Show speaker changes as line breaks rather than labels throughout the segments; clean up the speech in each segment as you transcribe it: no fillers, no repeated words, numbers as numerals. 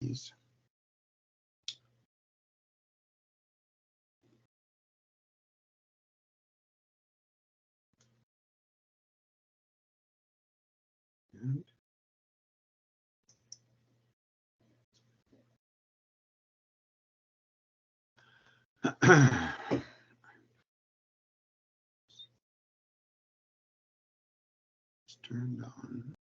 It's turned on.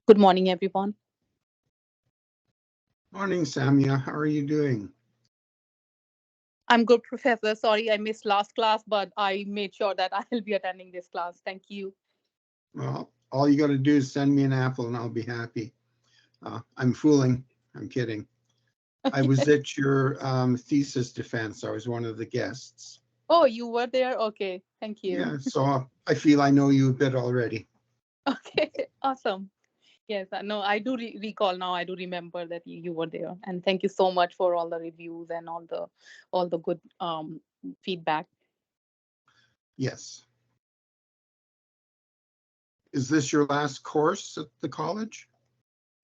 Good morning, everyone.
Morning, Samia. How are you doing?
I'm good, Professor. Sorry I missed last class, but I made sure that I'll be attending this class. Thank you.
Well, all you got to do is send me an apple and I'll be happy. I'm fooling. I'm kidding. I was at your thesis defense. I was one of the guests.
Oh, you were there? Okay, thank you.
Yeah, so I feel I know you a bit already.
Okay, awesome. Yes, I know. I do recall now. I do remember that you were there, and thank you so much for all the reviews and all the good feedback.
Yes. Is this your last course at the college,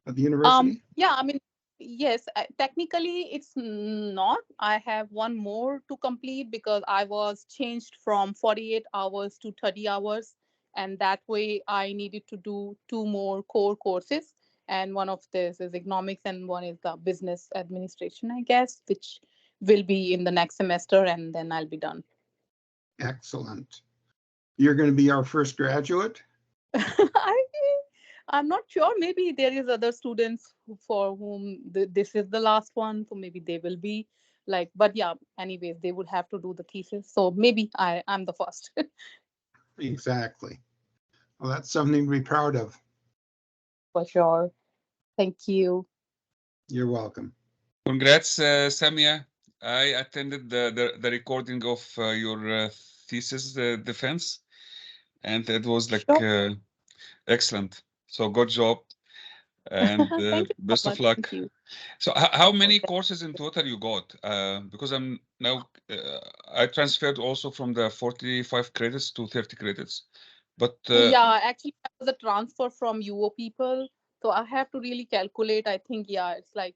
at the university?
Yeah, I mean, yes, technically it's not. I have one more to complete because I was changed from 48 hours to 30 hours. And that way I needed to do two more core courses. And one of this is economics and one is the business administration, I guess, which will be in the next semester and then I'll be done.
Excellent. You're going to be our first graduate?
I I'm not sure. Maybe there is other students for whom this is the last one, so maybe they will be like. But yeah, anyways, they would have to do the thesis. So maybe I'm the first.
Exactly. Well, that's something to be proud of.
For sure. Thank you.
You're welcome.
Congrats, Samia. I attended the recording of your thesis defense, and it was like
Sure.
excellent. So good job and
Thank you so
best of
much.
luck.
Thank you.
So how many
Okay.
courses in total you got? Because I'm now I transferred also from the 45 credits to 30 credits, but
Yeah, actually, I was a transfer from UO people, so I have to really calculate. I think yeah, it's like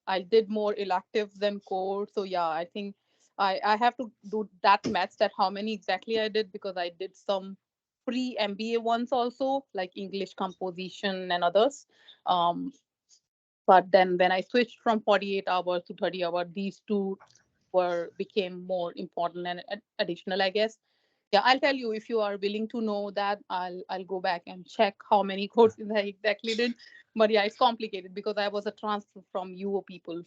I did more electives than core, so yeah, I think I have to do that maths that how many exactly I did because I did some pre MBA ones also, like English composition and others. Um, but then when I switched from 48 hours to 30 hours, these two were became more important and additional, I guess. Yeah, I'll tell you if you are willing to know that. I'll go back and check how many courses I exactly did. But yeah, it's complicated because I was a transfer from UO people.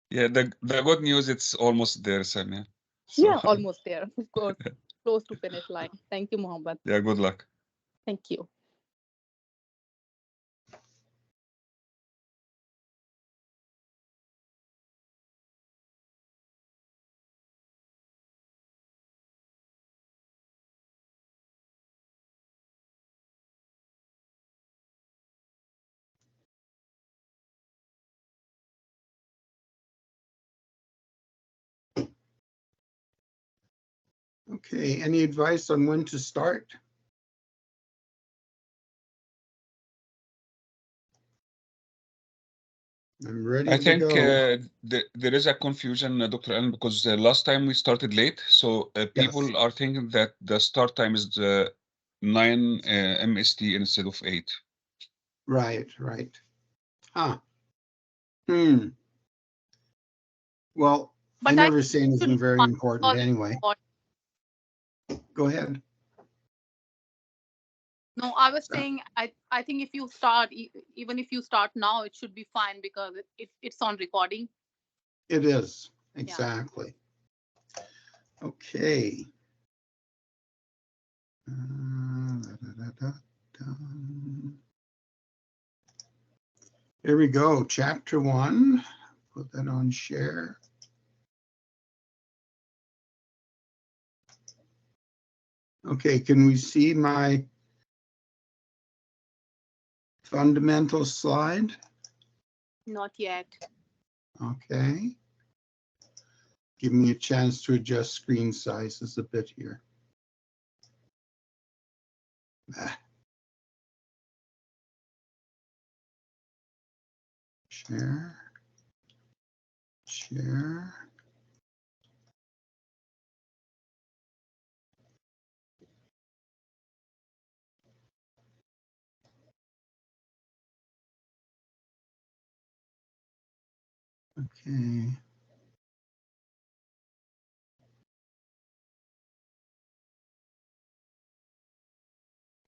yeah, the good news it's almost there, Samia. So
Yeah, almost there. Of course, close to finish line. Thank you, Mohammed.
yeah, good luck.
Thank you.
Okay, any advice on when to start? I'm
I
ready to
think
go.
there is a confusion, Dr. Allen, because last time we started late, so
Yes,
people are thinking that the start time is 9 MST instead of 8.
right, right. Huh. Hmm. Well, I
But I
never say anything
should
very important anyway.
not.
Go ahead.
No, I was
So,
saying I think if you start even if you start now, it should be fine because it's on recording.
it is,
Yeah.
exactly. Okay. Here we go, chapter 1. Put that on share. Okay, can we see my fundamental slide?
Not yet.
Okay. Give me a chance to adjust screen sizes a bit here. Share. Share. Okay.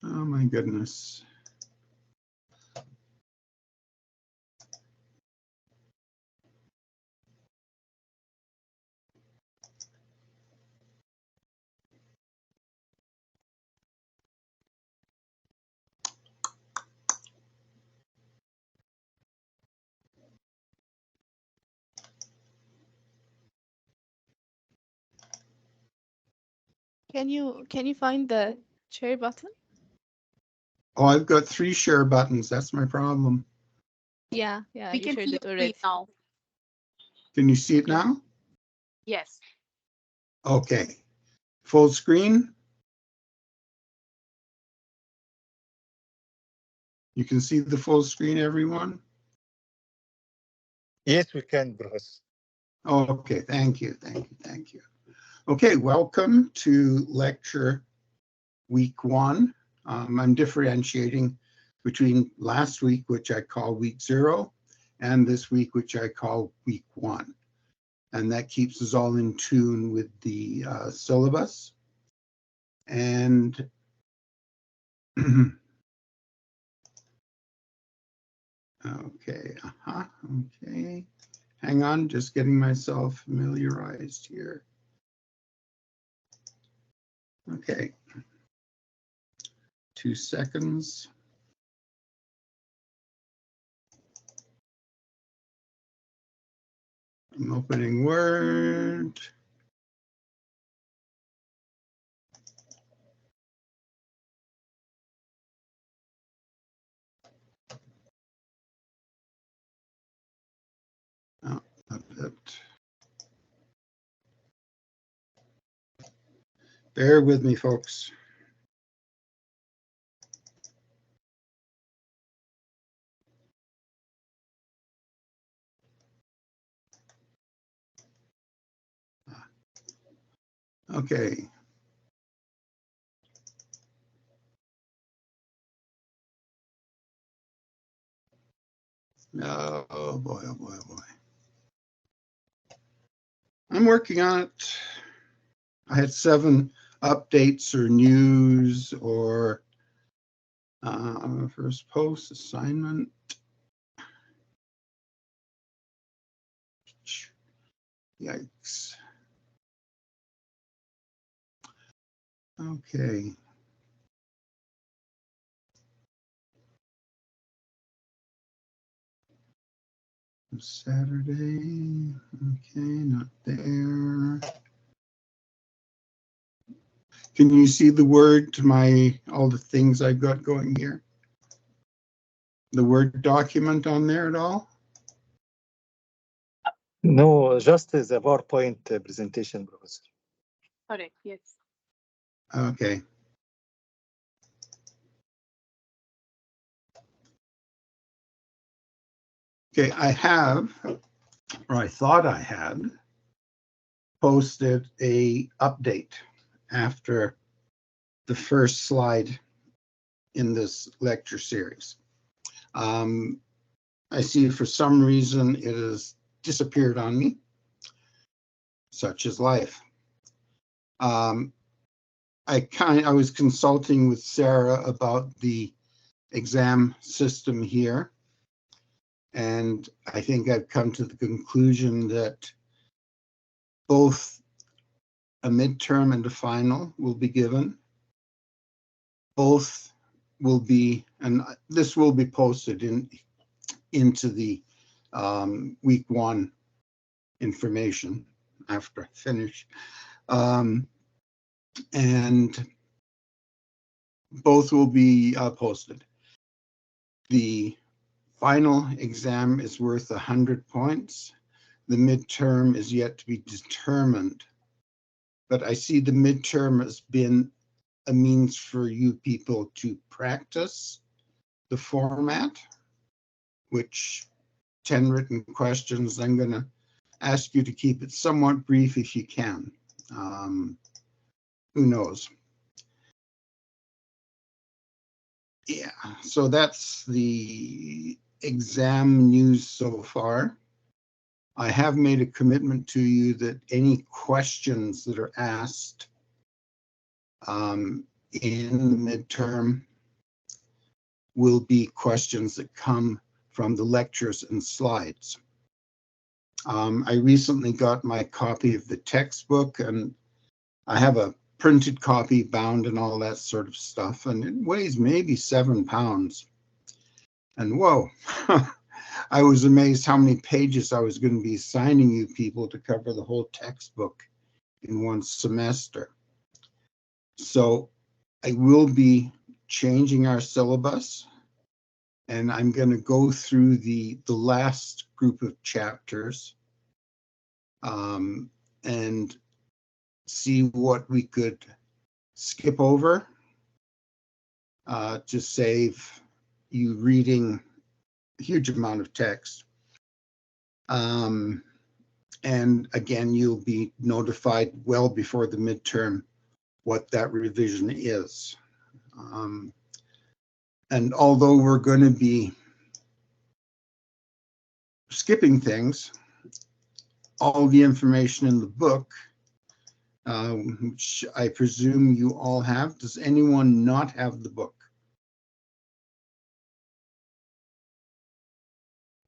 Oh my goodness.
Can you find the share button?
Oh, I've got 3 share buttons. That's my problem.
Yeah,
We
you
can
shared
see
it
your
already.
screen now.
Can you see it
Yeah.
now?
Yes.
Okay. Full screen. You can see the full screen, everyone?
Yes, we can, Professor.
Oh, okay, thank you, thank you, thank you. Okay, welcome to lecture week 1. I'm differentiating between last week, which I call week 0, and this week, which I call week 1. And that keeps us all in tune with the syllabus. And okay, okay. Hang on, just getting myself familiarized here. Okay. 2 seconds. I'm opening Word. Oh, a bit. Bear with me, folks. Okay. Oh boy, oh boy, oh boy. I'm working on it. I had 7 updates or news or first post assignment. Yikes. Okay. Saturday. Okay, not there. Can you see the Word to all the things I've got going here? The Word document on there at all?
No, just the PowerPoint presentation, Professor.
Correct. Yes.
Okay. Okay, I have, or I thought I had, posted a update after the first slide in this lecture series. I see for some reason it has disappeared on me, such is life. I was consulting with Sarah about the exam system here, and I think I've come to the conclusion that both a midterm and a final will be given, both will be, and this will be posted into the week 1 information after I finish. And both will be posted. The final exam is worth 100 points. The midterm is yet to be determined, but I see the midterm has been a means for you people to practice the format, which 10 written questions. I'm going to ask you to keep it somewhat brief if you can. Who knows? Yeah, so that's the exam news so far. I have made a commitment to you that any questions that are asked in the midterm will be questions that come from the lectures and slides. I recently got my copy of the textbook, and I have a printed copy bound and all that sort of stuff, and it weighs maybe 7 pounds. And whoa, I was amazed how many pages I was going to be assigning you people to cover the whole textbook in one semester. So I will be changing our syllabus, and I'm going to go through the last group of chapters and see what we could skip over to save you reading a huge amount of text. And again, you'll be notified well before the midterm what that revision is. And although we're going to be skipping things, all the information in the book, which I presume you all have. Does anyone not have the book?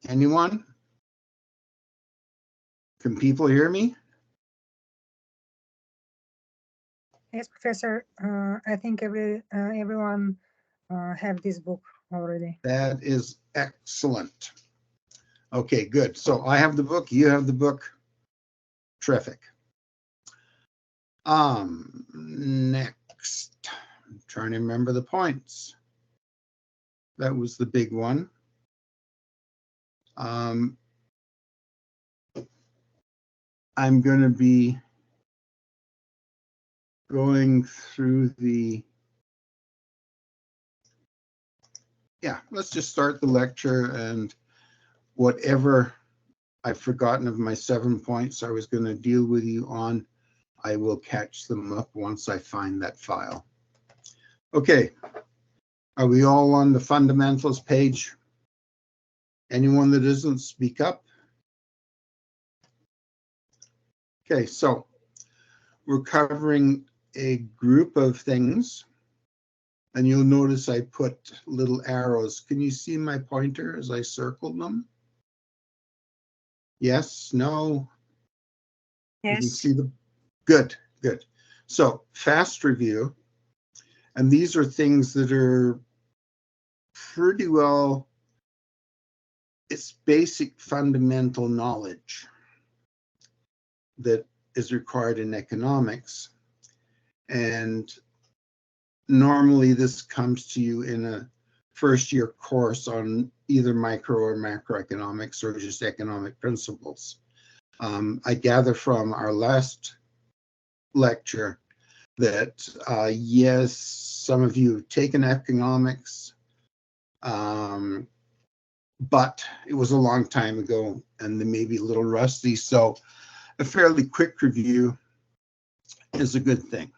Anyone? Can people hear me?
Yes, Professor. I think everyone have this book already.
That is excellent. Okay, good. So I have the book, you have the book. Terrific. Next, I'm trying to remember the points. That was the big one. I'm going to be going through the, let's just start the lecture, and whatever I've forgotten of my 7 points I was going to deal with you on, I will catch them up once I find that file. Okay, are we all on the fundamentals page? Anyone that isn't, speak up. Okay, so we're covering a group of things, and you'll notice I put little arrows. Can you see my pointer as I circled them? Yes, no? You can
Yes.
see them. Good, good. So fast review, and these are things that are pretty well, it's basic fundamental knowledge that is required in economics. And normally this comes to you in a first year course on either micro or macroeconomics or just economic principles. I gather from our last lecture that yes, some of you have taken economics, but it was a long time ago and they may be a little rusty. So a fairly quick review is a good thing.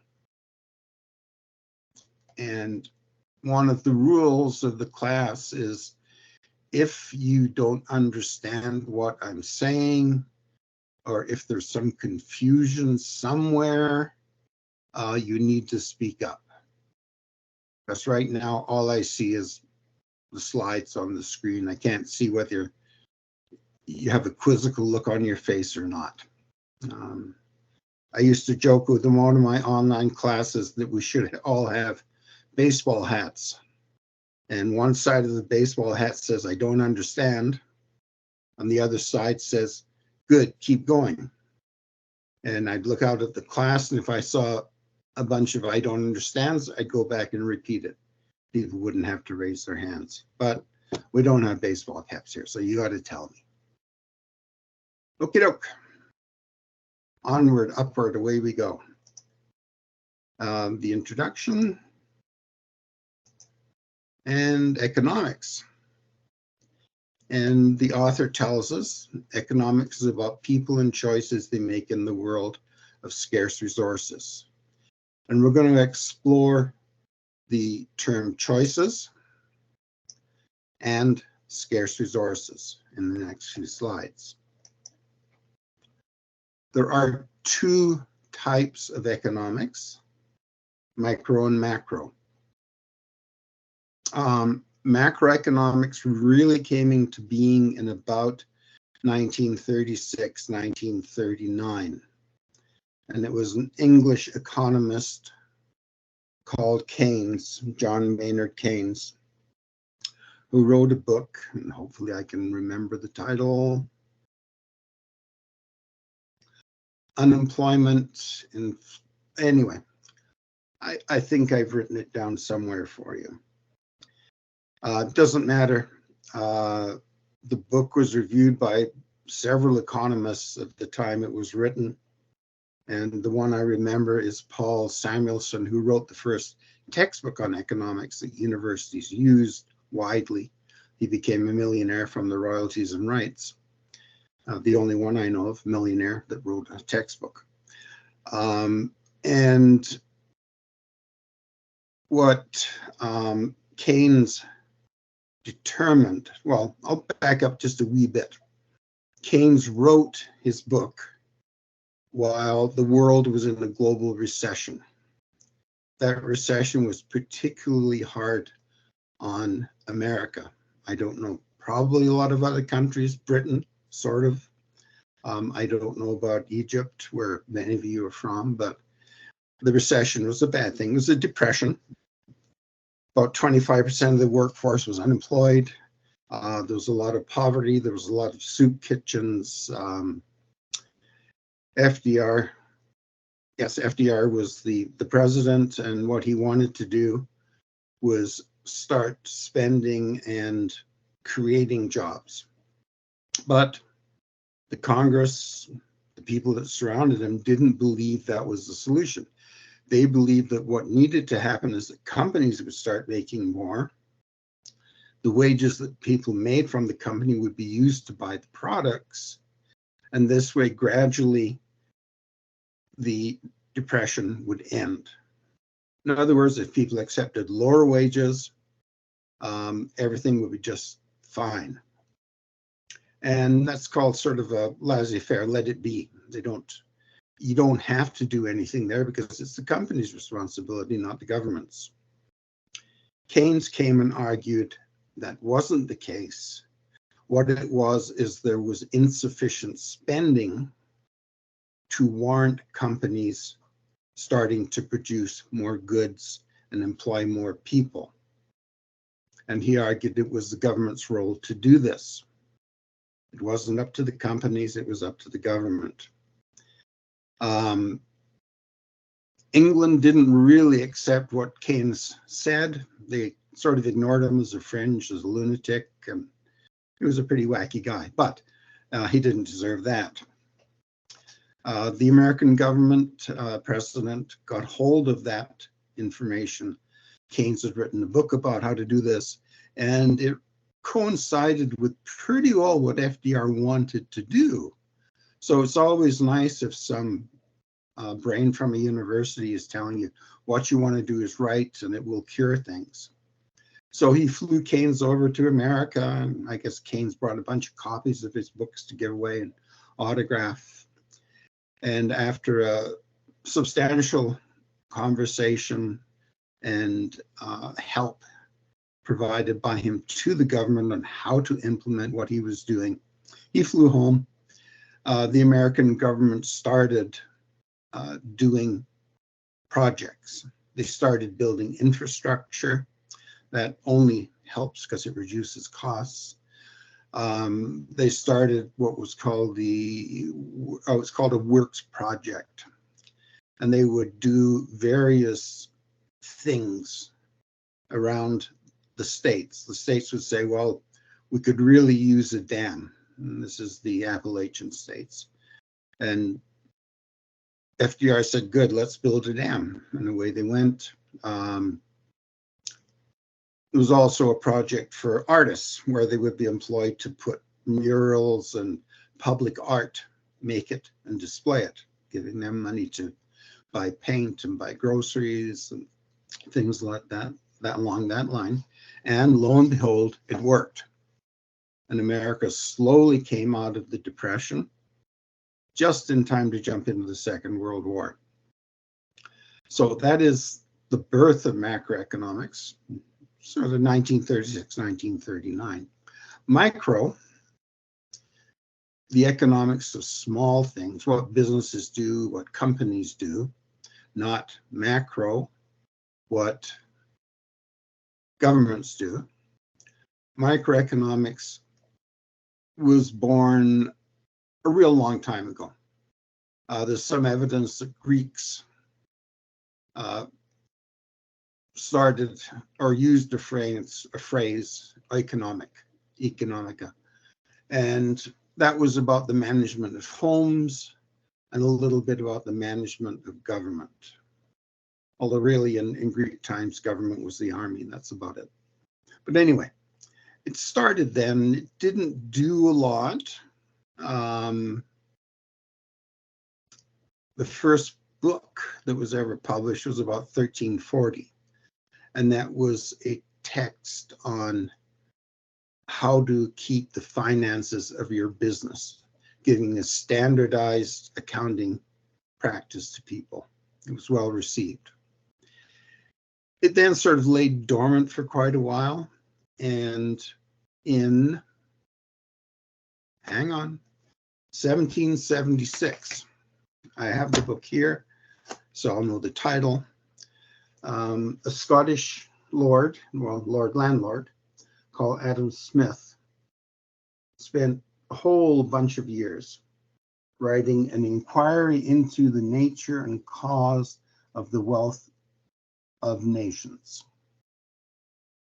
And one of the rules of the class is if you don't understand what I'm saying, or if there's some confusion somewhere, you need to speak up. Because right now, all I see is the slides on the screen. I can't see whether you have a quizzical look on your face or not. I used to joke with one of my online classes that we should all have baseball hats. And one side of the baseball hat says, I don't understand. And the other side says, good, keep going. And I'd look out at the class, and if I saw a bunch of I don't understands, I'd go back and repeat it. People wouldn't have to raise their hands. But we don't have baseball caps here, so you got to tell me. Okie doke. Onward, upward, away we go. The introduction and economics. And the author tells us economics is about people and choices they make in the world of scarce resources. And we're going to explore the term choices and scarce resources in the next few slides. There are two types of economics, micro and macro. Macroeconomics really came into being in about 1936, 1939. And it was an English economist called Keynes, John Maynard Keynes, who wrote a book, and hopefully I can remember the title, Unemployment. Anyway, I think I've written it down somewhere for you. It doesn't matter. The book was reviewed by several economists at the time it was written. And the one I remember is Paul Samuelson, who wrote the first textbook on economics that universities used widely. He became a millionaire from the royalties and rights. The only one I know of, millionaire, that wrote a textbook. And what Keynes determined, well, I'll back up just a wee bit. Keynes wrote his book while the world was in a global recession. That recession was particularly hard on America. I don't know, probably a lot of other countries, Britain, sort of. I don't know about Egypt, where many of you are from, but the recession was a bad thing. It was a depression. About 25% of the workforce was unemployed. There was a lot of poverty. There was a lot of soup kitchens. FDR was the president, and what he wanted to do was start spending and creating jobs. But the Congress, the people that surrounded him, didn't believe that was the solution. They believed that what needed to happen is that companies would start making more. The wages that people made from the company would be used to buy the products. And this way, gradually, the depression would end. In other words, if people accepted lower wages, everything would be just fine. And that's called sort of a laissez-faire, let it be. You don't have to do anything there because it's the company's responsibility, not the government's. Keynes came and argued that wasn't the case. What it was is there was insufficient spending to warrant companies starting to produce more goods and employ more people. And he argued it was the government's role to do this. It wasn't up to the companies, it was up to the government. England didn't really accept what Keynes said. They sort of ignored him as a fringe, as a lunatic, and he was a pretty wacky guy, but he didn't deserve that. The American government president got hold of that information. Keynes had written a book about how to do this, and it coincided with pretty well what FDR wanted to do. So it's always nice if some brain from a university is telling you what you want to do is right and it will cure things. So he flew Keynes over to America, and I guess Keynes brought a bunch of copies of his books to give away and autograph. And after a substantial conversation and help provided by him to the government on how to implement what he was doing, he flew home. The American government started doing projects. They started building infrastructure that only helps because it reduces costs. They started what was called it's called a works project, and they would do various things around the states. The states would say, well, we could really use a dam. And this is the Appalachian states. And FDR said, good, let's build a dam. And away they went. It was also a project for artists where they would be employed to put murals and public art, make it and display it, giving them money to buy paint and buy groceries and things like that along that line. And lo and behold, it worked. And America slowly came out of the Depression just in time to jump into the Second World War. So that is the birth of macroeconomics, sort of 1936, 1939. Micro, the economics of small things, what businesses do, what companies do, not macro, what governments do. Microeconomics was born a real long time ago. There's some evidence that Greeks started or used a phrase economica, and that was about the management of homes and a little bit about the management of government. Although really in Greek times, government was the army, and that's about it. But anyway, it started then. It didn't do a lot. The first book that was ever published was about 1340. And that was a text on how to keep the finances of your business, giving a standardized accounting practice to people. It was well received. It then sort of lay dormant for quite a while. And in, 1776, I have the book here, so I'll know the title. A Scottish lord, well, Lord Landlord, called Adam Smith, spent a whole bunch of years writing an inquiry into the nature and cause of the wealth of nations,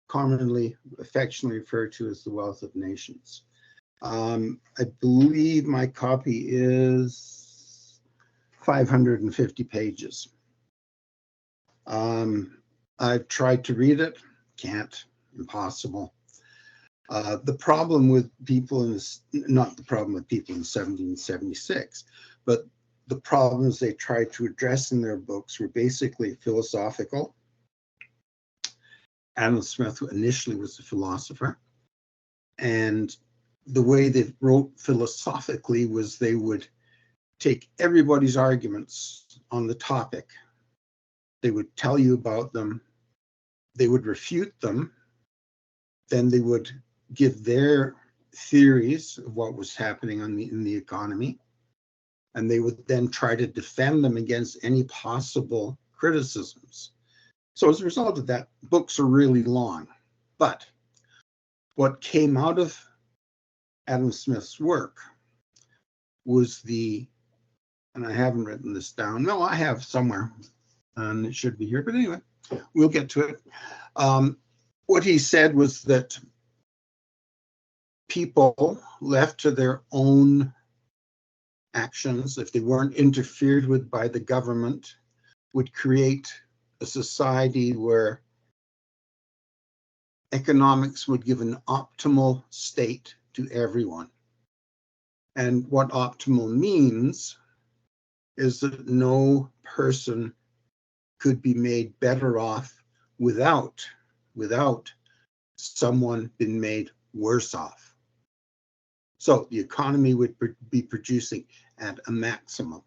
commonly affectionately referred to as the wealth of nations. I believe my copy is 550 pages. I've tried to read it, can't, impossible. The problem with people in this, not the problem with people in 1776, but the problems they tried to address in their books were basically philosophical. Adam Smith initially was a philosopher, and the way they wrote philosophically was they would take everybody's arguments on the topic. They would tell you about them, they would refute them, then they would give their theories of what was happening in the economy, and they would then try to defend them against any possible criticisms. So as a result of that, books are really long. But what came out of Adam Smith's work was and I haven't written this down. No, I have somewhere, and it should be here. But anyway, we'll get to it. What he said was that people left to their own actions, if they weren't interfered with by the government, would create a society where economics would give an optimal state to everyone. And what optimal means is that no person could be made better off without someone being made worse off. So the economy would be producing at a maximum.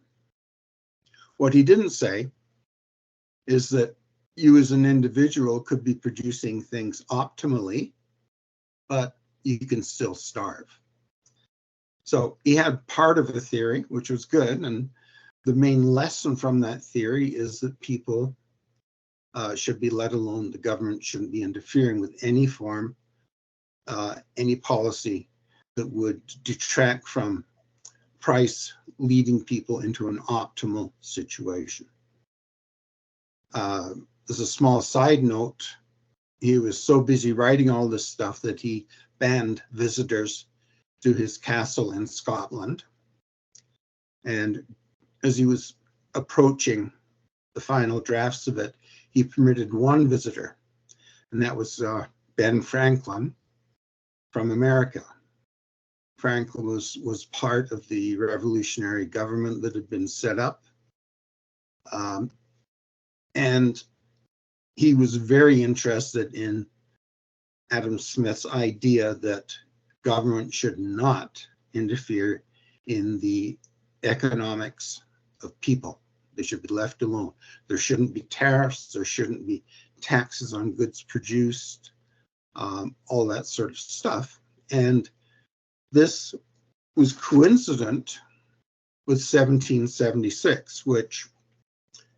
What he didn't say is that you as an individual could be producing things optimally, but you can still starve. So he had part of the theory, which was good. And the main lesson from that theory is that people should be let alone. The government shouldn't be interfering with any form, any policy that would detract from price, leading people into an optimal situation. As a small side note, he was so busy writing all this stuff that he banned visitors to his castle in Scotland. And as he was approaching the final drafts of it, he permitted one visitor, and that was Ben Franklin from America. Franklin was part of the revolutionary government that had been set up. And he was very interested in Adam Smith's idea that government should not interfere in the economics of people. They should be left alone. There shouldn't be tariffs. There shouldn't be taxes on goods produced, all that sort of stuff. And this was coincident with 1776, which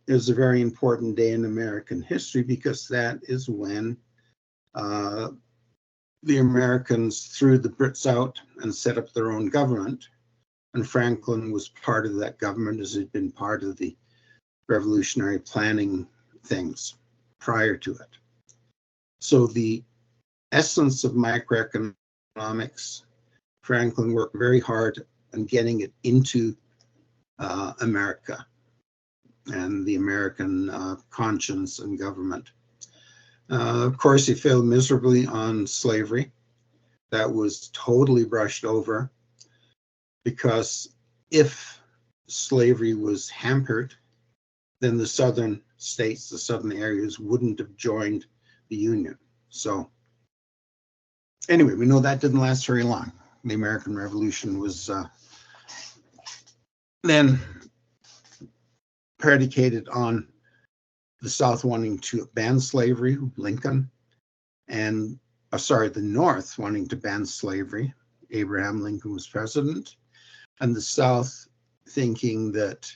is a very important day in American history because that is when the Americans threw the Brits out and set up their own government. And Franklin was part of that government, as he'd been part of the revolutionary planning things prior to it. So the essence of microeconomics, Franklin worked very hard on getting it into America and the American conscience and government. Of course, he failed miserably on slavery. That was totally brushed over because if slavery was hampered, then the southern states, the southern areas wouldn't have joined the Union. So anyway, we know that didn't last very long. The American Revolution was then predicated on the South wanting to ban slavery, Lincoln, and the North wanting to ban slavery. Abraham Lincoln was president, and the South thinking that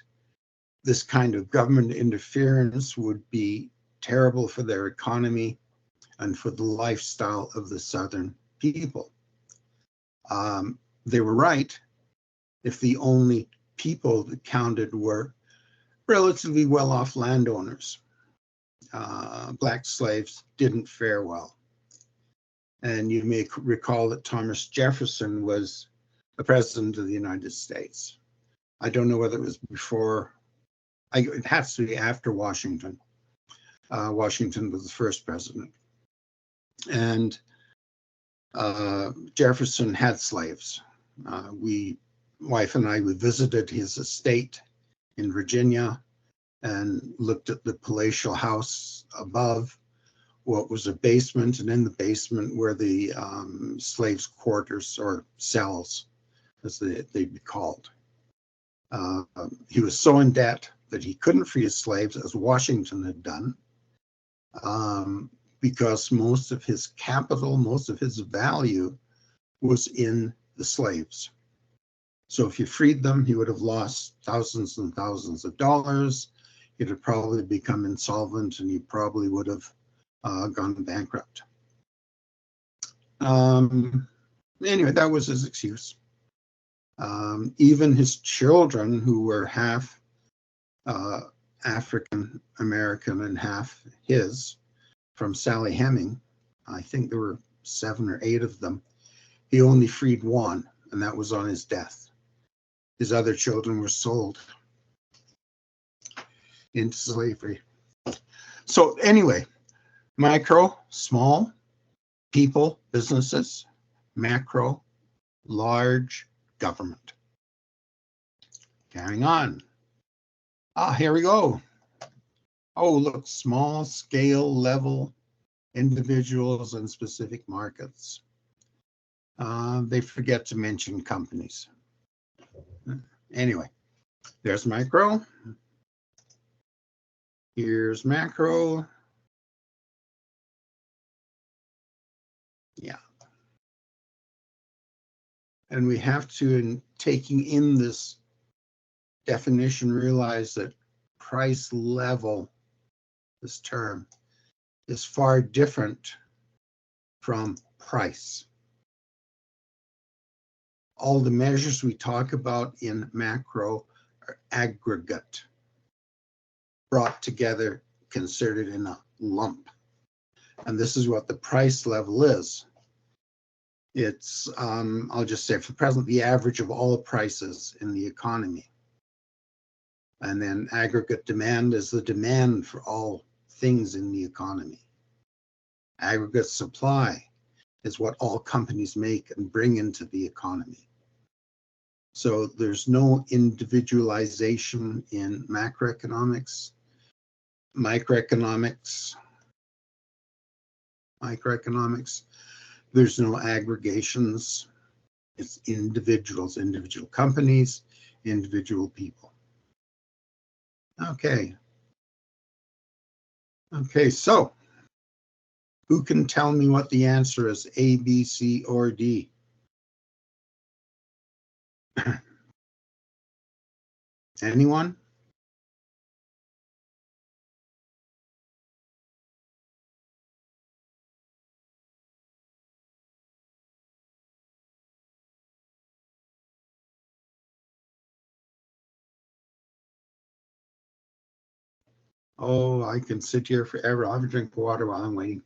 this kind of government interference would be terrible for their economy and for the lifestyle of the Southern people. They were right if the only people that counted were relatively well-off landowners. Black slaves didn't fare well. And you may recall that Thomas Jefferson was the president of the United States. I don't know whether it was before, it has to be after Washington. Washington was the first president. And Jefferson had slaves. Wife and I, we visited his estate in Virginia and looked at the palatial house above, what was a basement, and in the basement were the slaves' quarters or cells, as they'd be called. He was so in debt that he couldn't free his slaves, as Washington had done, because most of his capital, most of his value was in the slaves. So if you freed them, he would have lost thousands and thousands of dollars. He'd have probably become insolvent, and he probably would have gone bankrupt. Anyway, that was his excuse. Even his children, who were half African American and half his, from Sally Heming, I think there were 7 or 8 of them, he only freed one, and that was on his death. His other children were sold into slavery. So anyway, micro, small, people, businesses; macro, large, government. Carrying on. Here we go. Oh, look, small scale level individuals and specific markets. They forget to mention companies. Anyway, there's micro. Here's macro. Yeah. And we have to, in taking in this definition, realize that price level this term, is far different from price. All the measures we talk about in macro are aggregate, brought together, considered in a lump. And this is what the price level is. It's, I'll just say for the present, the average of all prices in the economy. And then aggregate demand is the demand for all things in the economy. Aggregate supply is what all companies make and bring into the economy. So there's no individualization in macroeconomics, microeconomics, there's no aggregations. It's individuals, individual companies, individual people. Okay. Okay, so who can tell me what the answer is, A, B, C, or D? Anyone? Oh, I can sit here forever. I'll have a drink of water while I'm waiting.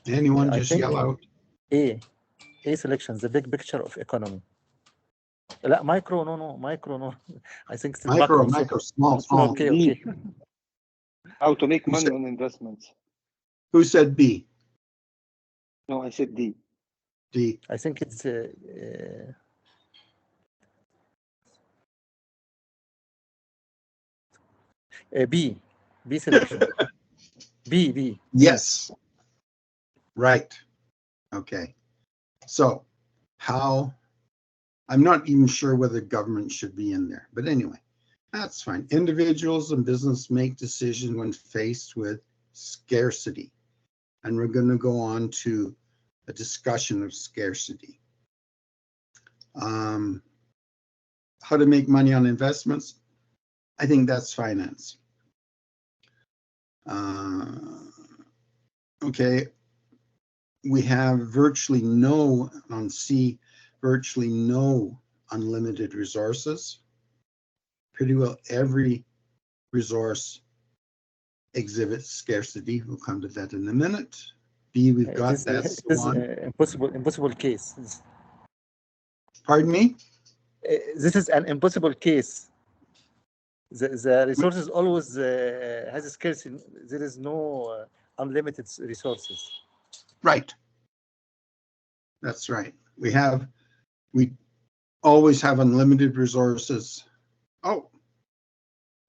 Anyone
I
just
think
yell out?
A selection, the big picture of economy. لا micro, no, micro, no. I think it's
Micro,
macro.
small.
Okay,
B.
okay.
How to make
Who
money
said-
on investments.
Who said B?
No, I said D.
D.
I think it's B selection. B.
Yes. Right. Okay. So how, I'm not even sure whether government should be in there, but anyway, that's fine. Individuals and business make decisions when faced with scarcity. And we're going to go on to a discussion of scarcity. How to make money on investments. I think that's finance. Okay. We have virtually no, on C, virtually no unlimited resources. Pretty well every resource exhibits scarcity. We'll come to that in a minute. B, we've got that.
It is impossible case.
Pardon me?
This is an impossible case. The resources always has a scarcity. There is no unlimited resources.
Right. That's right. We always have unlimited resources. Oh,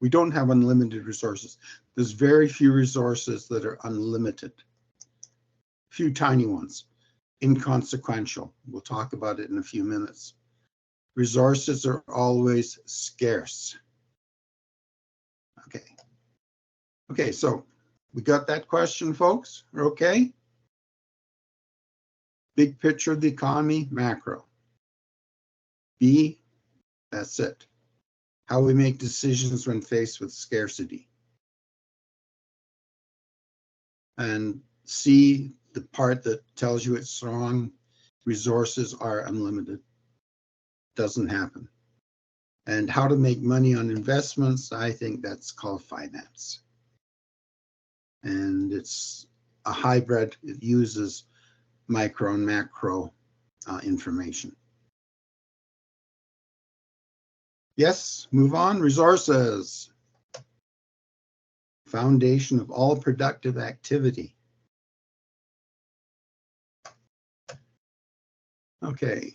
we don't have unlimited resources. There's very few resources that are unlimited. Few tiny ones, inconsequential. We'll talk about it in a few minutes. Resources are always scarce. Okay. Okay, so we got that question, folks? We're okay? Big picture of the economy, macro. B, that's it. How we make decisions when faced with scarcity. And C, the part that tells you it's wrong, resources are unlimited. Doesn't happen. And how to make money on investments, I think that's called finance. And it's a hybrid. It uses micro and macro information. Yes, move on. Resources. Foundation of all productive activity. Okay.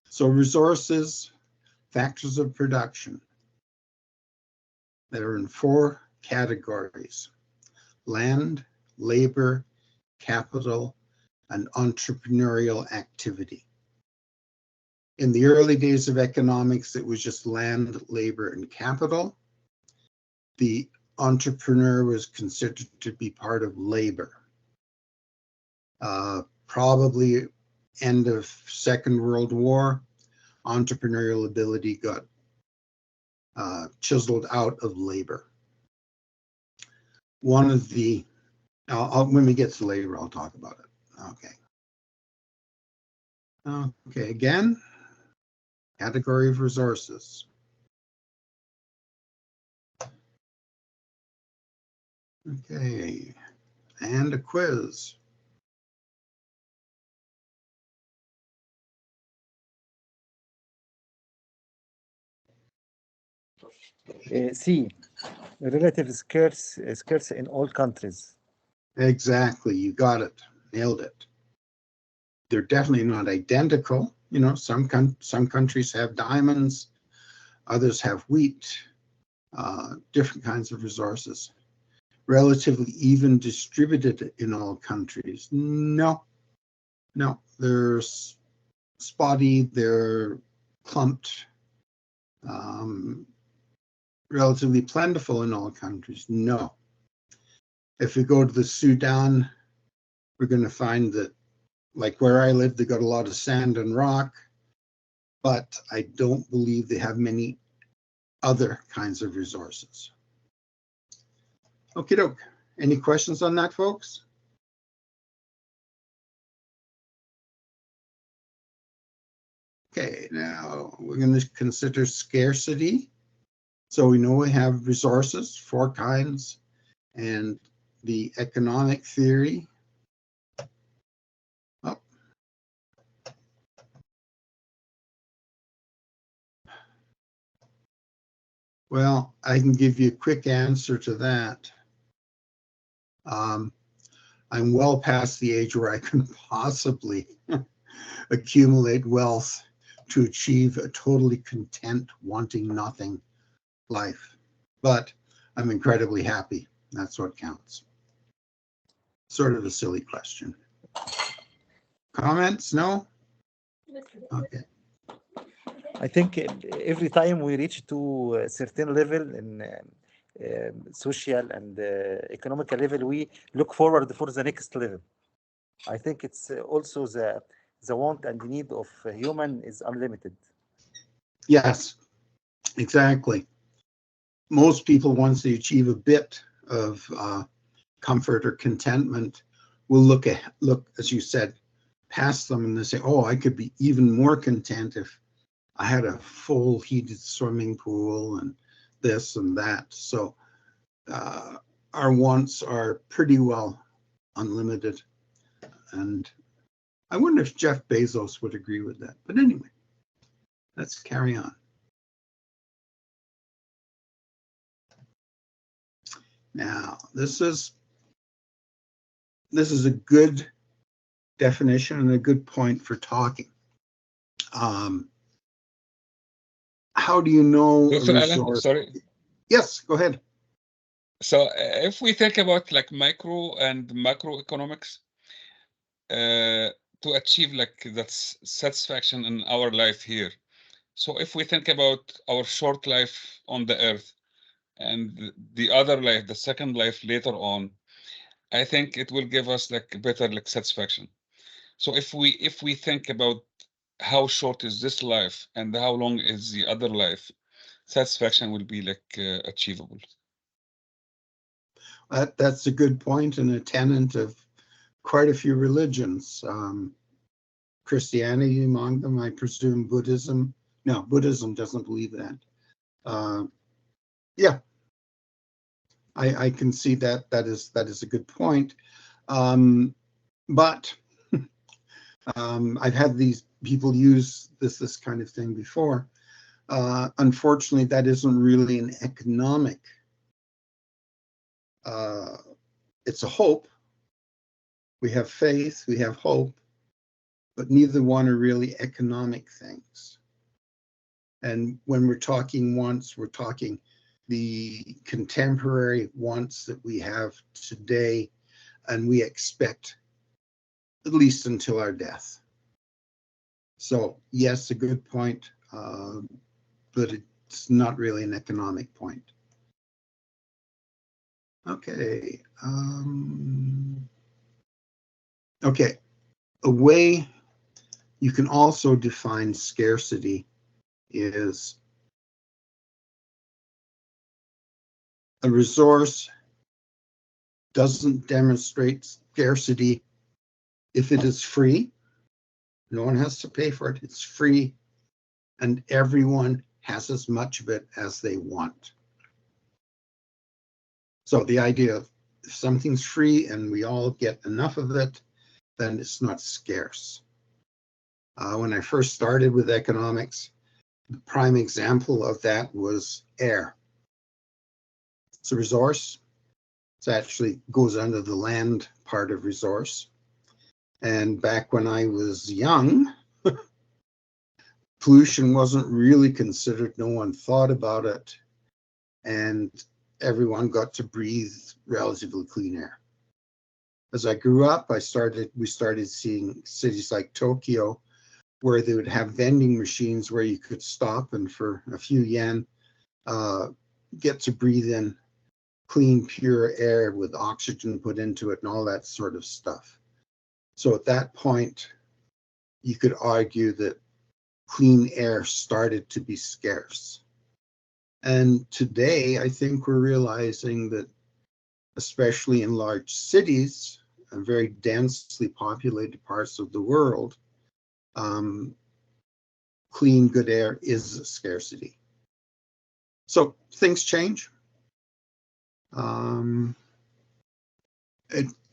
So resources, factors of production. They're in 4 categories: land, labor, capital, and entrepreneurial activity. In the early days of economics, it was just land, labor, and capital. The entrepreneur was considered to be part of labor. probably end of Second World War, entrepreneurial ability got chiseled out of labor. One of the, when we get to labor, I'll talk about it. Okay, again, category of resources. Okay, and a quiz.
C, relative scarce in all countries.
Exactly, you got it, nailed it. They're definitely not identical. You know, some countries have diamonds, others have wheat, different kinds of resources. Relatively even distributed in all countries. No, they're spotty, they're clumped, relatively plentiful in all countries. No. If we go to the Sudan, we're going to find that, like where I live, they got a lot of sand and rock, but I don't believe they have many other kinds of resources. Okie doke. Any questions on that, folks? Okay, now we're going to consider scarcity. So we know we have resources, 4 kinds, and the economic theory. Oh. Well, I can give you a quick answer to that. I'm well past the age where I can possibly accumulate wealth to achieve a totally content, wanting nothing life. But I'm incredibly happy. That's what counts. Sort of a silly question. Comments? No? Okay.
I think every time we reach to a certain level in social and economical level, we look forward for the next level. I think it's also the want and need of a human is unlimited.
Yes, exactly. Most people, once they achieve a bit of comfort or contentment, will look, as you said, past them and they say, oh, I could be even more content if I had a full heated swimming pool and this and that. So our wants are pretty well unlimited. And I wonder if Jeff Bezos would agree with that. But anyway, let's carry on. Now, this is a good definition and a good point for talking. How do you know a
Dr. Alan,
resource?
sorry.
Yes, go ahead.
So if we think about like micro and macroeconomics, to achieve like that satisfaction in our life here. So if we think about our short life on the earth and the other life, the second life later on, I think it will give us like better like satisfaction. So if we think about how short is this life and how long is the other life, satisfaction will be like achievable.
That's a good point and a tenet of quite a few religions. Christianity among them, I presume Buddhism. No, Buddhism doesn't believe that. Yeah, I can see that. That is a good point. But I've had these people use this kind of thing before. Unfortunately, that isn't really an economic. It's a hope. We have faith, we have hope, but neither one are really economic things. And when we're talking wants, we're talking the contemporary wants that we have today, and we expect at least until our death. So yes, a good point, but it's not really an economic point. Okay. Okay. a way you can also define scarcity is a resource doesn't demonstrate scarcity if it is free. No one has to pay for it. It's free, and everyone has as much of it as they want. So the idea of if something's free and we all get enough of it, then it's not scarce. When I first started with economics, the prime example of that was air. It's a resource. It actually goes under the land part of resource. And back when I was young, pollution wasn't really considered. No one thought about it. And everyone got to breathe relatively clean air. As I grew up, we started seeing cities like Tokyo, where they would have vending machines where you could stop and for a few yen, get to breathe in clean, pure air with oxygen put into it and all that sort of stuff. So at that point, you could argue that clean air started to be scarce. And today, I think we're realizing that, especially in large cities and very densely populated parts of the world, clean, good air is a scarcity. So things change.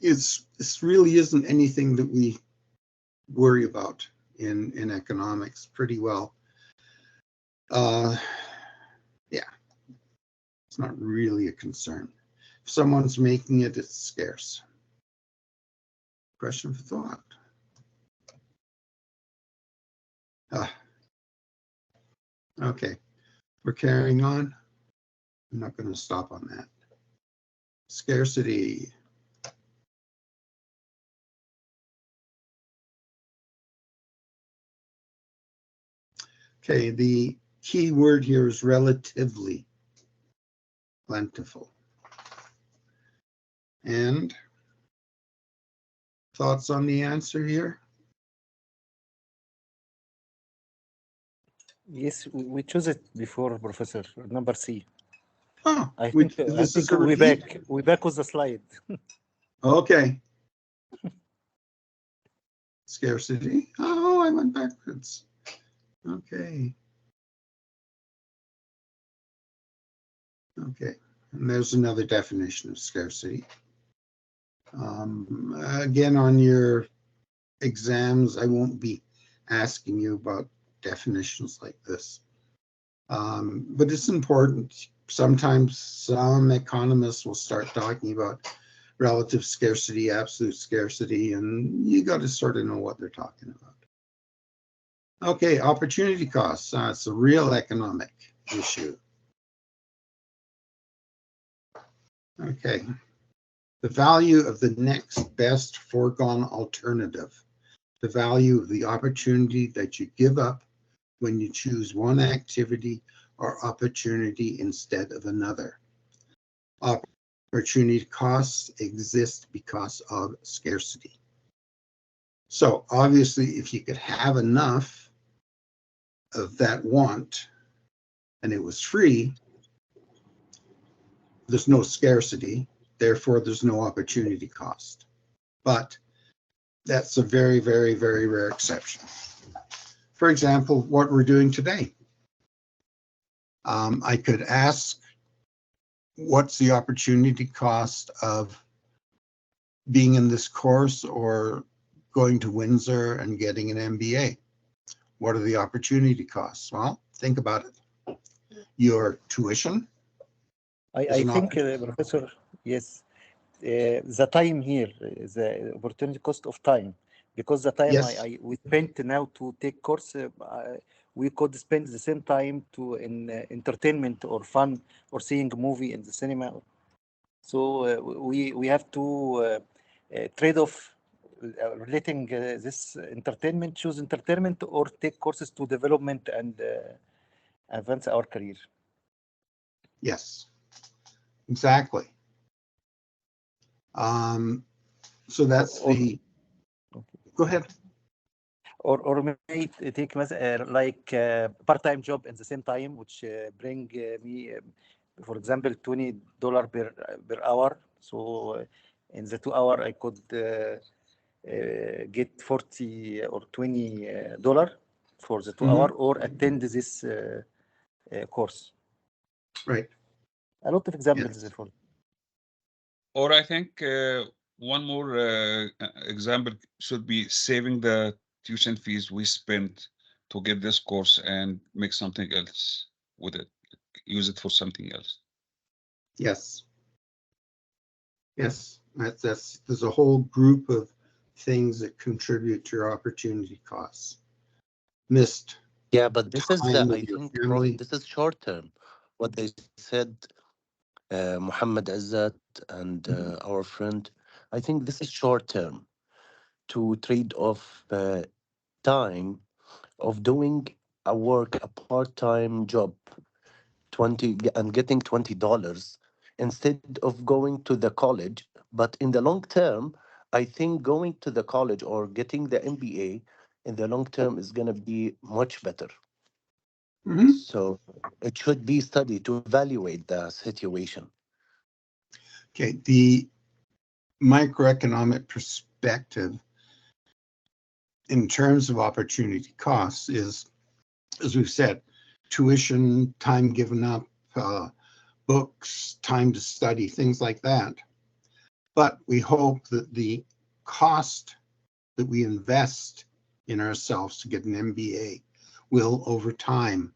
It really isn't anything that we worry about in economics pretty well. Yeah, it's not really a concern. If someone's making it, it's scarce. Question for thought. Okay, we're carrying on. I'm not going to stop on that. Scarcity. Okay, the key word here is relatively plentiful. And thoughts on the answer here?
Yes, we chose it before, Professor. Number C.
Oh,
I think
this is a
we
repeat?
back with the slide.
Okay. Scarcity. Oh, I went backwards. Okay. Okay. And there's another definition of scarcity. Again, on your exams, I won't be asking you about definitions like this. But it's important. Sometimes some economists will start talking about relative scarcity, absolute scarcity, and you got to sort of know what they're talking about. Okay, opportunity costs. It's a real economic issue. Okay, the value of the next best foregone alternative, the value of the opportunity that you give up when you choose one activity or opportunity instead of another. Opportunity costs exist because of scarcity. So obviously, if you could have enough of that want and it was free, there's no scarcity, therefore there's no opportunity cost. But that's a very, very, very rare exception. For example, what we're doing today. I could ask, what's the opportunity cost of being in this course or going to Windsor and getting an MBA? What are the opportunity costs? Well, think about it. Your tuition.
I think, Professor, yes, the time here, the opportunity cost of time, because the time
Yes.
we spent now to take course, we could spend the same time to in entertainment or fun or seeing a movie in the cinema. So we have to trade off relating this entertainment, choose entertainment or take courses to development and advance our career.
Yes, exactly. So that's the, go ahead.
or may take like part-time job at the same time, which bring me, for example, $20 per hour. So in the 2 hour, I could get 40 or $20 for the 2 hour, or attend this course.
Right.
A lot of examples
Yes.
therefore.
Or I think one more example should be saving the tuition fees we spent to get this course and make something else with it, use it for something else.
Yes. Yes, there's a whole group of things that contribute to your opportunity costs. Missed
Yeah, but this is
time
I
with your
think, Prof,
family.
this is short term. What they said, Muhammad Azzat and our friend, I think this is short term to trade off time of doing a work, a part-time job, 20 and getting $20 instead of going to the college. But in the long term, I think going to the college or getting the MBA in the long term is going to be much better.
Mhm.
So it should be studied to evaluate the situation.
Okay, the microeconomic perspective in terms of opportunity costs is, as we've said, tuition, time given up, books, time to study, things like that. But we hope that the cost that we invest in ourselves to get an MBA will, over time,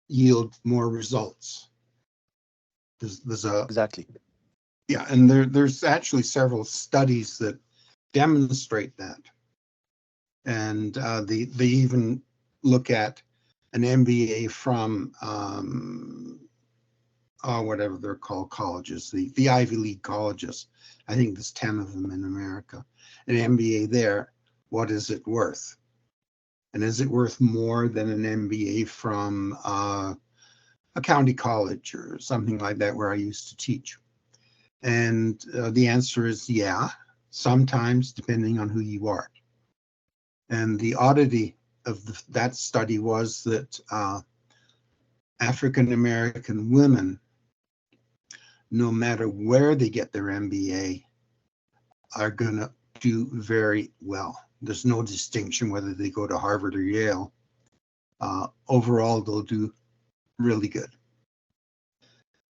yield more results. There's a
Exactly.
yeah, and there's actually several studies that demonstrate that, and they even look at an MBA from whatever they're called, colleges, the Ivy League colleges. I think there's 10 of them in America. An MBA there, what is it worth? And is it worth more than an MBA from a county college or something like that where I used to teach? And the answer is yeah, sometimes, depending on who you are. And the oddity of that study was that African American women, no matter where they get their MBA, are going to do very well. There's no distinction whether they go to Harvard or Yale. Overall, they'll do really good.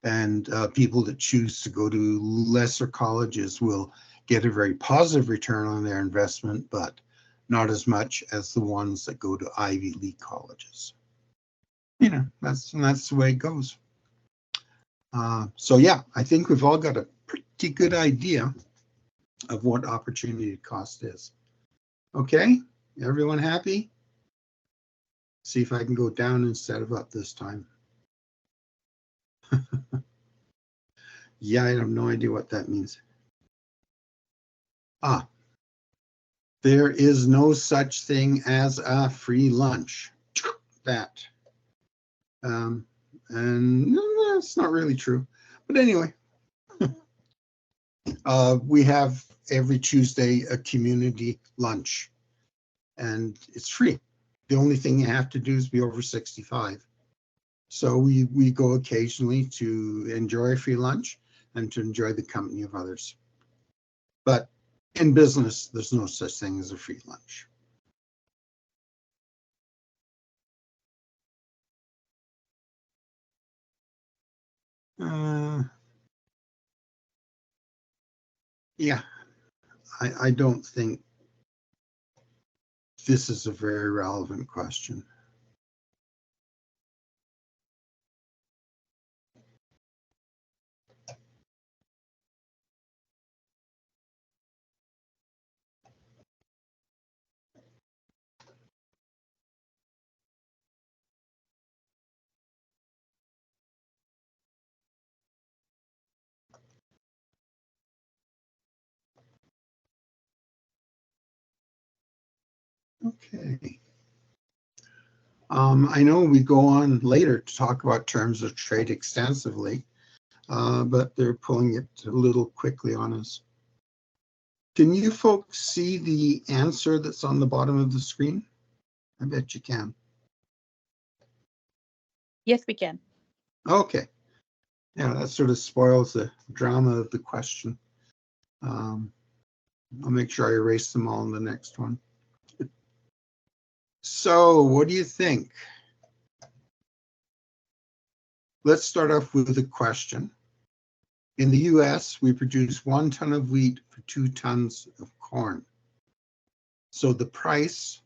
And people that choose to go to lesser colleges will get a very positive return on their investment, but not as much as the ones that go to Ivy League colleges. You know, that's the way it goes. So yeah, I think we've all got a pretty good idea of what opportunity cost is. Okay, everyone happy? See if I can go down instead of up this time. Yeah, I have no idea what that means. There is no such thing as a free lunch. That. And it's not really true. But anyway, we have every Tuesday a community lunch, and it's free. The only thing you have to do is be over 65. So we go occasionally to enjoy a free lunch and to enjoy the company of others. But in business, there's no such thing as a free lunch. Yeah, I don't think this is a very relevant question. Okay. I know we go on later to talk about terms of trade extensively, but they're pulling it a little quickly on us. Can you folks see the answer that's on the bottom of the screen? I bet you can.
Yes, we can.
Okay. Yeah, that sort of spoils the drama of the question. I'll make sure I erase them all in the next one. So what do you think? Let's start off with a question. In the US, we produce 1 ton of wheat for 2 tons of corn. So the price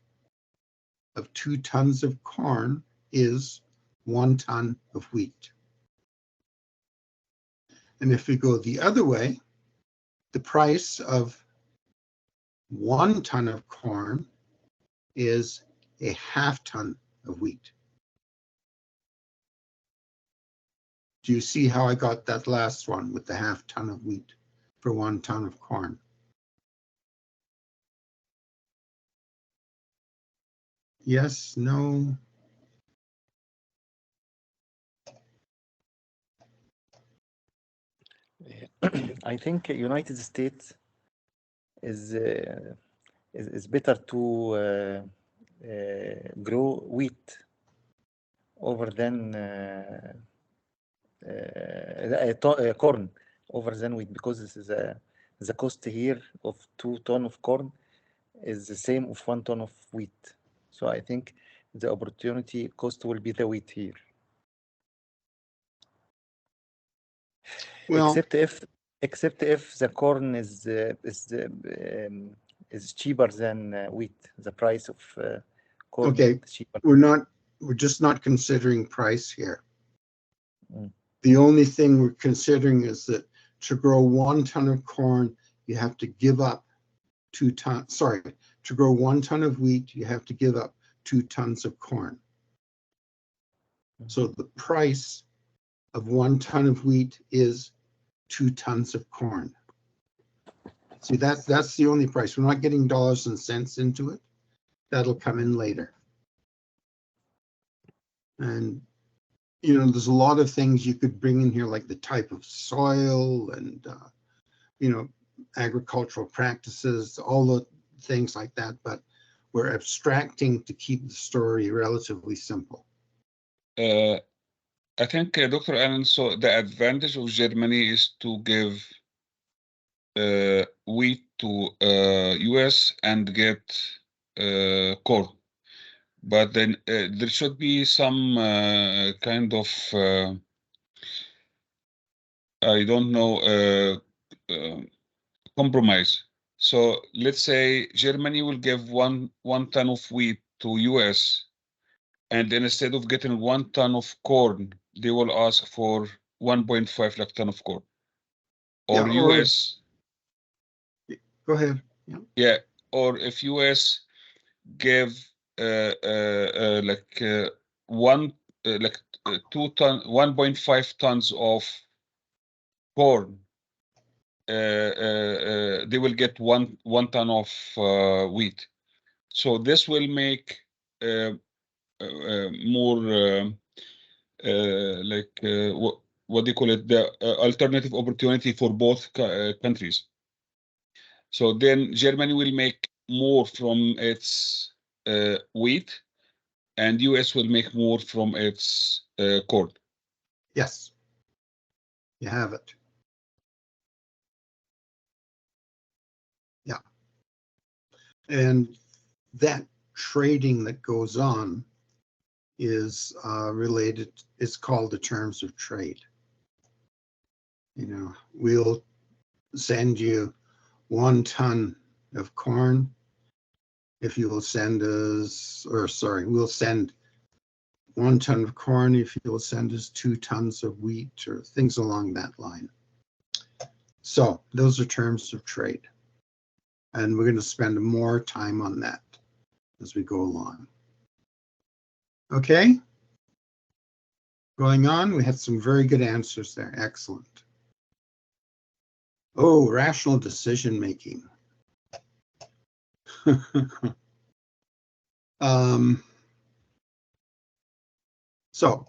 of 2 tons of corn is 1 ton of wheat. And if we go the other way, the price of 1 ton of corn is a half ton of wheat. Do you see how I got that last one with the half ton of wheat for 1 ton of corn? Yes, no?
I think United States is better to grow wheat over than corn over than wheat, because this is the cost here of 2 tons of corn is the same of 1 ton of wheat. So I think the opportunity cost will be the wheat here.
Well,
except if the corn is cheaper than wheat. The price of corn
okay,
is cheaper.
we're just not considering price here.
Mm.
The only thing we're considering is that to grow 1 ton of corn, you have to give up 2 tons. Sorry, to grow 1 ton of wheat, you have to give up 2 tons of corn. So the price of 1 ton of wheat is 2 tons of corn. See, that's the only price. We're not getting dollars and cents into it. That'll come in later. And you know, there's a lot of things you could bring in here, like the type of soil and you know, agricultural practices, all the things like that. But we're abstracting to keep the story relatively simple.
I think, Dr. Allen, so the advantage of Germany is to give wheat to US and get corn. But then there should be some kind of, I don't know, compromise. So let's say Germany will give one ton of wheat to US, and instead of getting 1 ton of corn, they will ask for 1.5 lakh ton of corn. Or
Yeah, or-
US.
Go ahead.
Yeah, or if US give like 1.5 tons of corn, they will get one ton of wheat. So this will make more like what do you call it, the alternative opportunity for both countries. So then Germany will make more from its wheat, and US will make more from its corn.
Yes, you have it. Yeah. And that trading that goes on is related, it's called the terms of trade. You know, we'll send you 1 ton of corn if you will send us, or sorry, we'll send 1 ton of corn if you will send us 2 tons of wheat, or things along that line. So those are terms of trade. And we're going to spend more time on that as we go along. Okay. Going on, we had some very good answers there. Excellent. Oh, rational decision making. So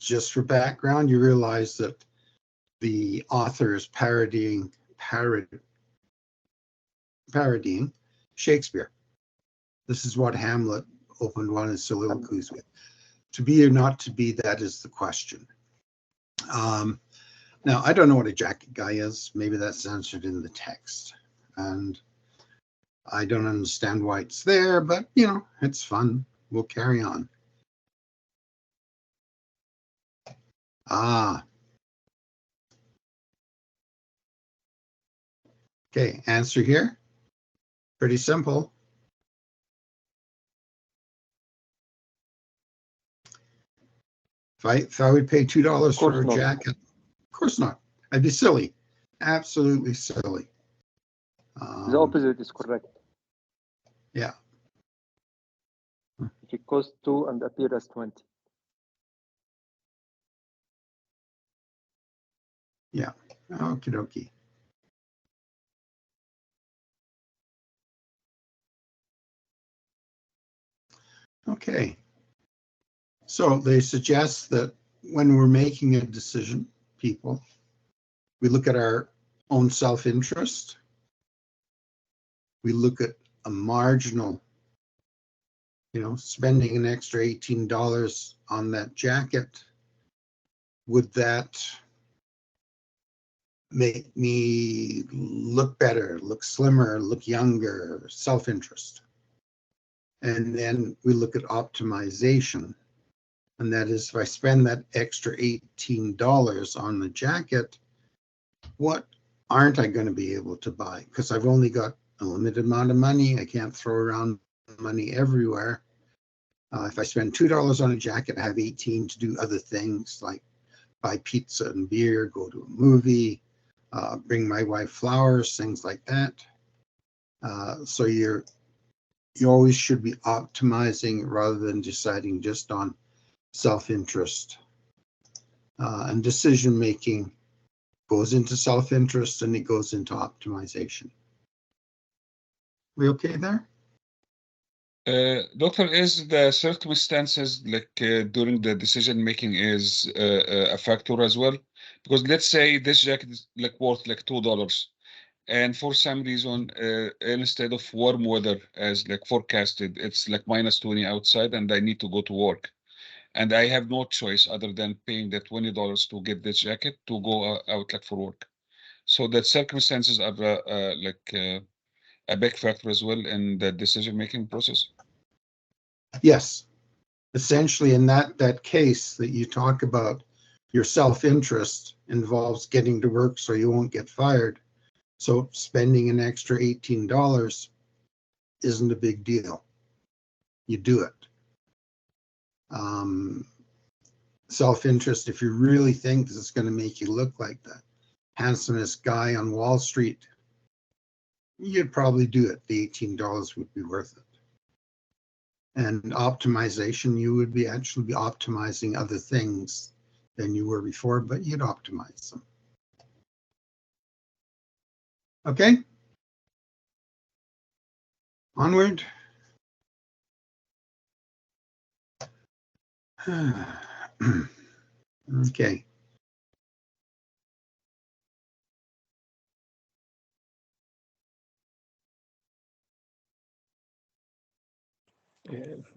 just for background, you realize that the author is parodying parodying Shakespeare. This is what Hamlet opened one of his soliloquies with. To be or not to be, that is the question. Now, I don't know what a jacket guy is. Maybe that's answered in the text. And I don't understand why it's there, but, you know, it's fun. We'll carry on. Okay, answer here. Pretty simple. If I would pay $2 for a jacket, of course not. I'd be silly. Absolutely silly.
The opposite is correct.
Yeah.
If it costs 2 and appear as 20.
Yeah. Okie dokie. Okay. So they suggest that when we're making a decision, people, we look at our own self-interest. We look at a marginal, you know, spending an extra $18 on that jacket. Would that make me look better, look slimmer, look younger, self-interest? And then we look at optimization. And that is, if I spend that extra $18 on the jacket, what aren't I going to be able to buy? Because I've only got a limited amount of money. I can't throw around money everywhere. If I spend $2 on a jacket, I have 18 to do other things like buy pizza and beer, go to a movie, bring my wife flowers, things like that. So you always should be optimizing rather than deciding just on self-interest. And decision-making goes into self-interest and it goes into optimization. We okay there?
Doctor, is the circumstances like during the decision making is a factor as well? Because let's say this jacket is like worth like $2, and for some reason, instead of warm weather as like forecasted, it's like -20 outside, and I need to go to work, and I have no choice other than paying the $20 to get this jacket to go out like for work. So that circumstances are a big factor as well in the decision making process.
Yes. Essentially, in that case that you talk about, your self-interest involves getting to work so you won't get fired. So spending an extra $18 isn't a big deal. You do it. Self-interest, if you really think this is going to make you look like the handsomest guy on Wall Street, you'd probably do it. The $18 would be worth it. And optimization, you would actually be optimizing other things than you were before, but you'd optimize them. Okay. Onward. Okay.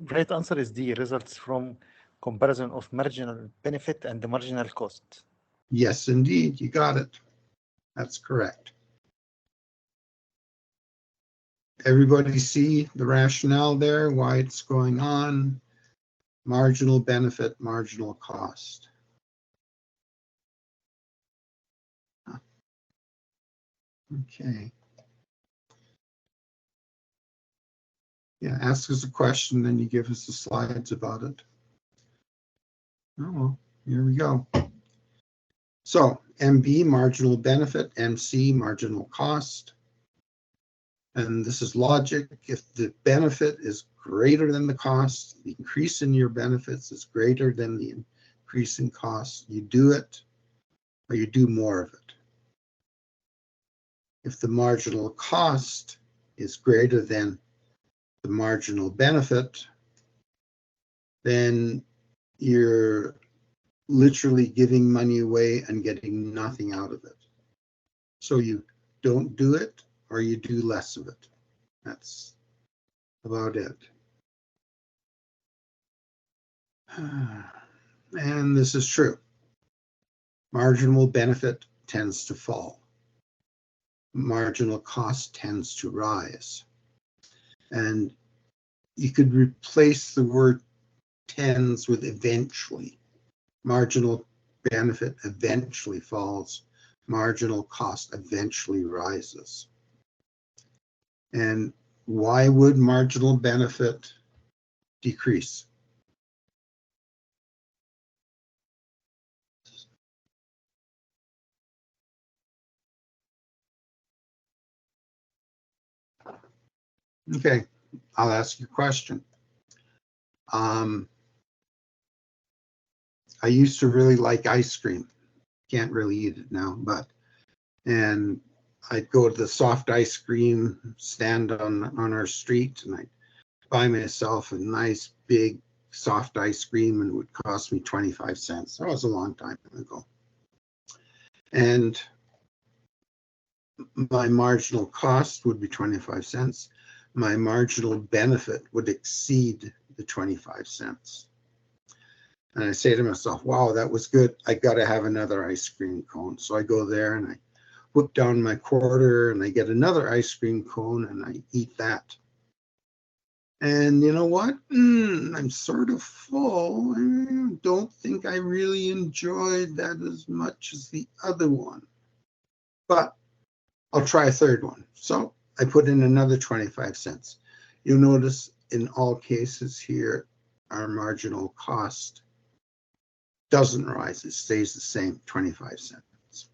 Right answer is D, results from comparison of marginal benefit and the marginal cost.
Yes, indeed, you got it. That's correct. Everybody see the rationale there, why it's going on? Marginal benefit, marginal cost. Okay. Yeah, ask us a question, then you give us the slides about it. Oh, well, here we go. So MB, marginal benefit, MC, marginal cost. And this is logic. If the benefit is greater than the cost, the increase in your benefits is greater than the increase in cost, you do it or you do more of it. If the marginal cost is greater than the marginal benefit, then you're literally giving money away and getting nothing out of it. So you don't do it or you do less of it. That's about it. And this is true. Marginal benefit tends to fall. Marginal cost tends to rise. And you could replace the word tends with eventually. Marginal benefit eventually falls. Marginal cost eventually rises. And why would marginal benefit decrease? Okay, I'll ask you a question. I used to really like ice cream. Can't really eat it now, and I'd go to the soft ice cream stand on our street, and I'd buy myself a nice big soft ice cream, and it would cost me 25 cents. That was a long time ago. And my marginal cost would be 25 cents. My marginal benefit would exceed the 25 cents. And I say to myself, wow, that was good. I got to have another ice cream cone. So I go there and I whip down my quarter and I get another ice cream cone and I eat that. And you know what? I'm sort of full. I don't think I really enjoyed that as much as the other one. But I'll try a third one. So I put in another 25 cents. You'll notice in all cases here, our marginal cost doesn't rise. It stays the same, 25 cents.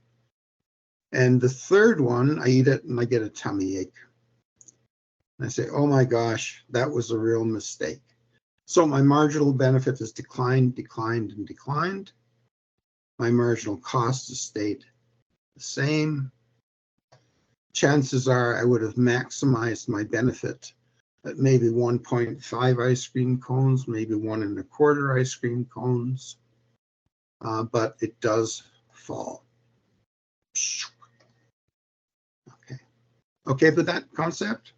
And the third one, I eat it and I get a tummy ache. And I say, oh my gosh, that was a real mistake. So my marginal benefit has declined, declined, and declined. My marginal cost has stayed the same. Chances are I would have maximized my benefit at maybe 1.5 ice cream cones, maybe 1 1/4 ice cream cones, but it does fall. Okay, with that concept?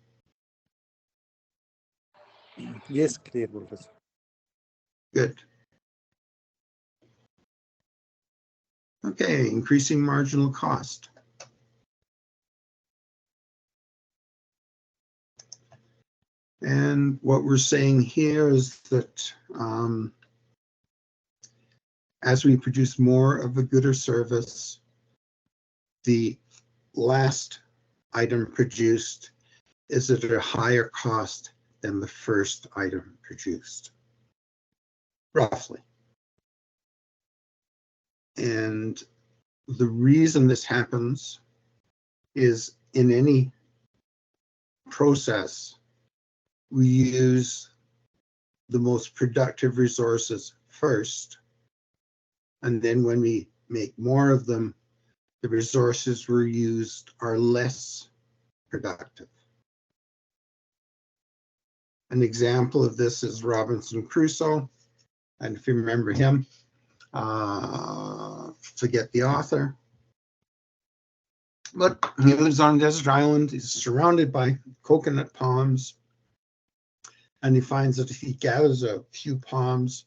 Yes, clear, Professor.
Good. Okay, increasing marginal cost. And what we're saying here is that as we produce more of a good or service, the last item produced is at a higher cost than the first item produced, roughly. And the reason this happens is in any process, we use the most productive resources first. And then when we make more of them, the resources we used are less productive. An example of this is Robinson Crusoe. And if you remember him, forget the author. But he lives on a desert island. He's surrounded by coconut palms. And he finds that if he gathers a few palms,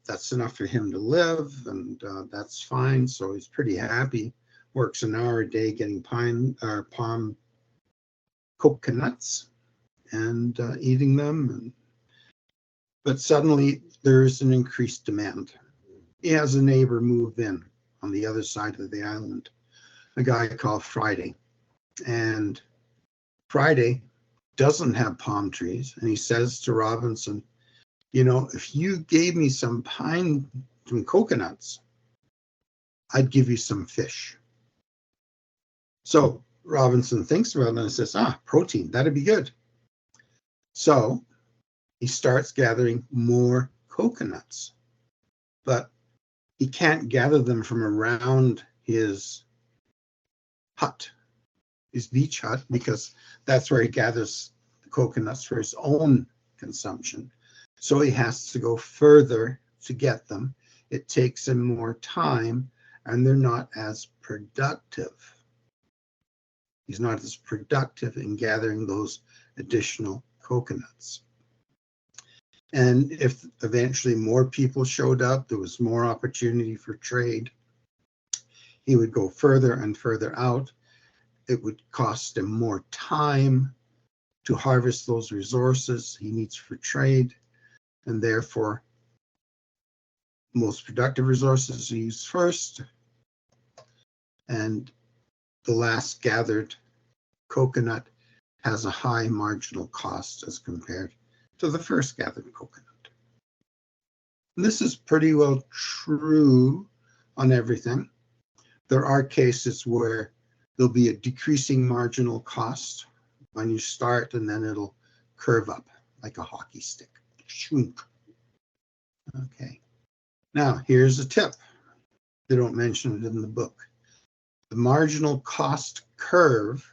that's enough for him to live, and that's fine. So he's pretty happy. Works an hour a day getting palm coconuts and eating them. But suddenly there's an increased demand. He has a neighbor move in on the other side of the island, a guy called Friday. And Friday doesn't have palm trees. And he says to Robinson, you know, if you gave me some coconuts, I'd give you some fish. So Robinson thinks about it and says, protein, that'd be good. So he starts gathering more coconuts, but he can't gather them from around his hut, his beach hut, because that's where he gathers the coconuts for his own consumption. So he has to go further to get them. It takes him more time, and they're not as productive. He's not as productive in gathering those additional coconuts. And if eventually more people showed up, there was more opportunity for trade, he would go further and further out. It would cost him more time to harvest those resources he needs for trade, and therefore most productive resources are used first, and the last gathered coconut has a high marginal cost as compared to the first gathered coconut. And this is pretty well true on everything. There are cases where there'll be a decreasing marginal cost when you start, and then it'll curve up like a hockey stick. Okay. Now, here's a tip. They don't mention it in the book. The marginal cost curve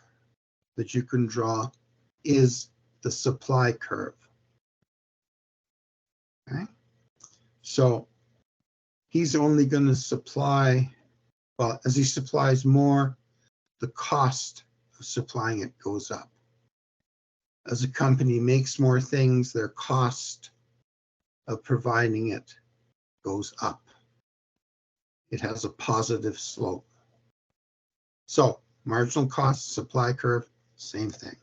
that you can draw is the supply curve. Okay. So he's only going to supply, well, as he supplies more, the cost of supplying it goes up. As a company makes more things, their cost of providing it goes up. It has a positive slope. So marginal cost, supply curve, same thing.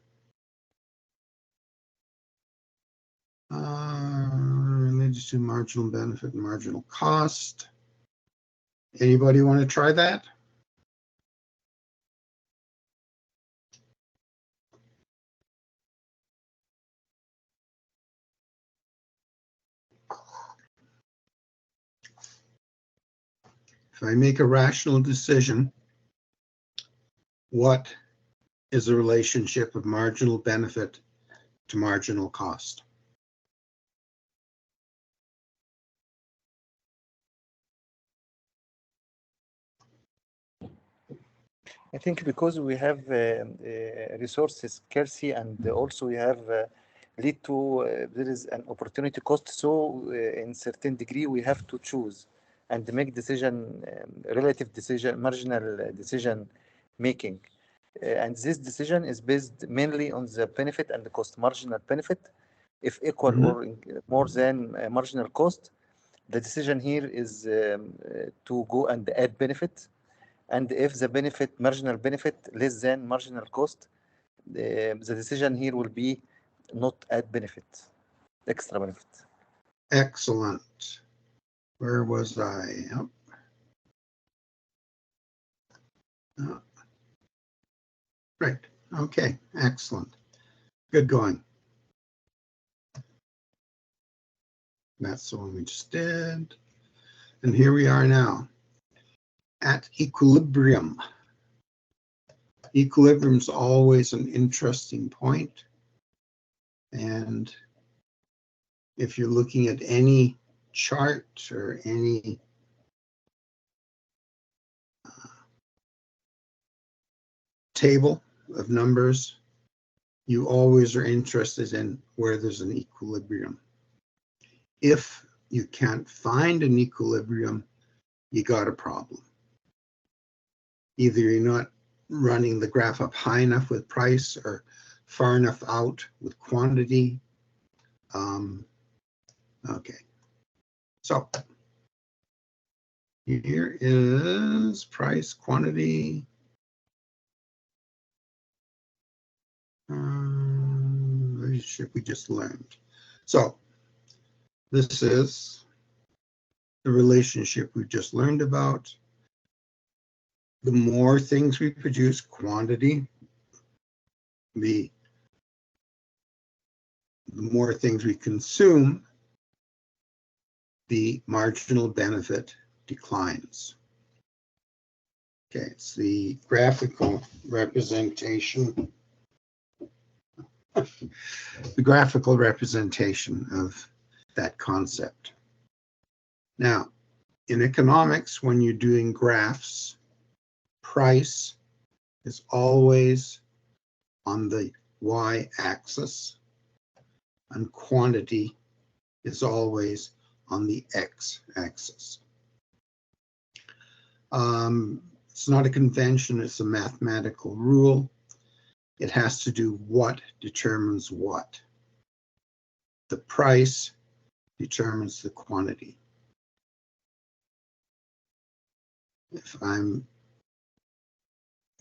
Related to marginal benefit and marginal cost. Anybody want to try that? If I make a rational decision, what is the relationship of marginal benefit to marginal cost?
I think because we have resources scarcity, and also we have lead to there is an opportunity cost. So in certain degree we have to choose and make decision, relative decision, marginal decision making. And this decision is based mainly on the benefit and the cost. Marginal benefit, if equal or more than marginal cost, the decision here is to go and add benefit. And if the benefit, marginal benefit, less than marginal cost, the decision here will be not add benefit, extra benefit.
Excellent. Where was I? Right. Okay. Excellent. Good going. That's the one we just did. And here we are now at equilibrium. Equilibrium is always an interesting point. And if you're looking at any chart or any table of numbers, you always are interested in where there's an equilibrium. If you can't find an equilibrium, you got a problem. Either you're not running the graph up high enough with price or far enough out with quantity. Okay, so here is price, quantity. Relationship we just learned. So this is the relationship we just learned about. The more things we produce, quantity, the more things we consume, the marginal benefit declines. Okay, it's the graphical representation. The graphical representation of that concept. Now, in economics, when you're doing graphs, price is always on the y-axis, and quantity is always on the x-axis. It's not a convention, it's a mathematical rule. It has to do what determines what. The price determines the quantity. If I'm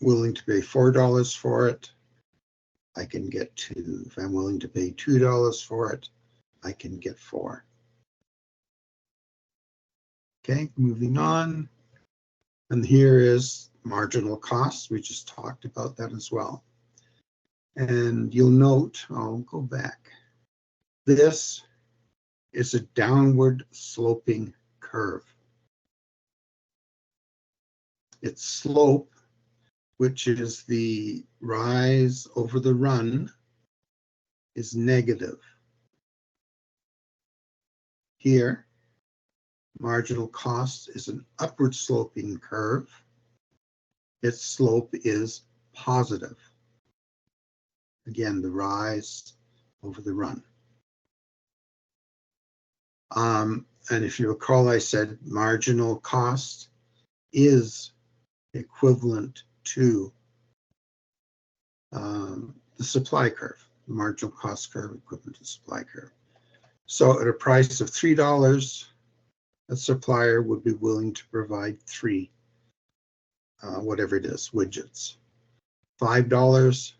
willing to pay $4 for it, I can get 2. If I'm willing to pay $2 for it, I can get 4. Okay, moving on. And here is marginal cost. We just talked about that as well. And you'll note, I'll go back. This is a downward sloping curve. Its slope, which is the rise over the run, is negative. Here, marginal cost is an upward sloping curve. Its slope is positive. Again, the rise over the run. And if you recall, I said marginal cost is equivalent to the supply curve, the marginal cost curve equivalent to the supply curve. So at a price of $3, a supplier would be willing to provide 3, whatever it is, widgets. $5,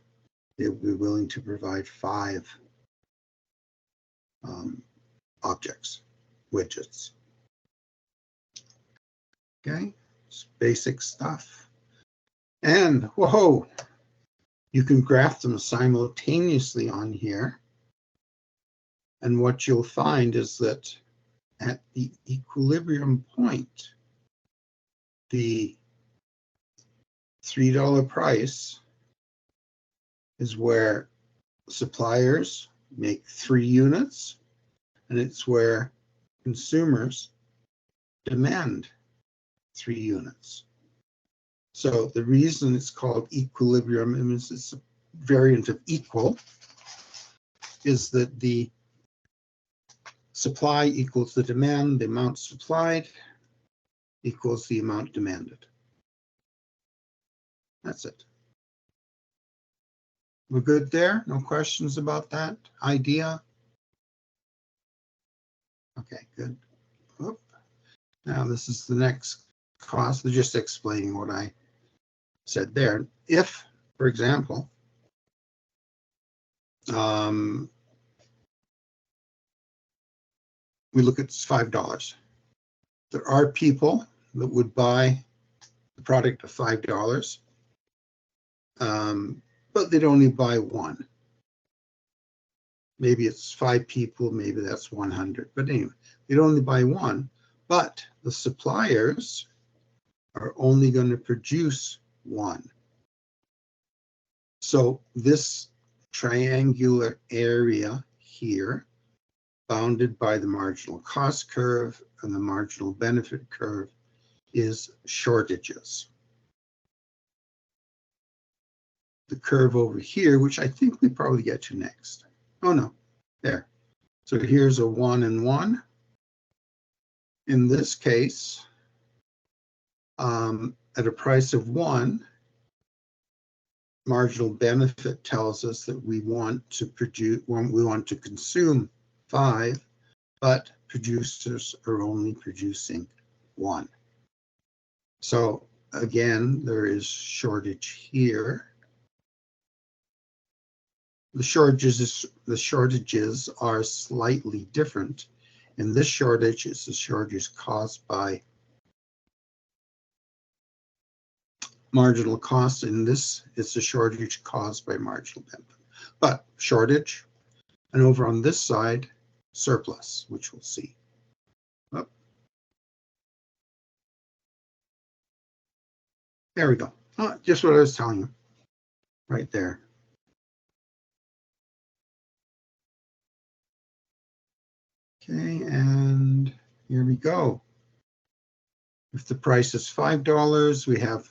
they would be willing to provide 5 objects, widgets. Okay, it's basic stuff. And whoa, you can graph them simultaneously on here. And what you'll find is that at the equilibrium point, the $3 price is where suppliers make 3 units, and it's where consumers demand 3 units. So the reason it's called equilibrium, and it's a variant of equal, is that the supply equals the demand, the amount supplied equals the amount demanded. That's it. We're good there? No questions about that idea? Okay, good. Oop. Now this is the next cost. They're just explaining what I said there. If, for example, we look at $5. There are people that would buy the product of $5, but they'd only buy 1. Maybe it's 5 people, maybe that's 100. But anyway, they'd only buy 1. But the suppliers are only going to produce 1. So this triangular area here, bounded by the marginal cost curve and the marginal benefit curve, is shortages. The curve over here, which I think we probably get to next. Oh no, there. So here's a 1 and 1. In this case, at a price of 1, marginal benefit tells us that we want to consume 5, but producers are only producing 1. So again, there is shortage here. The shortages are slightly different. And this shortage is the shortage caused by marginal cost. In this, it's a shortage caused by marginal benefit. But shortage, and over on this side, surplus, which we'll see. Oh. There we go. Oh, just what I was telling you, right there. Okay, and here we go. If the price is $5, we have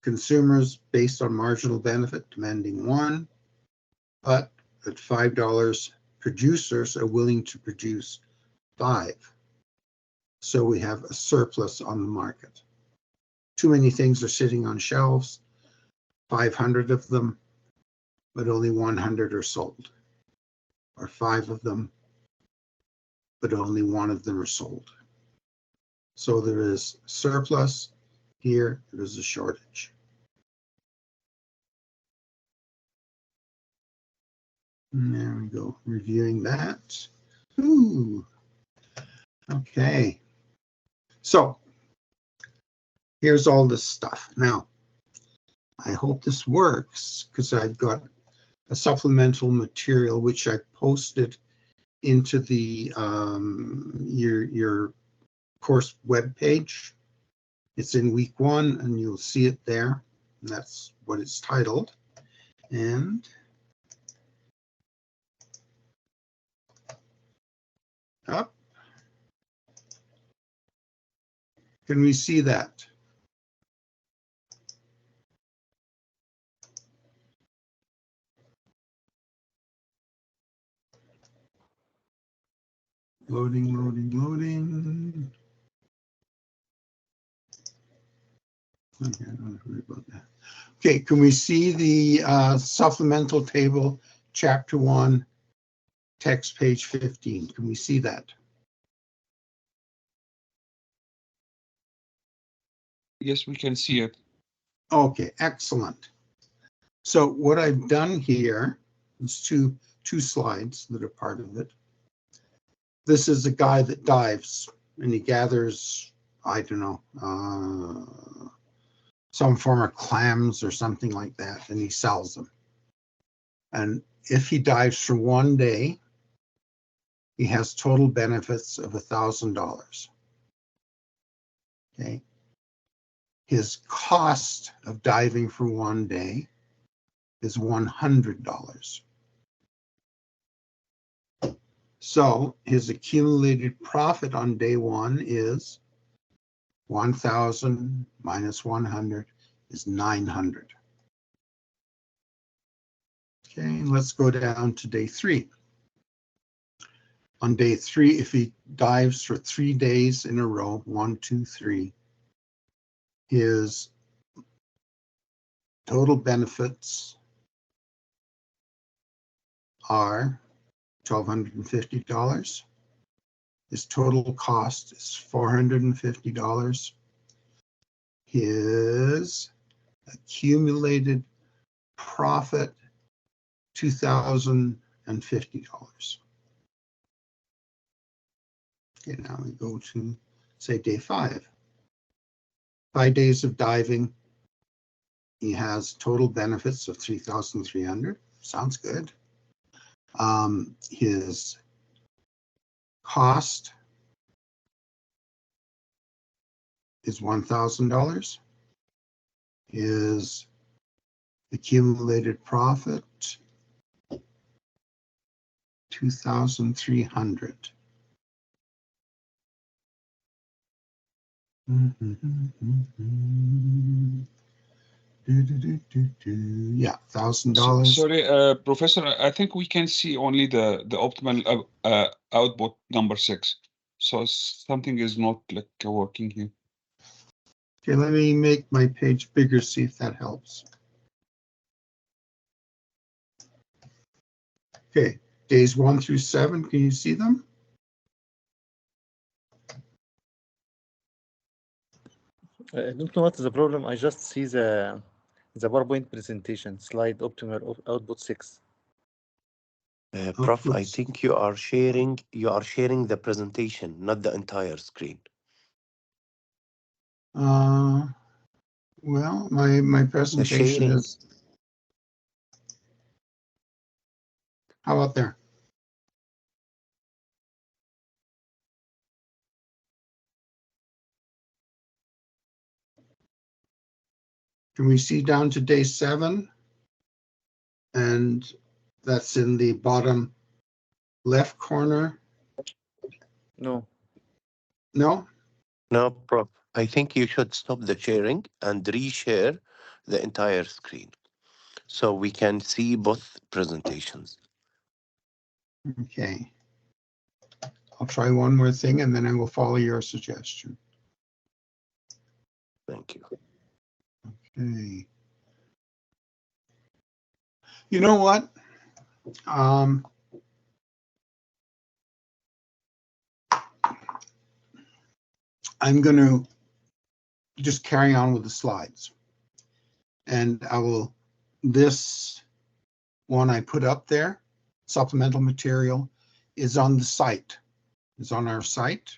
consumers based on marginal benefit demanding 1, but at $5, producers are willing to produce 5. So we have a surplus on the market. Too many things are sitting on shelves. 500 of them, but only 100 are sold. Or 5 of them, but only 1 of them are sold. So there is surplus here, there is a shortage. And there we go, reviewing that. Ooh. Okay. So here's all this stuff. Now, I hope this works because I've got a supplemental material which I posted into the your course webpage. It's in week 1 and you'll see it there. And that's what it's titled. And up. Can we see that? Loading, loading, loading. Okay, don't worry about that. Okay, can we see the supplemental table, chapter 1, text page 15? Can we see that?
Yes, we can see it.
Okay, excellent. So what I've done here is two slides that are part of it. This is a guy that dives and he gathers, I don't know, some form of clams or something like that, and he sells them. And if he dives for 1 day, he has total benefits of $1,000. Okay. His cost of diving for 1 day is $100. So his accumulated profit on day 1 is 1,000 minus 100 is 900. Okay, let's go down to day 3. On day 3, if he dives for 3 days in a row, 1, 2, 3, his total benefits are $1,250. His total cost is $450. His accumulated profit, $2,050. Okay, now we go to, say, day 5. 5 days of diving. He has total benefits of $3,300. Sounds good. His cost is $1,000. His accumulated profit, $2,300. Yeah, $1,000.
Sorry, Professor, I think we can see only the optimal output number 6. So something is not like working here.
Okay, let me make my page bigger, see if that helps. Okay, days 1 through 7, can you see them?
I don't know what is the problem. I just see the PowerPoint presentation, slide optimal output 6.
Prof, I
Outputs.
think you are sharing the presentation, not the entire screen.
Well, my presentation
sharing.
is. How about there? Can we see down to day 7? And that's in the bottom left corner.
No.
No?
No, Prof. I think you should stop the sharing and reshare the entire screen so we can see both presentations.
Okay. I'll try one more thing and then I will follow your suggestion.
Thank you.
Okay. You know what? I'm going to just carry on with the slides. And this one I put up there, supplemental material, is on the site. It's on our site.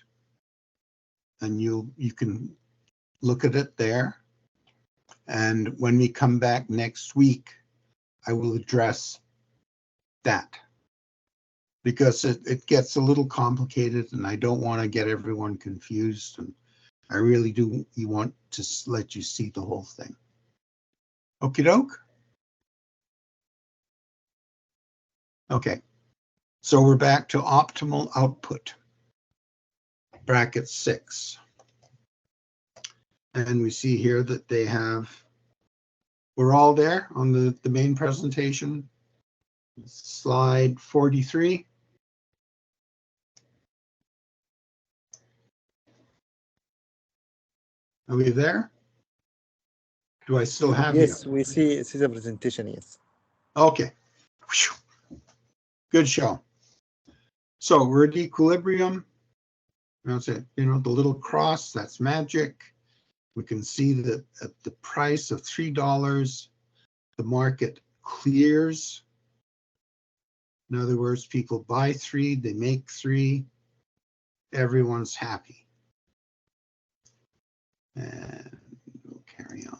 And you can look at it there. And when we come back next week, I will address that. Because it gets a little complicated and I don't want to get everyone confused. And I really do want to let you see the whole thing. Okie doke? Okay, so we're back to optimal output, bracket 6. And we see here that they have, we're all there on the main presentation. Slide 43. Are we there? Do I still have you?
Yes, we see the presentation, yes.
Okay. Good show. So we're at equilibrium. That's it. You know, the little cross, that's magic. We can see that at the price of $3, the market clears. In other words, people buy 3, they make 3. Everyone's happy. And we'll carry on.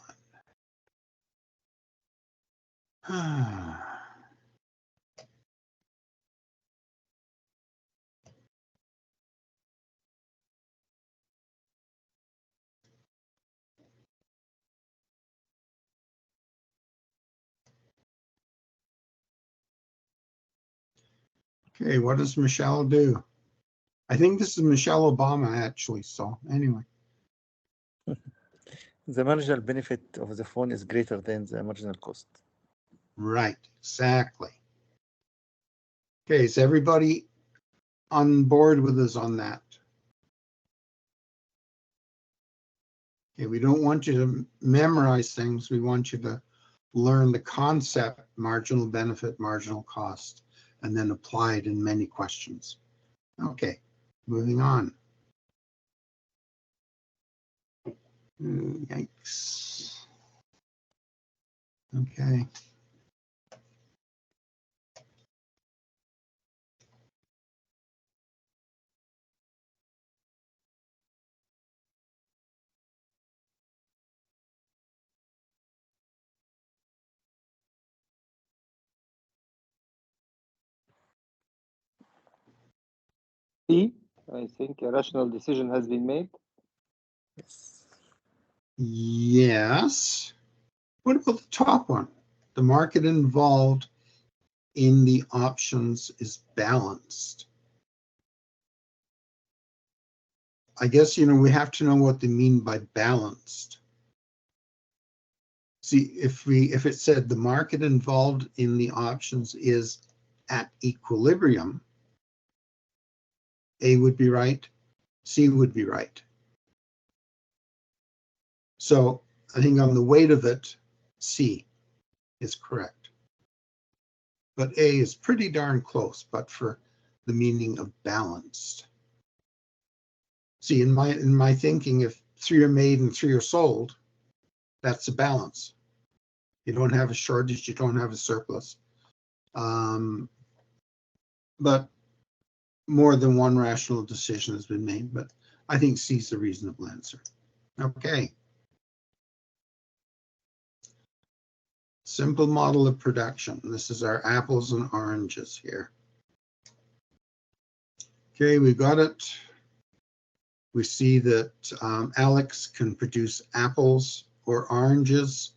Okay, what does Michelle do? I think this is Michelle Obama, actually. So anyway.
The marginal benefit of the phone is greater than the marginal cost.
Right, exactly. Okay, is everybody on board with us on that? Okay, we don't want you to memorize things. We want you to learn the concept, marginal benefit, marginal cost, and then apply it in many questions. Okay, moving on. Yikes. Okay.
C, I think a rational decision has been made.
Yes.
Yes. What about the top one? The market involved in the options is balanced. I guess, you know, we have to know what they mean by balanced. See, if it said the market involved in the options is at equilibrium, A would be right, C would be right. So I think on the weight of it, C is correct. But A is pretty darn close, but for the meaning of balanced. See, in my thinking, if 3 are made and 3 are sold, that's a balance. You don't have a shortage, you don't have a surplus. But more than one rational decision has been made, but I think C is a reasonable answer. Okay. Simple model of production. This is our apples and oranges here. Okay, we got it. We see that Alex can produce apples or oranges.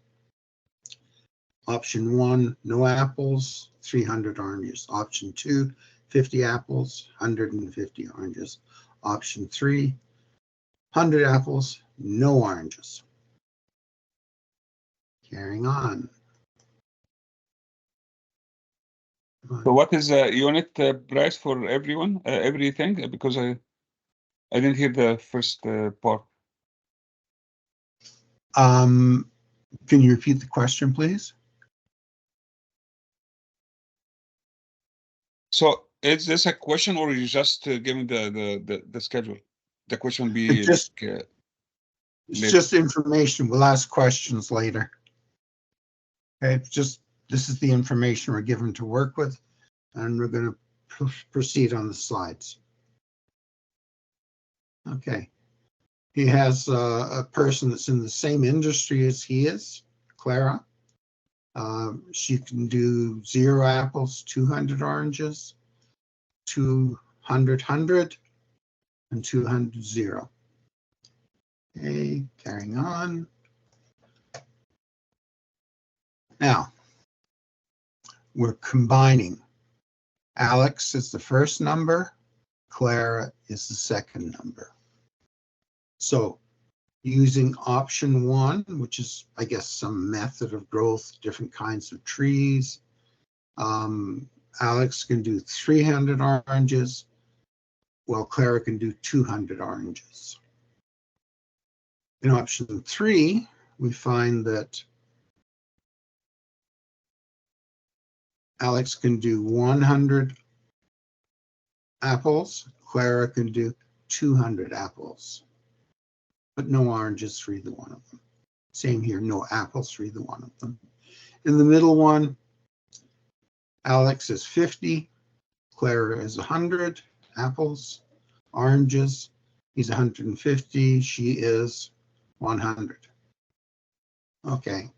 Option 1, no apples, 300 oranges. Option 2, 50 apples, 150 oranges. Option 3, 100 apples, no oranges. Carrying on.
So what is the unit price for everyone, everything? Because I didn't hear the first part.
Can you repeat the question, please?
So is this a question or you just giving the schedule? The question will be
It's just,
like,
it's
later.
just information. We'll ask questions later. Okay, it's just, this is the information we're given to work with, and we're going to proceed on the slides. Okay. He has a person that's in the same industry as he is, Clara. She can do 0 apples, 200 oranges, 200, 100, and 200, 0. Okay, carrying on. Now, we're combining. Alex is the first number, Clara is the second number. So using option 1, which is, I guess, some method of growth, different kinds of trees. Alex can do 300 oranges, while Clara can do 200 oranges. In option 3, we find that Alex can do 100 apples, Clara can do 200 apples, but no oranges for either one of them. Same here, no apples for either one of them. In the middle one, Alex is 50, Clara is 100 apples, oranges. He's 150, she is 100. Okay.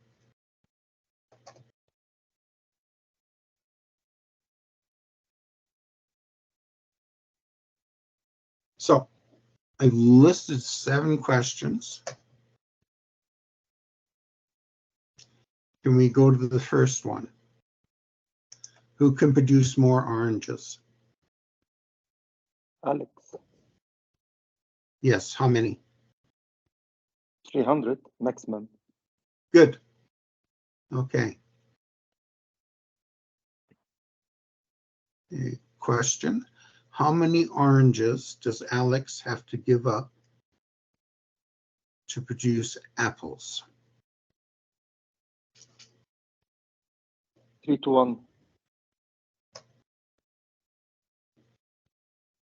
So I've listed 7 questions. Can we go to the first one? Who can produce more oranges?
Alex,
Yes, how many?
300 maximum.
Good. Okay. A question. How many oranges does Alex have to give up to produce apples?
3 to 1.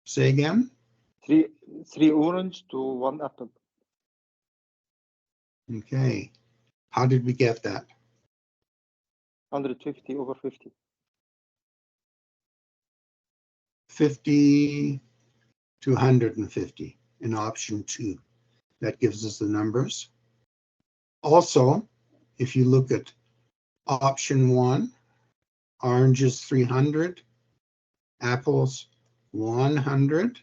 Say again?
3 orange to 1 apple.
Okay. How did we get that?
150 over 50.
50 to 150 in option 2. That gives us the numbers. Also, if you look at option 1, oranges 300, apples 100.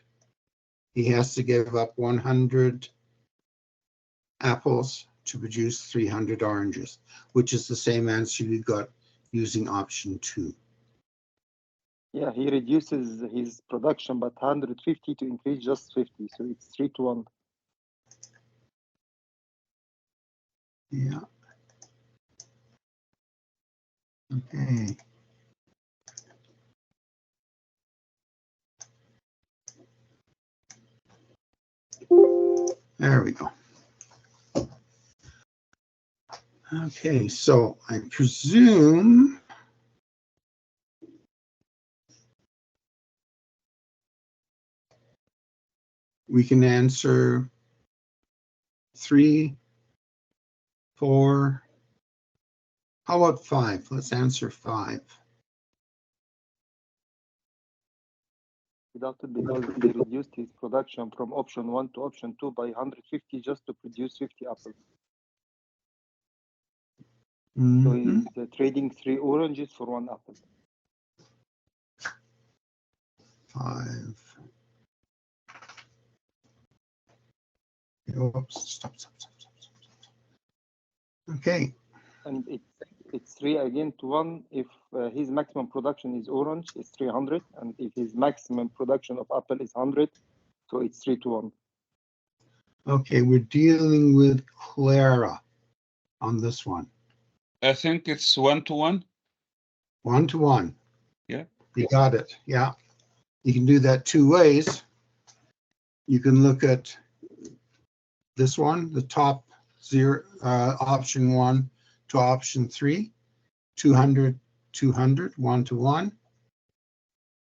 He has to give up 100 apples to produce 300 oranges, which is the same answer you got using option 2.
Yeah, he reduces his production, but 150 to increase just 50. So it's 3 to 1.
Yeah. Okay. There we go. Okay, so I presume we can answer 3, 4. How about 5? Let's answer 5.
Without it, because he reduced his production from option 1 to option 2 by 150 just to produce 50 apples. So he's trading 3 oranges for 1 apple.
5. Oops, stop. Okay.
And it's 3 again to 1 if his maximum production is orange, it's 300. And if his maximum production of apple is 100, so it's 3 to 1.
Okay, we're dealing with Clara on this one.
I think it's 1 to 1.
1 to 1.
Yeah.
You got it. Yeah. You can do that 2 ways. You can look at this one, the top 0, option 1 to option 3, 200, 200, 1 to 1.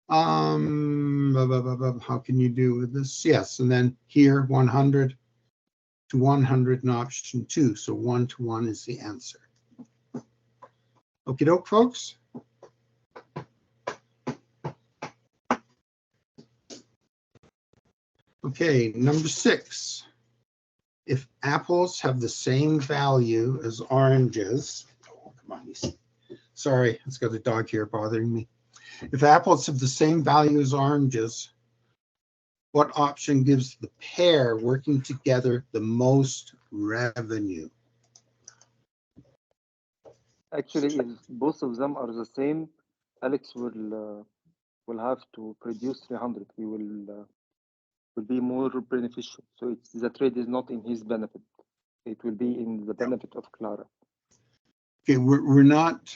How can you do with this? Yes, and then here 100 to 100 in option 2. So 1 to 1 is the answer. Okie doke, folks. Okay, number 6. If apples have the same value as oranges, oh, come on, sorry, it's got a dog here bothering me. If apples have the same value as oranges, what option gives the pair working together the most revenue?
Actually, if both of them are the same, Alex will have to produce 300. He will be more beneficial. So it's the trade is not in his benefit. It will be in the benefit of Clara.
Okay, we're not.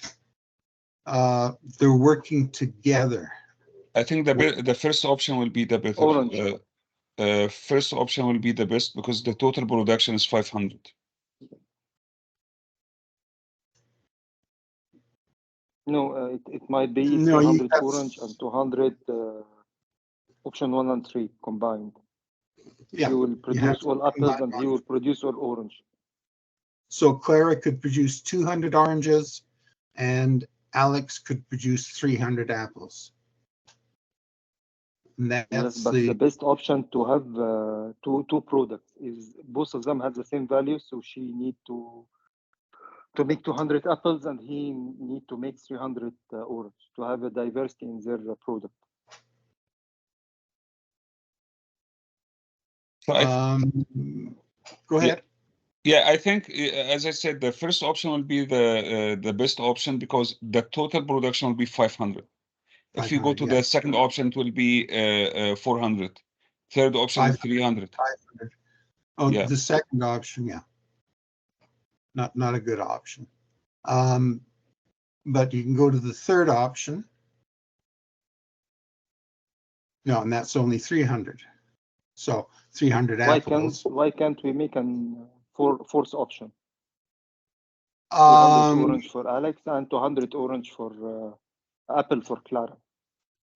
They're working together.
I think the first option will be the better.
Orange.
First option will be the best because the total production is 500.
No, it might be
No,
300 orange and 200 option 1 and 3 combined.
Yeah,
He will produce all apples and he will produce all orange.
So Clara could produce 200 oranges and Alex could produce 300 apples. And that's
yes, but the best option to have two products is both of them have the same value. So she need to make 200 apples and he need to make 300 orange to have a diversity in their product.
So
go ahead.
Yeah, I think, as I said, the first option will be the best option because the total production will be 500. If you go to the second option, it will be 400. Third option, 300.
500. Oh, yeah. The second option, yeah. Not a good option. But you can go to the third option. No, and that's only 300. So 300 apples.
Why can't we make an fourth option? 200 orange for Alex and 200 orange for apple for Clara.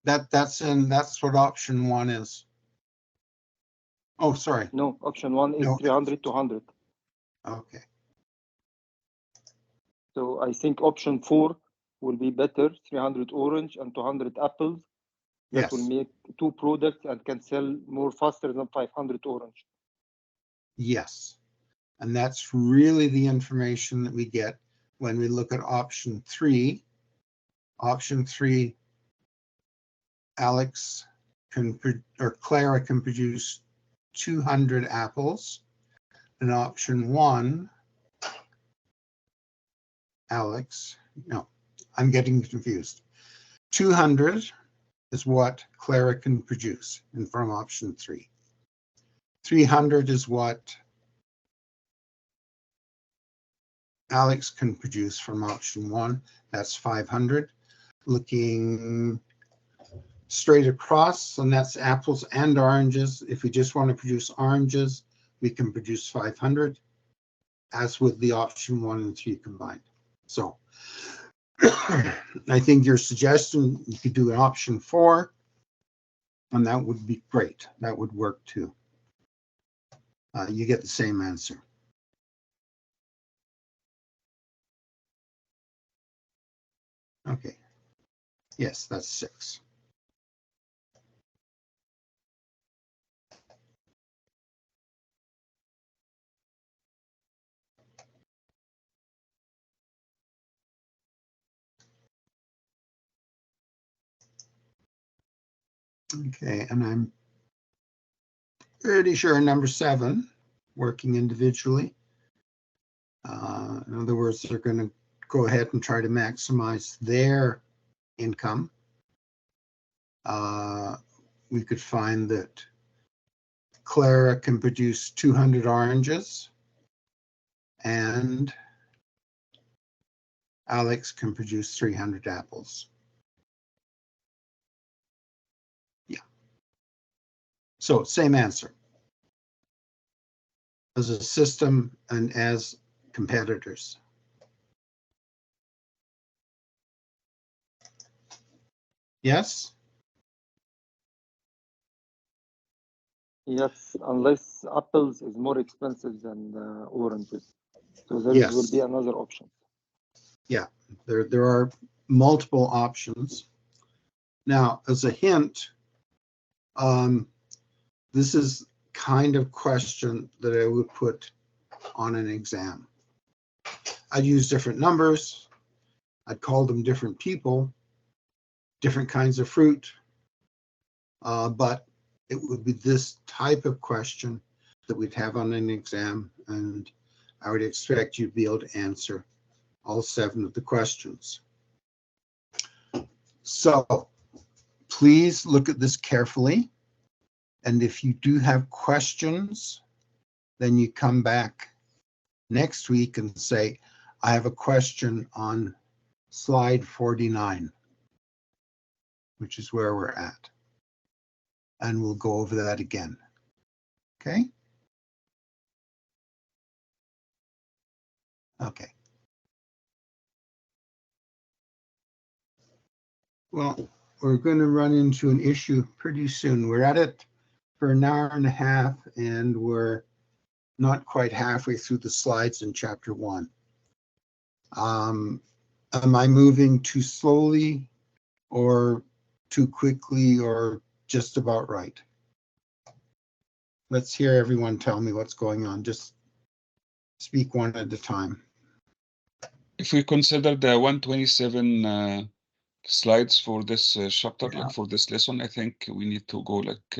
That's what option 1 is. Oh, sorry.
No, option 1 is 300, 200.
Okay.
So I think option 4 will be better, 300 orange and 200 apples. That will make 2 products and can sell more faster than 500 orange.
Yes. And that's really the information that we get when we look at option 3. Option 3, Alex or Clara can produce 200 apples. And option 1, Alex, no, I'm getting confused. 200 is what Clara can produce and from option 3. 300 is what Alex can produce from option 1. That's 500. Looking straight across, and that's apples and oranges. If we just want to produce oranges, we can produce 500, as with the option 1 and 3 combined. So I think your suggestion, you could do an option 4, and that would be great. That would work too. You get the same answer. Okay. Yes, that's 6. Okay, and I'm pretty sure number 7, working individually. In other words, they're going to go ahead and try to maximize their income. We could find that Clara can produce 200 oranges and Alex can produce 300 apples. Yeah. So same answer. As a system and as competitors. Yes?
Yes, unless apples is more expensive than oranges. So there is, will be
Yes,
another option.
yeah, there are multiple options. Now, as a hint, this is kind of question that I would put on an exam. I'd use different numbers. I'd call them different people, different kinds of fruit. But it would be this type of question that we'd have on an exam, and I would expect you to be able to answer all 7 of the questions. So please look at this carefully. And if you do have questions, then you come back next week and say, I have a question on slide 49, which is where we're at. And we'll go over that again. Okay? Okay. Well, we're going to run into an issue pretty soon. We're at it for an hour and a half, and we're not quite halfway through the slides in chapter 1. Am I moving too slowly or too quickly or just about right? Let's hear everyone tell me what's going on. Just speak one at a time.
If we consider the 127 slides for this chapter,
Yeah.
like for this lesson, I think we need to go like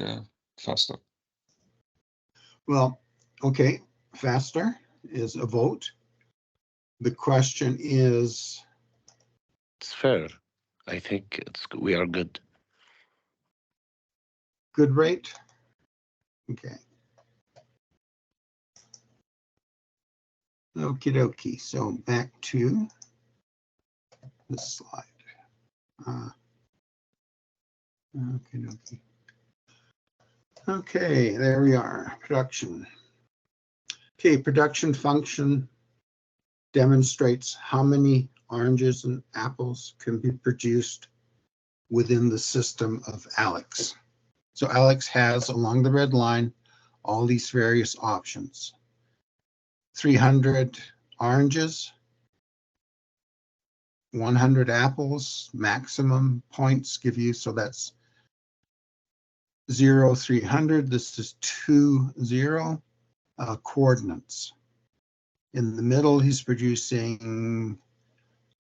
faster.
Well, okay, faster is a vote. The question is,
It's fair. I think we are good.
good rate? Okay. Okie dokie. So back to this slide. Okay, dokie. Okay, there we are. Production. Okay, production function demonstrates how many oranges and apples can be produced within the system of Alex. So Alex has, along the red line, all these various options. 300 oranges, 100 apples, maximum points give you, so that's 0, 300. This is 2, 0 coordinates. In the middle, he's producing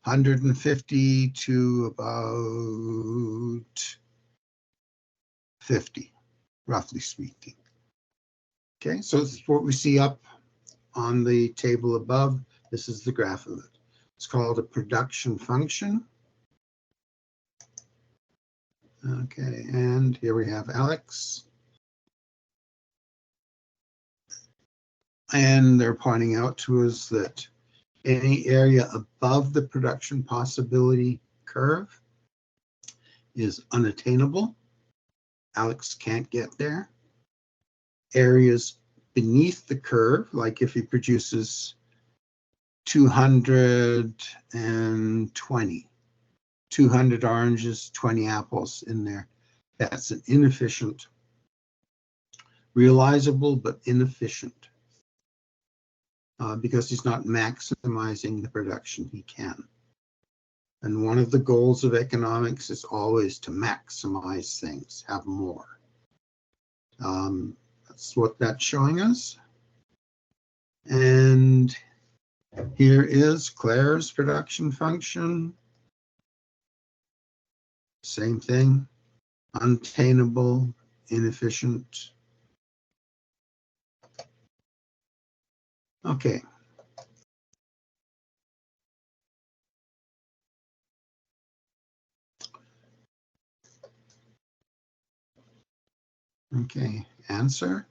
150 to about 50, roughly speaking. Okay, so this is what we see up on the table above. This is the graph of it. It's called a production function. Okay, and here we have Alex. And they're pointing out to us that any area above the production possibility curve is unattainable. Alex can't get there. Areas beneath the curve, like if he produces 220, 200 oranges, 20 apples in there, that's an inefficient, realizable but inefficient, because he's not maximizing the production he can. And one of the goals of economics is always to maximize things, have more. That's what that's showing us. And here is Claire's production function. Same thing, unattainable, inefficient. Okay. Okay, answer.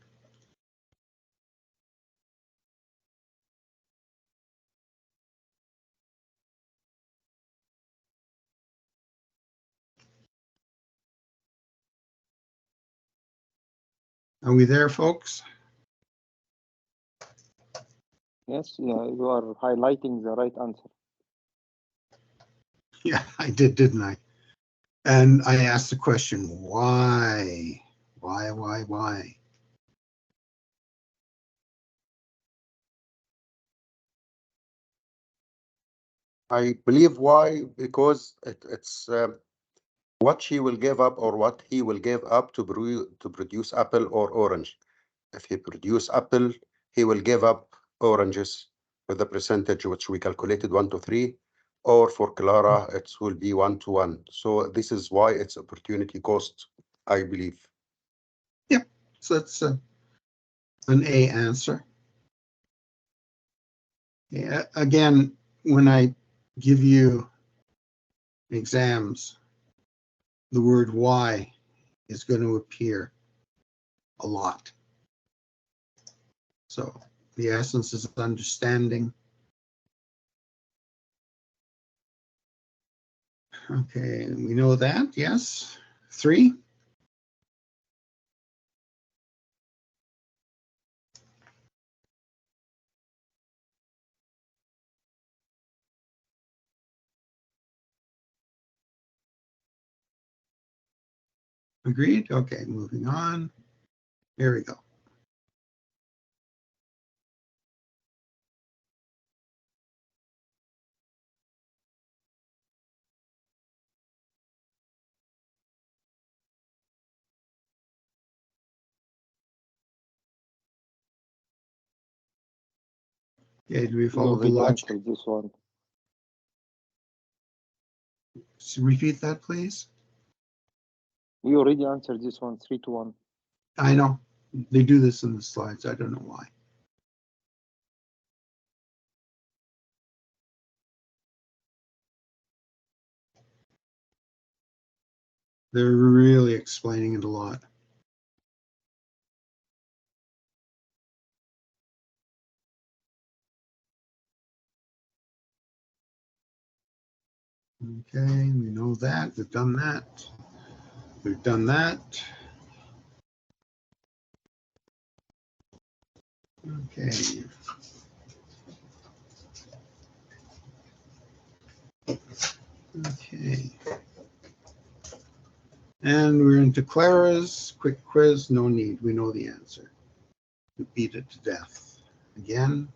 Are we there, folks?
Yes, yeah, you are highlighting the right answer.
Yeah, I did, didn't I? And I asked the question, why? Why?
I believe why, because it's what she will give up or what he will give up to produce apple or orange. If he produce apple, he will give up oranges with the percentage which we calculated 1 to 3, or for Clara, it will be 1 to 1. So this is why it's opportunity cost, I believe.
Yep. So that's an A answer. Yeah. Again, when I give you exams, the word why is going to appear a lot. So the essence is understanding. Okay, we know that, yes. 3. Agreed? Okay, moving on. Here we go. Okay, do we
We
follow the
already
logic?
answered this one.
So repeat that, please.
We already answered this one, 3 to 1.
I know. They do this in the slides. I don't know why. They're really explaining it a lot. Okay, we know that. We've done that. We've done that. Okay. Okay. And we're into Clara's quick quiz. No need. We know the answer. We beat it to death. Again.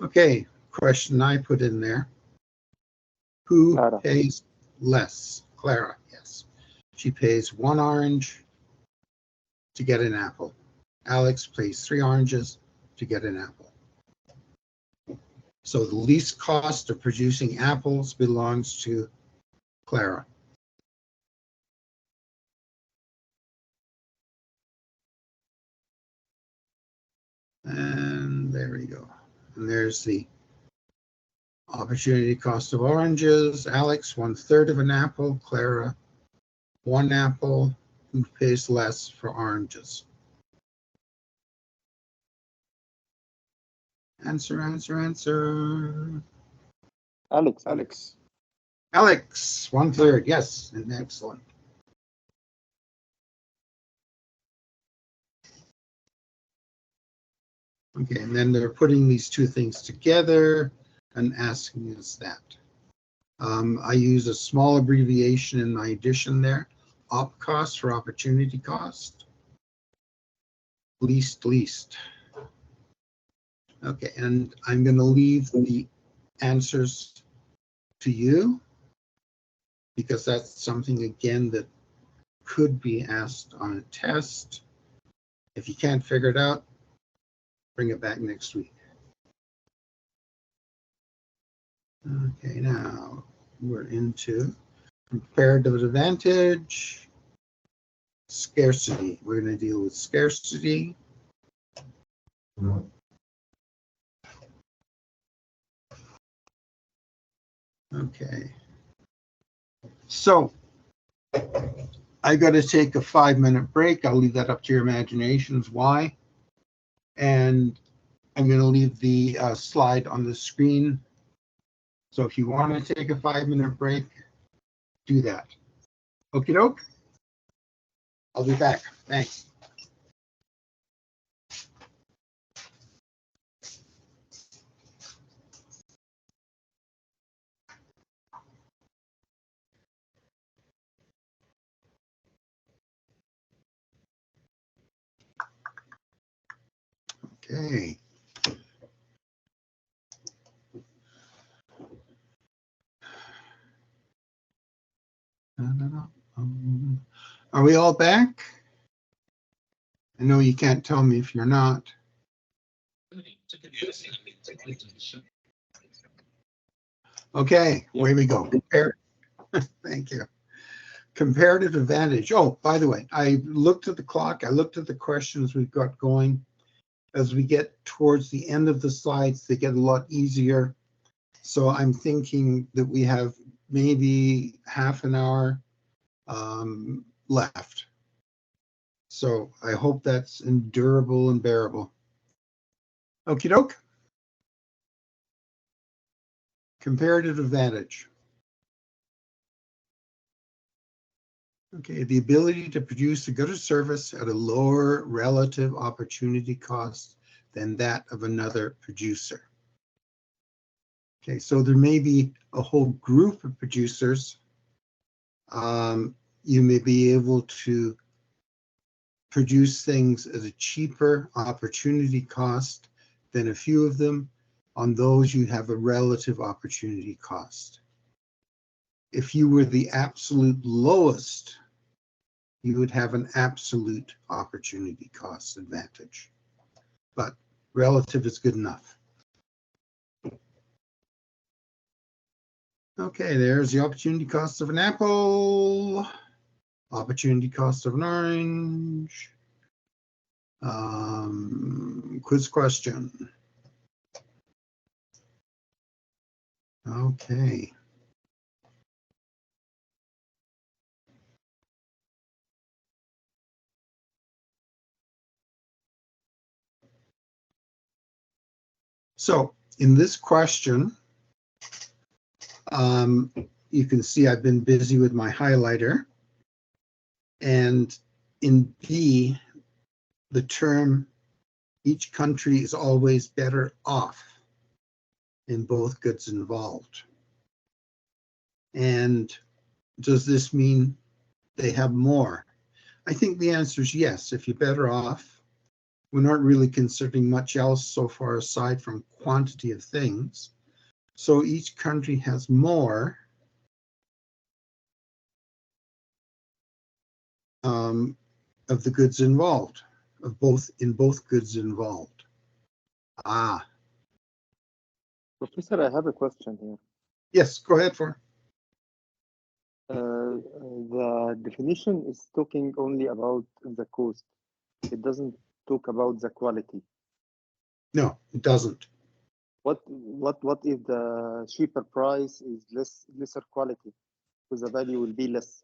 Okay, question I put in there. Who
Clara.
pays less? Clara, yes. She pays 1 orange to get an apple. Alex pays 3 oranges to get an apple. So the least cost of producing apples belongs to Clara. And there we go. And there's the opportunity cost of oranges. Alex, 1/3 of an apple. Clara, 1 apple. Who pays less for oranges? Answer, answer, answer.
Alex.
Alex, 1/3. Yes, and excellent. Okay, and then they're putting these two things together and asking us that. I use a small abbreviation in my addition there. Op cost for opportunity cost. Least. Okay, and I'm going to leave the answers to you because that's something, again, that could be asked on a test. If you can't figure it out, bring it back next week. Okay, now we're into comparative advantage, scarcity. We're going to deal with scarcity. Okay. So I got to take a 5-minute break. I'll leave that up to your imaginations why. And I'm going to leave the slide on the screen. So if you want to take a 5-minute break, do that. Okie doke. I'll be back. Thanks. Okay. Are we all back? I know you can't tell me if you're not. Okay, away we go. Thank you. Comparative advantage. Oh, by the way, I looked at the clock. I looked at the questions we've got going. As we get towards the end of the slides, they get a lot easier. So I'm thinking that we have maybe half an hour left. So I hope that's endurable and bearable. Okie doke. Comparative advantage. Okay, the ability to produce a good or service at a lower relative opportunity cost than that of another producer. Okay, so there may be a whole group of producers. You may be able to produce things at a cheaper opportunity cost than a few of them. On those, you have a relative opportunity cost. If you were the absolute lowest, you would have an absolute opportunity cost advantage. But relative is good enough. Okay, there's the opportunity cost of an apple, opportunity cost of an orange. Quiz question. Okay. So in this question, you can see I've been busy with my highlighter. And in B, the term each country is always better off in both goods involved. And does this mean they have more? I think the answer is yes. If you're better off, we're not really considering much else so far aside from quantity of things. So each country has more of the goods involved, in both goods involved. Ah.
Professor, I have a question here.
Yes, go ahead, for.
The definition is talking only about the cost. It doesn't talk about the quality.
No, it doesn't.
What if the cheaper price is lesser quality? So the value will be less.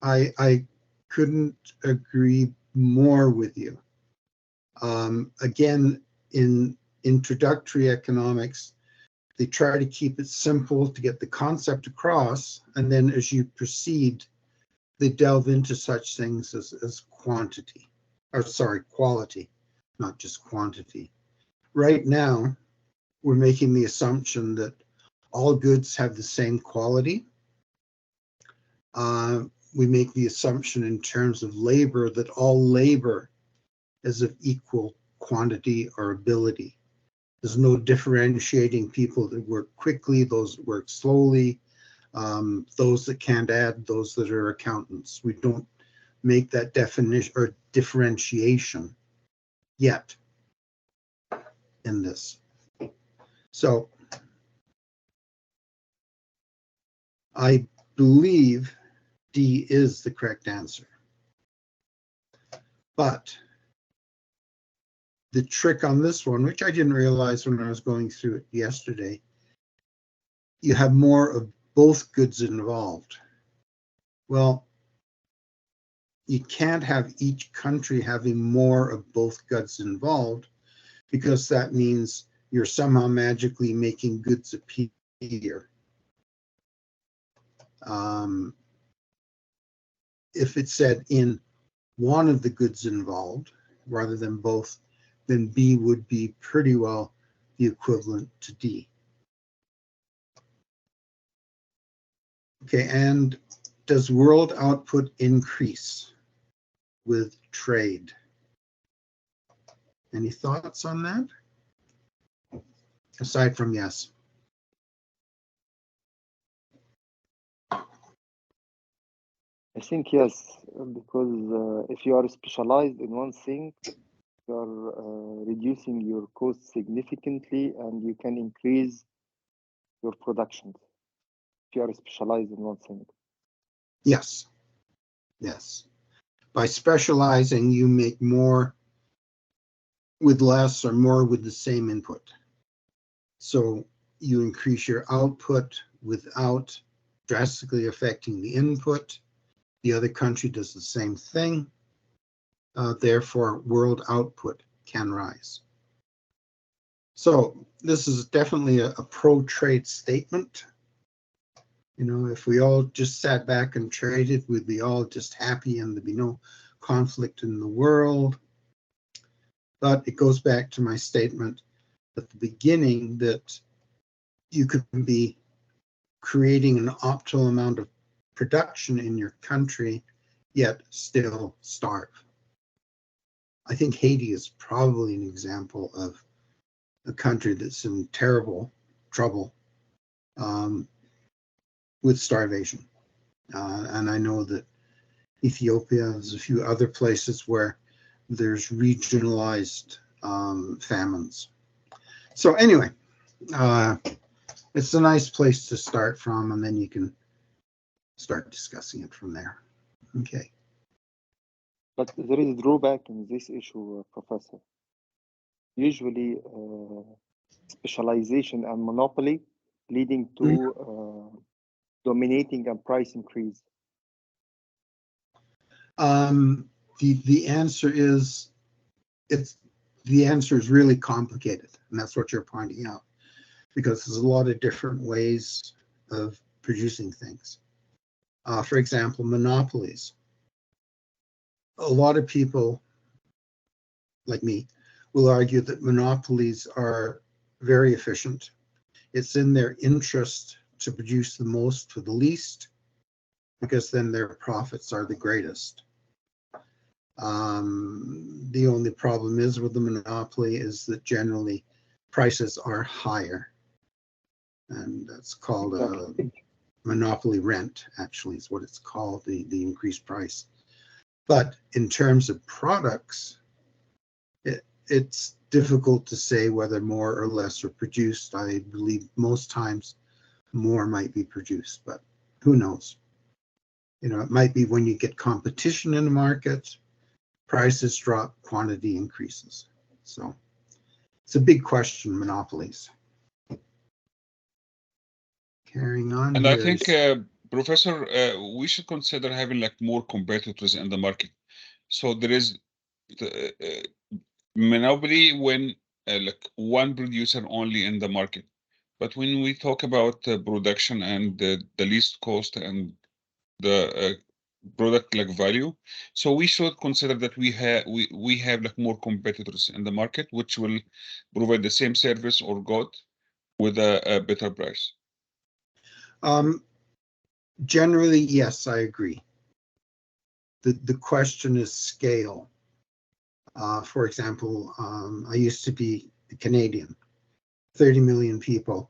I couldn't agree more with you. Again, in introductory economics, they try to keep it simple to get the concept across, and then as you proceed, they delve into such things as quality, not just quantity. Right now, we're making the assumption that all goods have the same quality. We make the assumption in terms of labor that all labor is of equal quantity or ability. There's no differentiating people that work quickly, those that work slowly, those that can't add, those that are accountants. We don't make that definition or differentiation yet in this. So I believe D is the correct answer. But the trick on this one, which I didn't realize when I was going through it yesterday, you have more of both goods involved. Well, you can't have each country having more of both goods involved, because that means you're somehow magically making goods appear. If it said in one of the goods involved rather than both, then B would be pretty well the equivalent to D. Okay, and does world output increase with trade? Any thoughts on that? Aside from yes.
I think yes, because if you are specialized in one thing, you are reducing your costs significantly and you can increase your production if you are specialized in one thing.
Yes. Yes. By specializing, you make more with less or more with the same input. So you increase your output without drastically affecting the input. The other country does the same thing. Therefore, world output can rise. So this is definitely a pro-trade statement. You know, if we all just sat back and traded, we'd be all just happy and there'd be no conflict in the world. But it goes back to my statement at the beginning that you could be creating an optimal amount of production in your country, yet still starve. I think Haiti is probably an example of a country that's in terrible trouble with starvation. And I know that Ethiopia, there's a few other places where there's regionalized famines. So anyway, it's a nice place to start from, and then you can start discussing it from there. Okay.
But there is a drawback in this issue, Professor. Usually, specialization and monopoly leading to dominating and price increase.
The answer is the answer is really complicated, and that's what you're pointing out, because there's a lot of different ways of producing things. For example, monopolies. A lot of people, like me, will argue that monopolies are very efficient. It's in their interest to produce the most for the least, because then their profits are the greatest. The only problem is with the monopoly is that generally prices are higher, and that's called a monopoly rent, actually is what it's called, the increased price. But in terms of products, it's difficult to say whether more or less are produced. I believe most times more might be produced, but who knows? You know, it might be when you get competition in the market, prices drop, quantity increases. So it's a big question, monopolies. Carrying on.
And I think, Professor, we should consider having like more competitors in the market. So there is the monopoly when like one producer only in the market. But when we talk about production and the least cost and the product like value, so we should consider that we have like more competitors in the market, which will provide the same service or good with a better price.
Generally, yes, I agree. The question is scale. For example, I used to be a Canadian, 30 million people.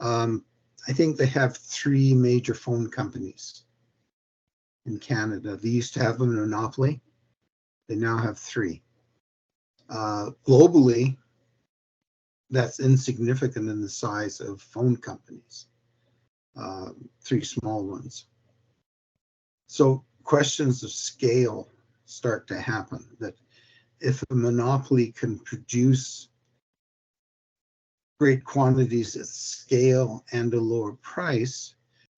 I think they have 3 major phone companies in Canada. They used to have a monopoly. They now have 3. Globally, that's insignificant in the size of phone companies, 3 small ones. So questions of scale start to happen, that if a monopoly can produce great quantities at scale and a lower price,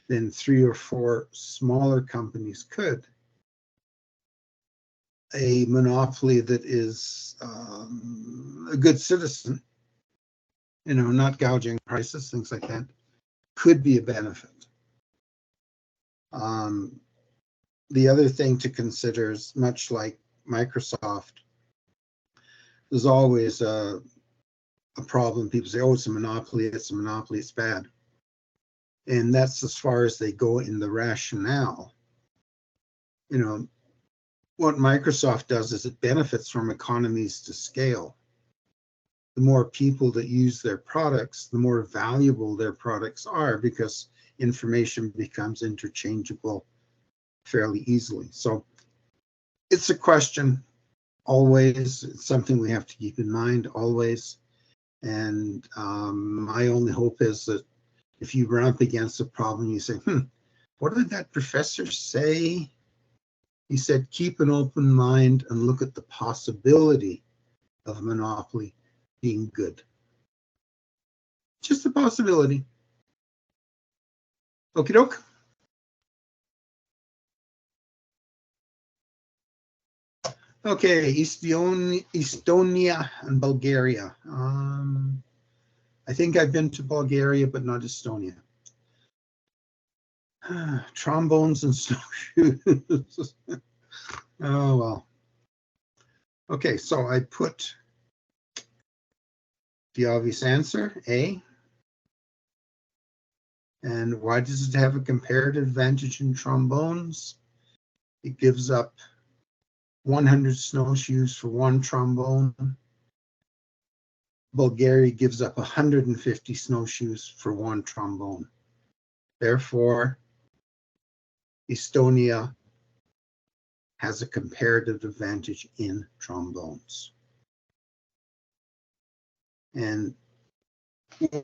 then 3 or 4 smaller companies could. A monopoly that is a good citizen, you know, not gouging prices, things like that, could be a benefit. The other thing to consider is, much like Microsoft, there's always a problem. People say, oh, it's a monopoly, it's bad. And that's as far as they go in the rationale. You know, what Microsoft does is it benefits from economies to scale. The more people that use their products, the more valuable their products are because information becomes interchangeable fairly easily. So it's a question always. It's something we have to keep in mind always. And my only hope is that if you run up against a problem, you say, what did that professor say? He said, keep an open mind and look at the possibility of monopoly being good. Just a possibility. Okie doke. Okay, Estonia and Bulgaria. I think I've been to Bulgaria, but not Estonia. Trombones and snowshoes. Oh, well. Okay, so I put the obvious answer, A. And why does it have a comparative advantage in trombones? It gives up 100 snowshoes for one trombone. Bulgaria gives up 150 snowshoes for one trombone. Therefore, Estonia has a comparative advantage in trombones. And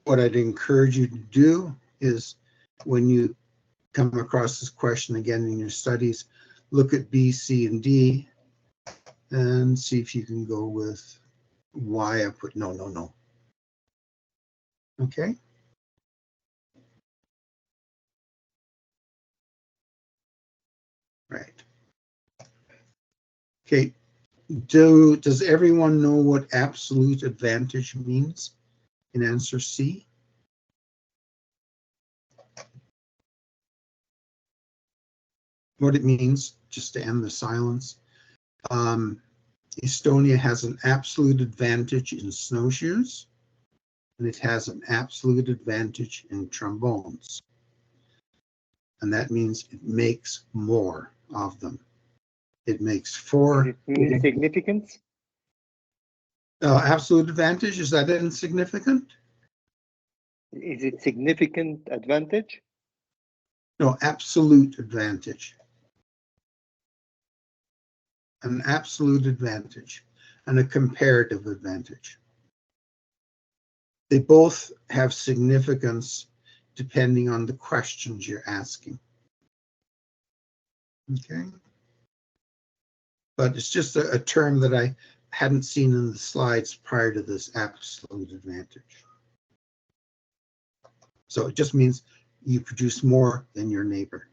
what I'd encourage you to do is when you come across this question again in your studies, look at B, C, and D and see if you can go with why I put no. Okay. Right. Okay. Does everyone know what absolute advantage means in answer C? What it means, just to end the silence. Estonia has an absolute advantage in snowshoes, and it has an absolute advantage in trombones. And that means it makes more of them. It makes four.
Is it significant?
Absolute advantage, is that insignificant?
Is it significant advantage?
No, absolute advantage. An absolute advantage and a comparative advantage. They both have significance depending on the questions you're asking. Okay. But it's just a term that I hadn't seen in the slides prior to this absolute advantage. So it just means you produce more than your neighbor.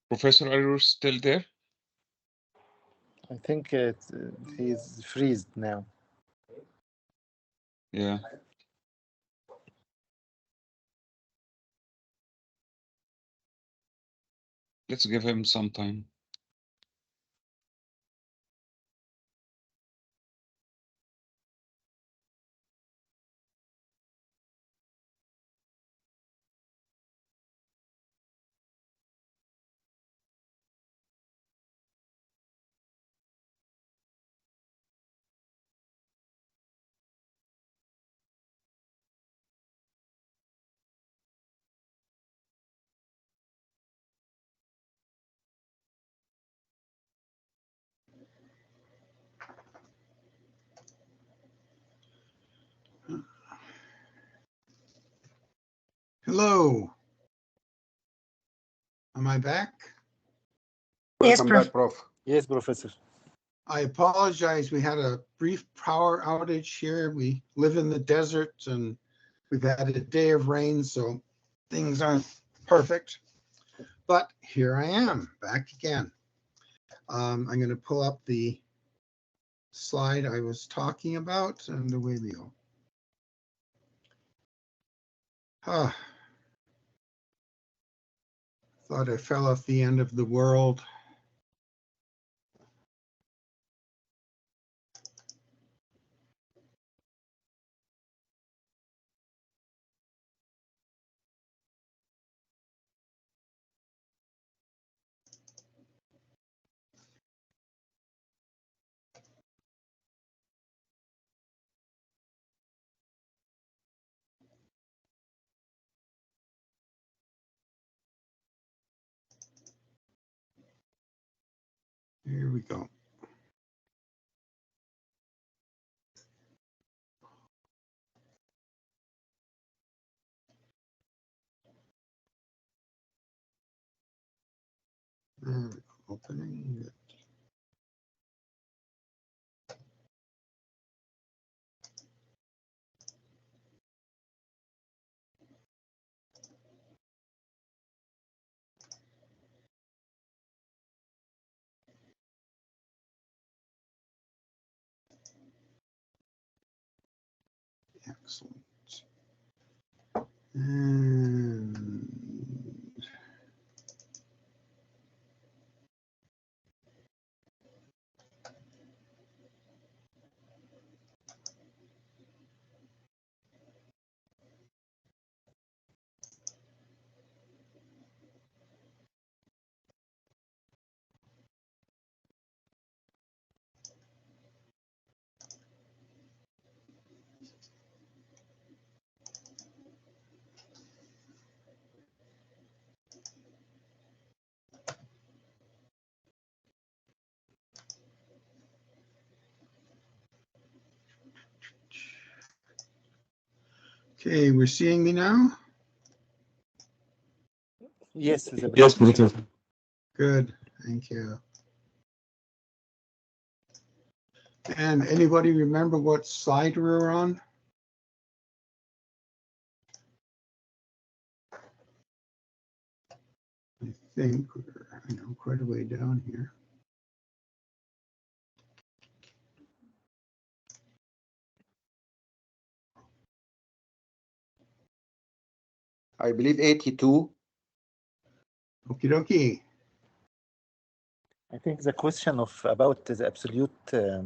Professor, are you still there?
I think he's freezed now.
Yeah. Let's give him some time.
Hello. Am I back?
Yes,
Welcome
Prof.
back, Prof.
Yes, Professor.
I apologize. We had a brief power outage here. We live in the desert and we've had a day of rain, so things aren't perfect. But here I am, back again. I'm going to pull up the slide I was talking about, and away we go. Thought I fell off the end of the world. Here we go. Opening it. Excellent. And okay, we're seeing me now?
Yes, the
Yes, Professor.
Good, thank you. And anybody remember what slide we were on? I think we're quite a way down here.
I believe 82.
Okie dokie.
I think the question of about the absolute
Yes,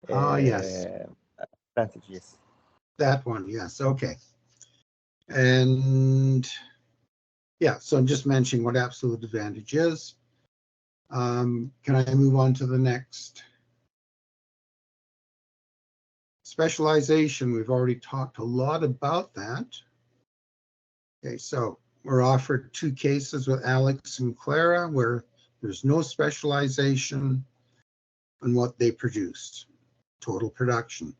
advantage, yes.
that one, yes, okay. And yeah, so I'm just mentioning what absolute advantage is. Can I move on to the next? Specialization, we've already talked a lot about that. Okay, so we're offered two cases with Alex and Clara where there's no specialization on what they produce, total production.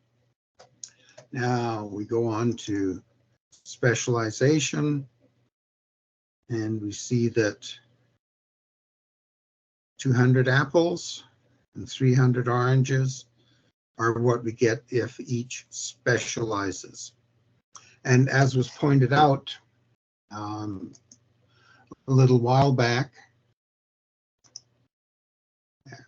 Now we go on to specialization, and we see that 200 apples and 300 oranges are what we get if each specializes. And as was pointed out a little while back, okay.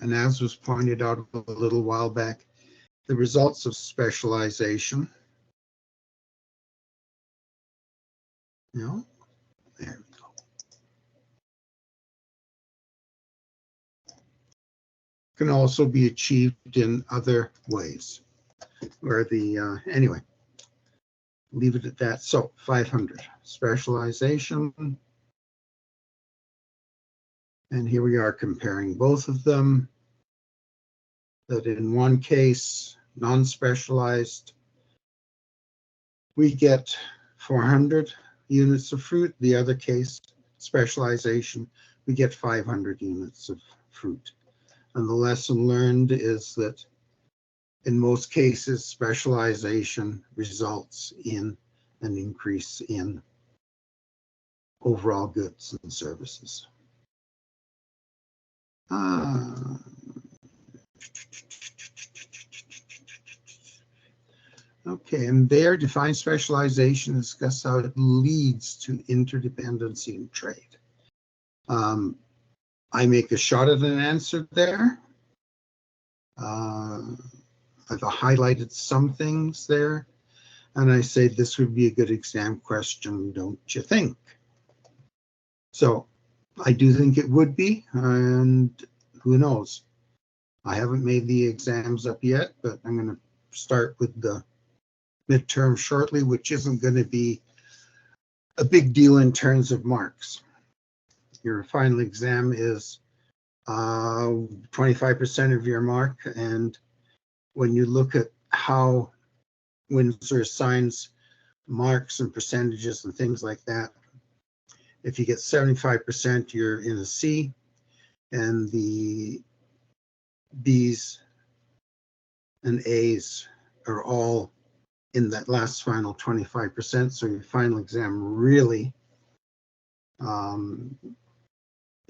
And as was pointed out a little while back, the results of specialization, there we go. Can also be achieved in other ways where the, anyway, leave it at that. So 500 specialization. And here we are comparing both of them. That in one case, non-specialized, we get 400 units of fruit. The other case, specialization, we get 500 units of fruit. And the lesson learned is that in most cases, specialization results in an increase in overall goods and services. Okay, and there, define specialization, discuss how it leads to interdependency in trade. I make a shot at an answer there. I've highlighted some things there, and I say this would be a good exam question, don't you think? So I do think it would be, and who knows? I haven't made the exams up yet, but I'm going to start with the midterm shortly, which isn't going to be a big deal in terms of marks. Your final exam is 25% of your mark, and when you look at how Windsor assigns marks and percentages and things like that, if you get 75%, you're in a C, and the B's and A's are all in that last final 25%. So your final exam really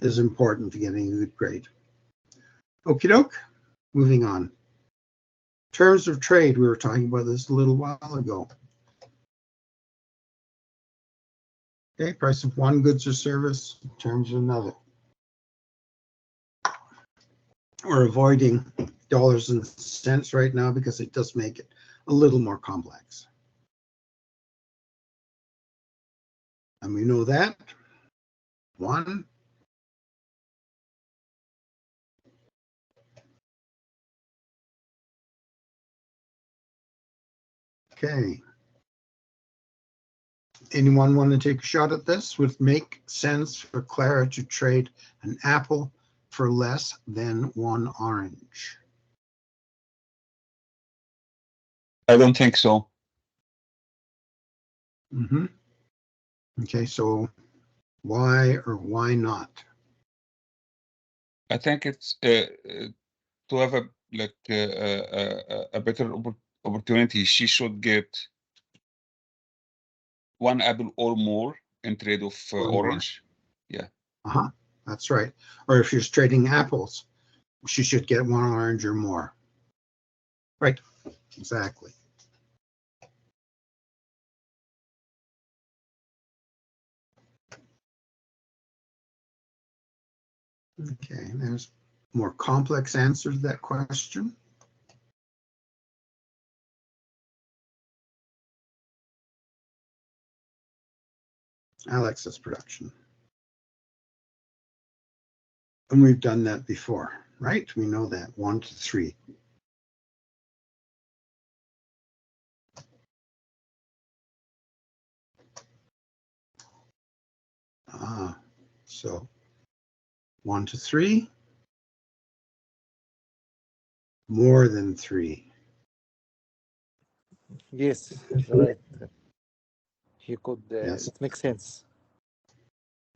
is important to getting a good grade. Okie doke, moving on. Terms of trade, we were talking about this a little while ago. Okay, price of one goods or service, terms of another. We're avoiding dollars and cents right now because it does make it a little more complex. And we know that. One. Okay. Anyone want to take a shot at this? Would it make sense for Clara to trade an apple for less than one orange?
I don't think so.
Mm-hmm. Okay, so why or why not?
I think it's to have a better opportunity. She should get one apple or more in trade of
Or more.
orange. Yeah.
Uh-huh, that's right. Or if you're trading apples, she should get one orange or more. Right, exactly. Okay, there's more complex answer to that question. Alex's production. And we've done that before, right? We know that 1 to 3. So 1 to 3, more than 3.
Yes, right. You could,
Yes.
it makes sense.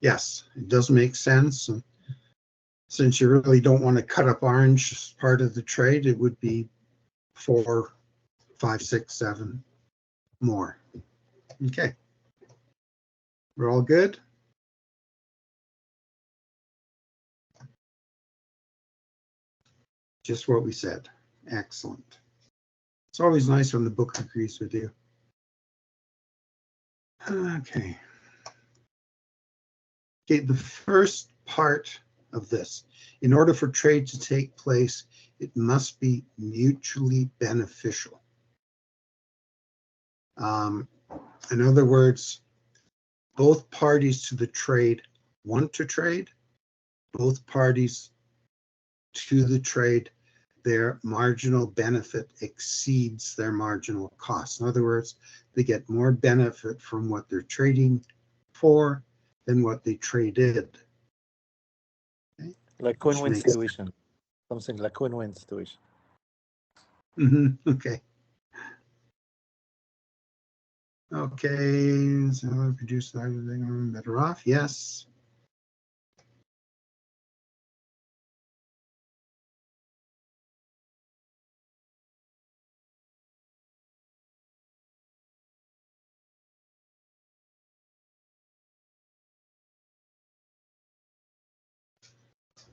Yes, it does make sense. And since you really don't want to cut up orange as part of the trade, it would be 4, 5, 6, 7 more. Okay. We're all good? Just what we said. Excellent. It's always nice when the book agrees with you. Okay. Okay, the first part of this, in order for trade to take place, it must be mutually beneficial. In other words, both parties to the trade want to trade. Both parties to the trade, their marginal benefit exceeds their marginal cost. In other words, they get more benefit from what they're trading for than what they traded. Okay.
Like win-win situation. Something like win-win situation.
Okay. Okay, so produce everything better off. Yes.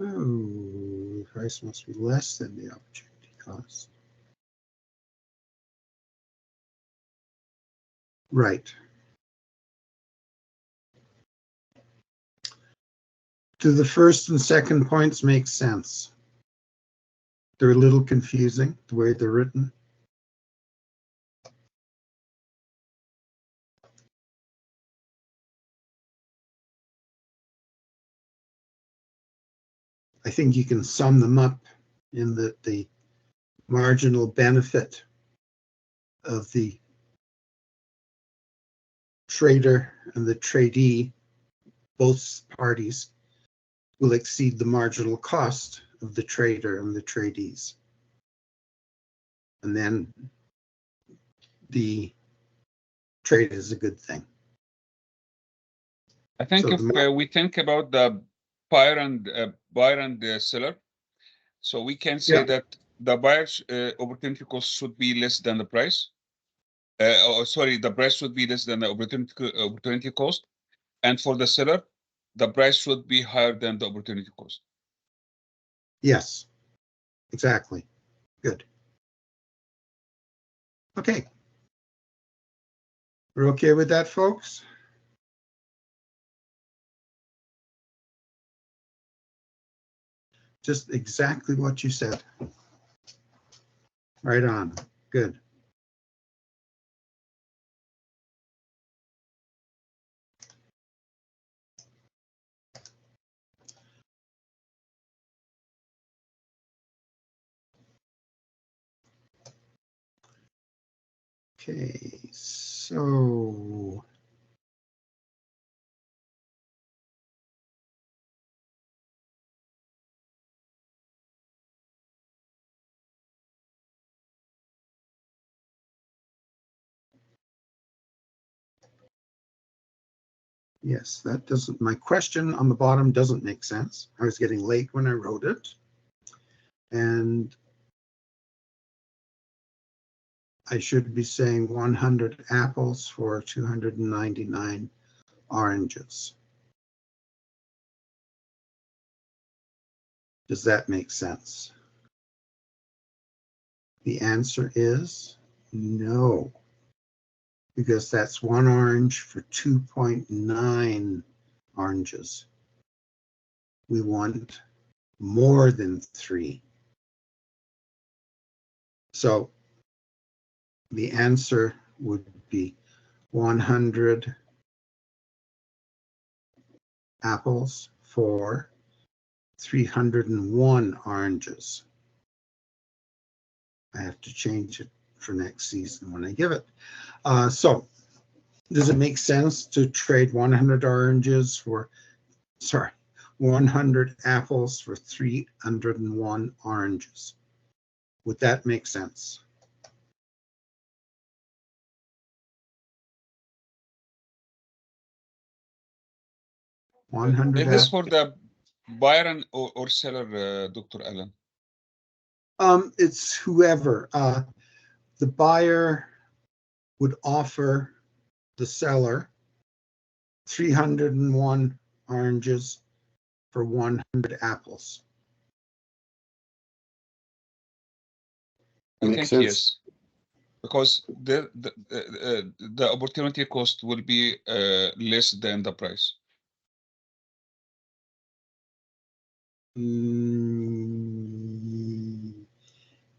Oh, the price must be less than the opportunity cost. Right. Do the first and second points make sense? They're a little confusing, the way they're written. I think you can sum them up in that the marginal benefit of the trader and the tradee, both parties, will exceed the marginal cost of the trader and the tradees. And then the trade is a good thing.
I think
So
if
the
we think about the buyer and the seller, so we can say
Yeah.
that the buyer's opportunity cost should be less than the price. Sorry, the price should be less than the opportunity cost, and for the seller, the price should be higher than the opportunity cost.
Yes, exactly. Good. Okay. We're okay with that, folks? Just exactly what you said. Right on. Good. Okay, so yes, that doesn't, my question on the bottom doesn't make sense. I was getting late when I wrote it. And I should be saying 100 apples for 299 oranges. Does that make sense? The answer is no, because that's one orange for 2.9 oranges. We want more than 3. So the answer would be 100 apples for 301 oranges. I have to change it for next season when I give it. So does it make sense to trade 100 oranges for, 100 apples for 301 oranges? Would that make sense?
Is
100
this
apples.
for the buyer or seller, Dr. Allen?
It's whoever. The buyer would offer the seller 301 oranges for 100 apples.
I
Makes
think
sense.
yes, because the opportunity cost will be less than the price.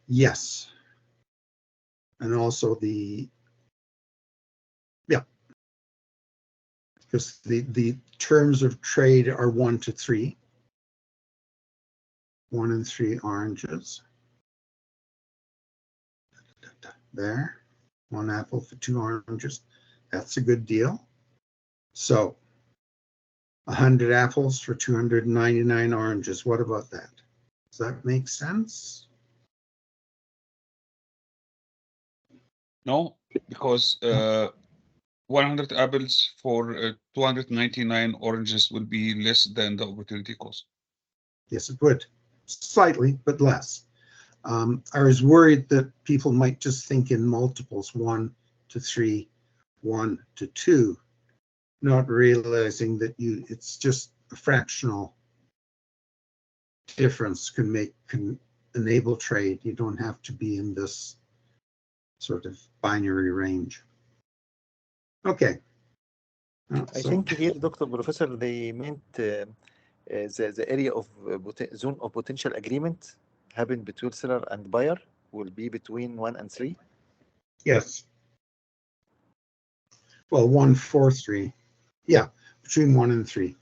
Yes. And also because the terms of trade are 1 to 3. 1 and 3 oranges. There. 1 apple for 2 oranges. That's a good deal. So 100 apples for 299 oranges. What about that? Does that make sense?
No, because 100 apples for 299 oranges will be less than the opportunity cost.
Yes, it would. Slightly, but less. I was worried that people might just think in multiples, 1 to 3, 1 to 2, not realizing that it's just a fractional difference can enable trade. You don't have to be in this sort of binary range. Okay.
I think here, Dr. Professor, they meant the area of zone of potential agreement happen between seller and buyer will be between 1 and 3.
Yes. Well, 1, 4, 3. Yeah, between 1 and 3.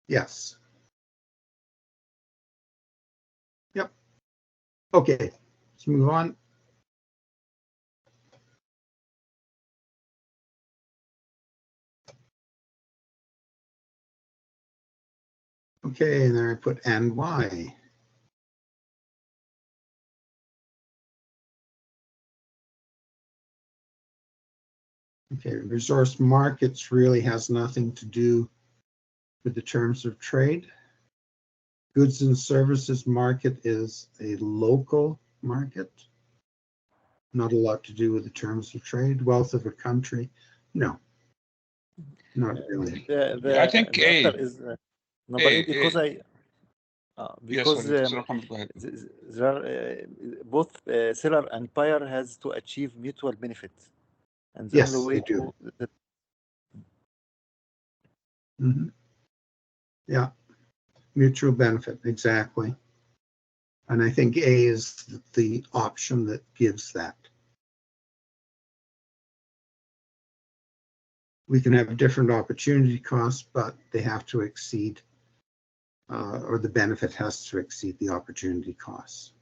Yes. Yep. Okay, let's move on. Okay, and then I put and why. Okay, resource markets really has nothing to do with the terms of trade. Goods and services market is a local market. Not a lot to do with the terms of trade. Wealth of a country, no, not really.
Yeah, I think
the
A.
answer is number A, because
A. Yes,
because
sorry, Dr. Muhammad, go ahead.
there are, both seller and buyer has to achieve mutual benefit, and the
Yes,
only way
they do.
to
Yeah, mutual benefit, exactly. And I think A is the option that gives that. We can have different opportunity costs, but they have to exceed, or the benefit has to exceed the opportunity costs.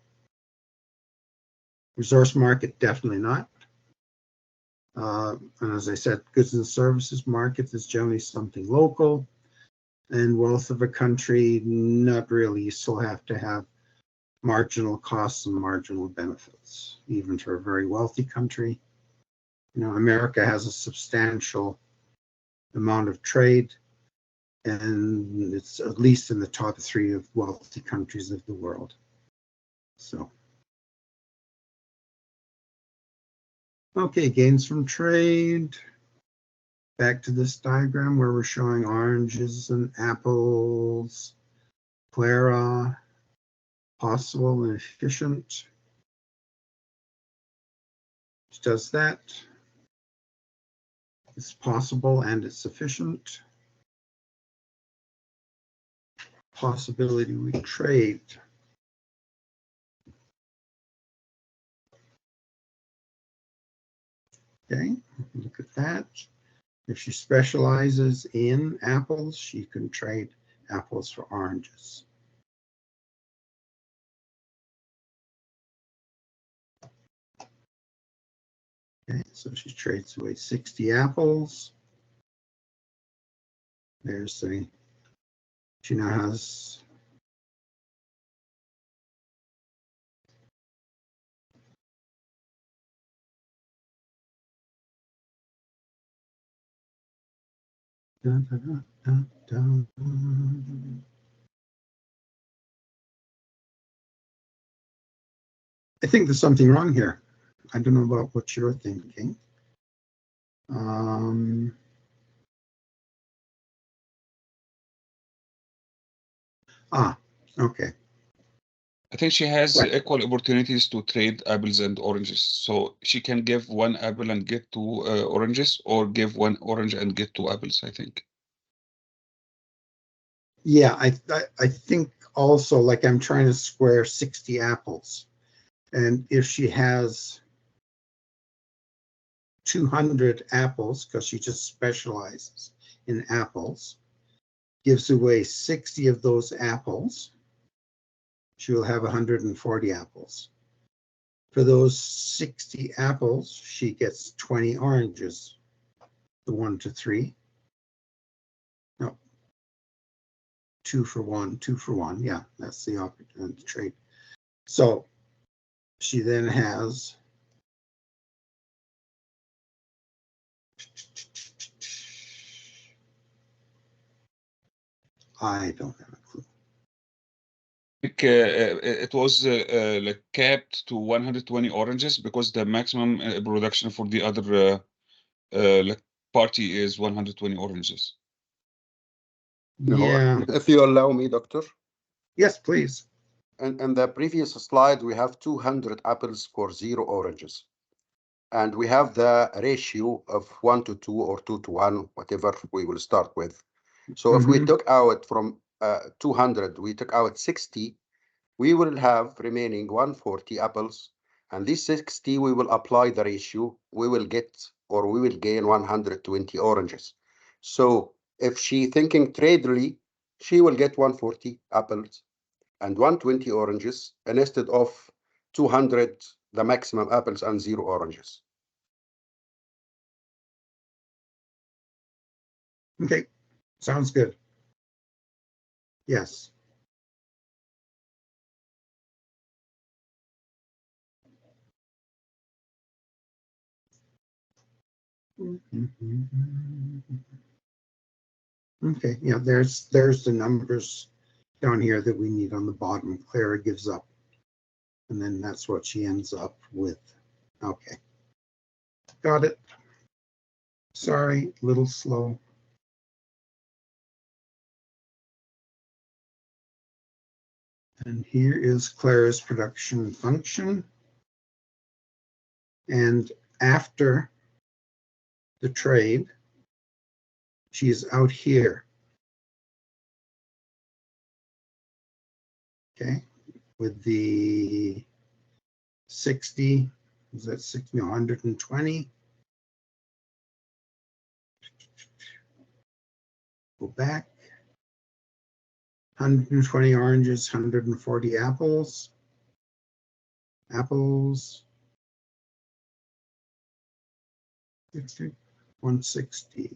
Resource market, definitely not. And as I said, goods and services market is generally something local. And wealth of a country, not really. You still have to have marginal costs and marginal benefits, even for a very wealthy country. You know, America has a substantial amount of trade, and it's at least in the top 3 of wealthy countries of the world. So, okay, gains from trade. Back to this diagram where we're showing oranges and apples, Clara, possible and efficient. It does that. It's possible and it's efficient. Possibility we trade. Okay, look at that. If she specializes in apples, she can trade apples for oranges. Okay, so she trades away 60 apples. There's the, she now has dun, dun, dun, dun, dun. I think there's something wrong here. I don't know about what you're thinking. Okay.
I think she has
Right.
equal opportunities to trade apples and oranges. So she can give 1 apple and get 2 oranges, or give 1 orange and get 2 apples, I think.
Yeah, I think also, like, I'm trying to square 60 apples. And if she has 200 apples, because she just specializes in apples, gives away 60 of those apples, she will have 140 apples. For those 60 apples, she gets 20 oranges, the 1 to 3. No, 2 for 1, 2 for 1. Yeah, that's the opportunity trade. So she then has I don't have a clue.
It was like capped to 120 oranges because the maximum production for the other like party is 120 oranges.
Yeah.
If you allow me, doctor.
Yes, please.
In the previous slide, we have 200 apples for 0 oranges. And we have the ratio of 1 to 2 or 2 to 1, whatever we will start with. So if we
Mhm.
took out from 200, we took out 60, we will have remaining 140 apples. And these 60, we will apply the ratio, we will get, or we will gain 120 oranges. So if she thinking tradely, she will get 140 apples and 120 oranges instead of 200, the maximum apples and 0 oranges.
Okay, sounds good. Yes. Okay, yeah, there's the numbers down here that we need on the bottom. Clara gives up, and then that's what she ends up with. Okay, got it. Sorry, a little slow. And here is Clara's production function. And after the trade, she's out here. Okay, with the 60, is that 60? No, 120. Go back. 120 oranges, 140 apples. Apples. 60, 160.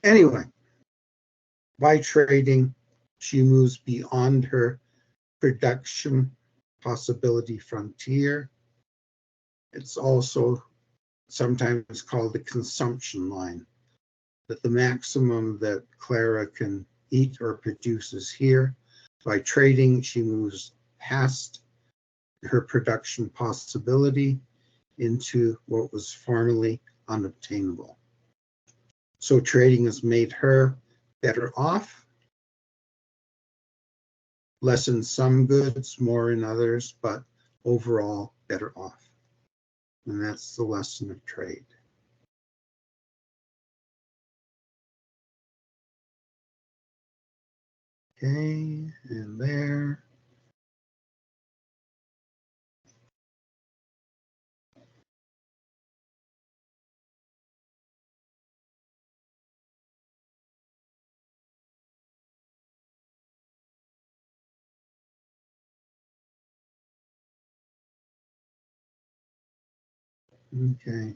Anyway, by trading, she moves beyond her production possibility frontier. It's also sometimes called the consumption line, that the maximum that Clara can eat or produce is here. By trading, she moves past her production possibility into what was formerly unobtainable. So trading has made her better off, less in some goods, more in others, but overall better off. And that's the lesson of trade. Okay, and there. Okay.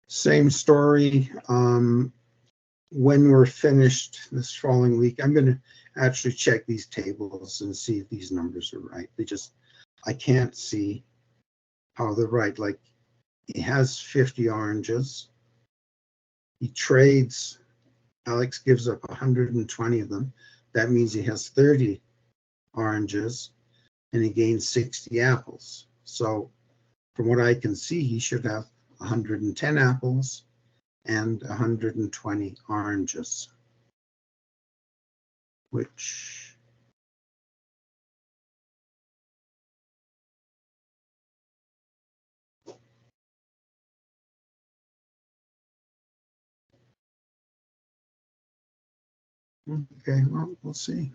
Same story. When we're finished this following week, I'm going to actually check these tables and see if these numbers are right. I can't see how they're right. Like, he has 50 oranges. He trades. Alex gives up 120 of them. That means he has 30 oranges and he gains 60 apples. So from what I can see, he should have 110 apples and 120 oranges, which okay, well, we'll see.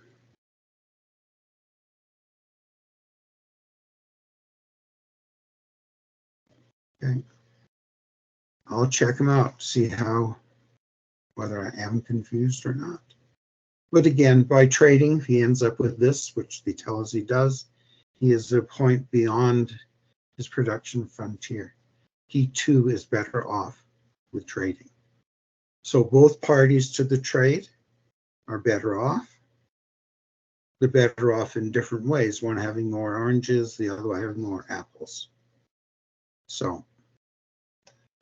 Okay, I'll check him out, see whether I am confused or not. But again, by trading, if he ends up with this, which they tell us he does, he is a point beyond his production frontier. he too is better off with trading. So both parties to the trade are better off. They're better off in different ways, one having more oranges, the other having more apples. So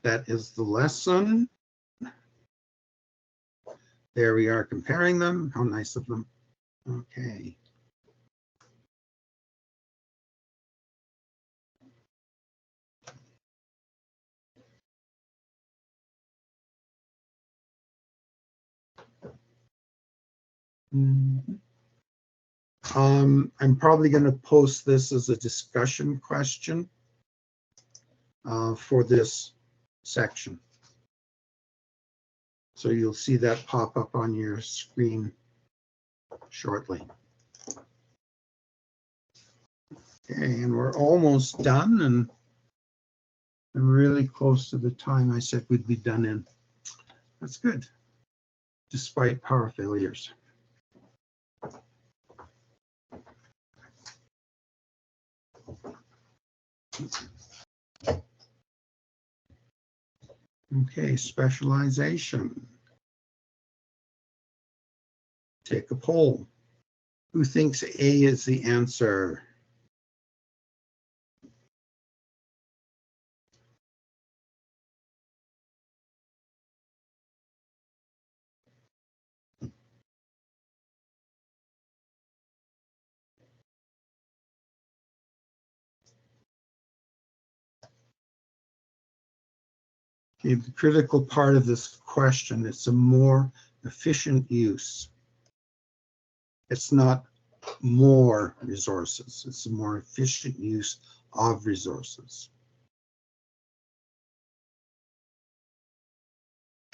that is the lesson. There we are comparing them. How nice of them. Okay. I'm probably going to post this as a discussion question for this section. So you'll see that pop up on your screen shortly. Okay, and we're almost done, and I'm really close to the time I said we'd be done in. That's good, despite power failures. Okay, specialization. Take a poll. Who thinks A is the answer? Okay, the critical part of this question, it's a more efficient use. It's not more resources, it's a more efficient use of resources.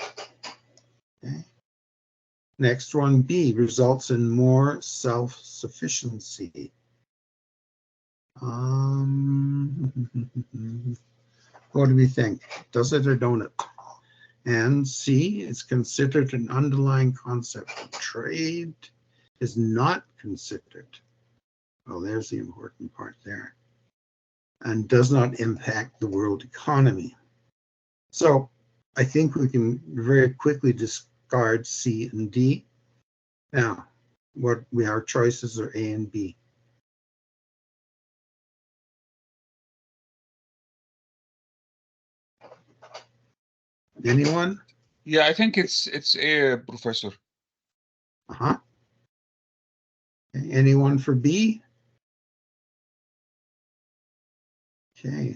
Okay. Next one, B, results in more self-sufficiency. What do we think? Does it or don't it? And C, is considered an underlying concept. Trade is not considered. Well, there's the important part there. And does not impact the world economy. So I think we can very quickly discard C and D. Now, our choices are A and B. Anyone?
Yeah, I think it's A, Professor.
Uh-huh. Anyone for B? Okay.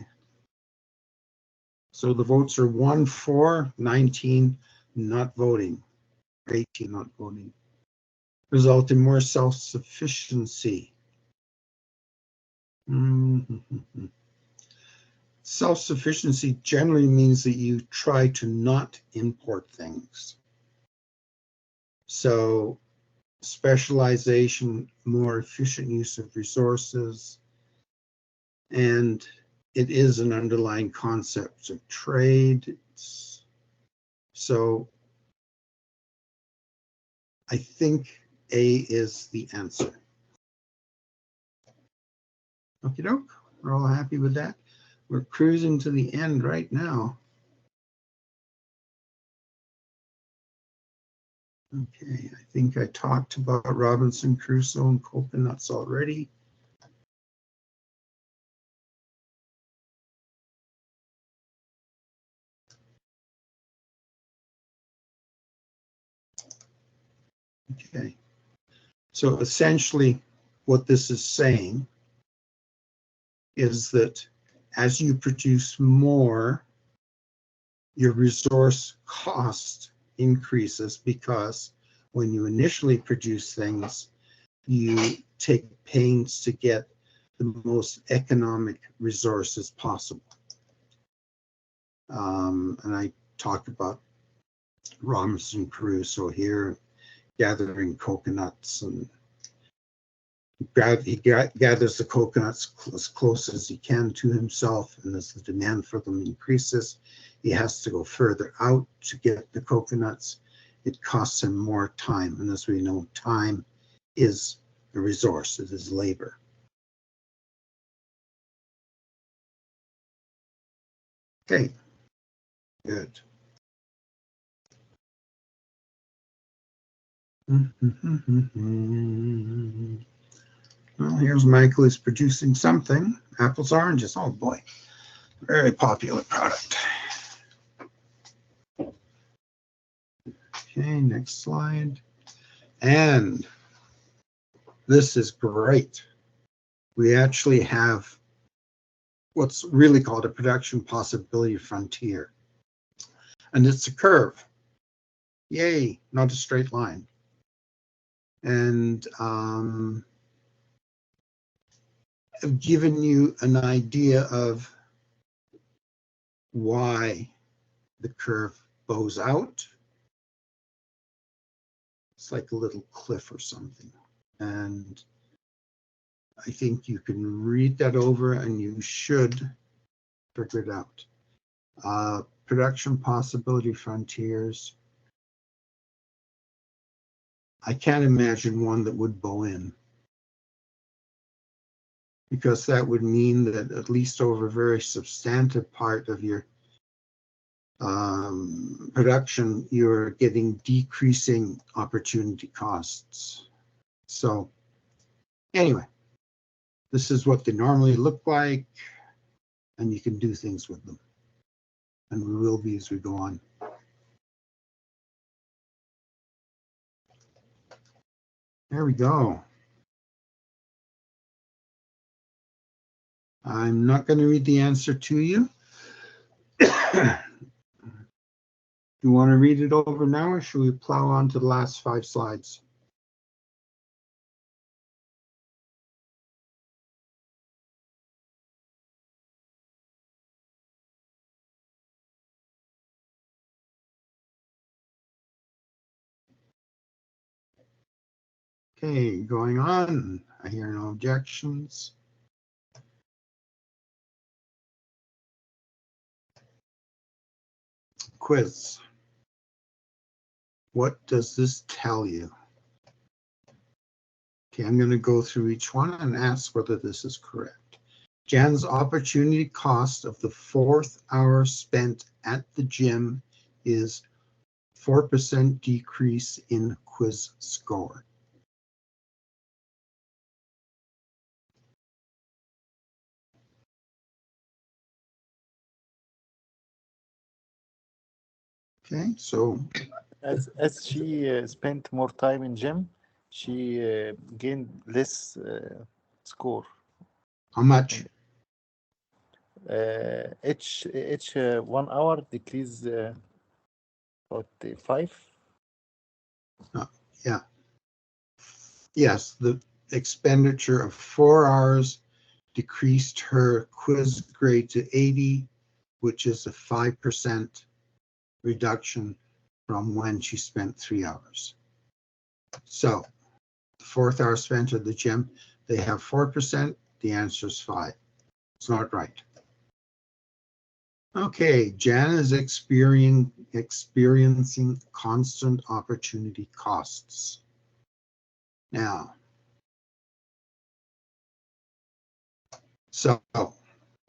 So the votes are 1 for, 19 not voting, 18 not voting. Result in more self-sufficiency. Self-sufficiency generally means that you try to not import things. So specialization, more efficient use of resources, and it is an underlying concept of trade. So I think A is the answer. Okie doke, we're all happy with that. We're cruising to the end right now. Okay, I think I talked about Robinson Crusoe and coconuts already. Okay, so essentially what this is saying is that as you produce more, your resource cost increases because when you initially produce things, you take pains to get the most economic resources possible. And I talked about Robinson Crusoe here, gathering coconuts, and he gathers the coconuts as close as he can to himself, and as the demand for them increases, he has to go further out to get the coconuts. It costs him more time, and as we know, time is a resource, it is labor. Okay, good. Well, here's Michael is producing something. Apples, oranges. Oh boy, very popular product. Okay, next slide. And this is great. We actually have what's really called a production possibility frontier. And it's a curve. Yay, not a straight line. And I've given you an idea of why the curve bows out. It's like a little cliff or something. And I think you can read that over and you should figure it out. Production possibility frontiers. I can't imagine one that would bow in, because that would mean that at least over a very substantive part of your production, you're getting decreasing opportunity costs. So anyway, this is what they normally look like, and you can do things with them. And we will be as we go on. There we go. I'm not going to read the answer to you. You want to read it over now, or should we plow on to the last 5 slides? Okay, going on. I hear no objections. Quiz. What does this tell you? Okay, I'm going to go through each one and ask whether this is correct. Jan's opportunity cost of the 4th hour spent at the gym is 4% decrease in quiz score. Okay, so
As she spent more time in gym, she gained less score.
how much?
Each 1 hour decrease about 5.
Yeah. Yes, the expenditure of 4 hours decreased her quiz grade to 80, which is a 5% reduction from when she spent 3 hours. So the 4th hour spent at the gym, they have 4%, the answer is 5. It's not right. Okay, Jan is experiencing constant opportunity costs. Now, so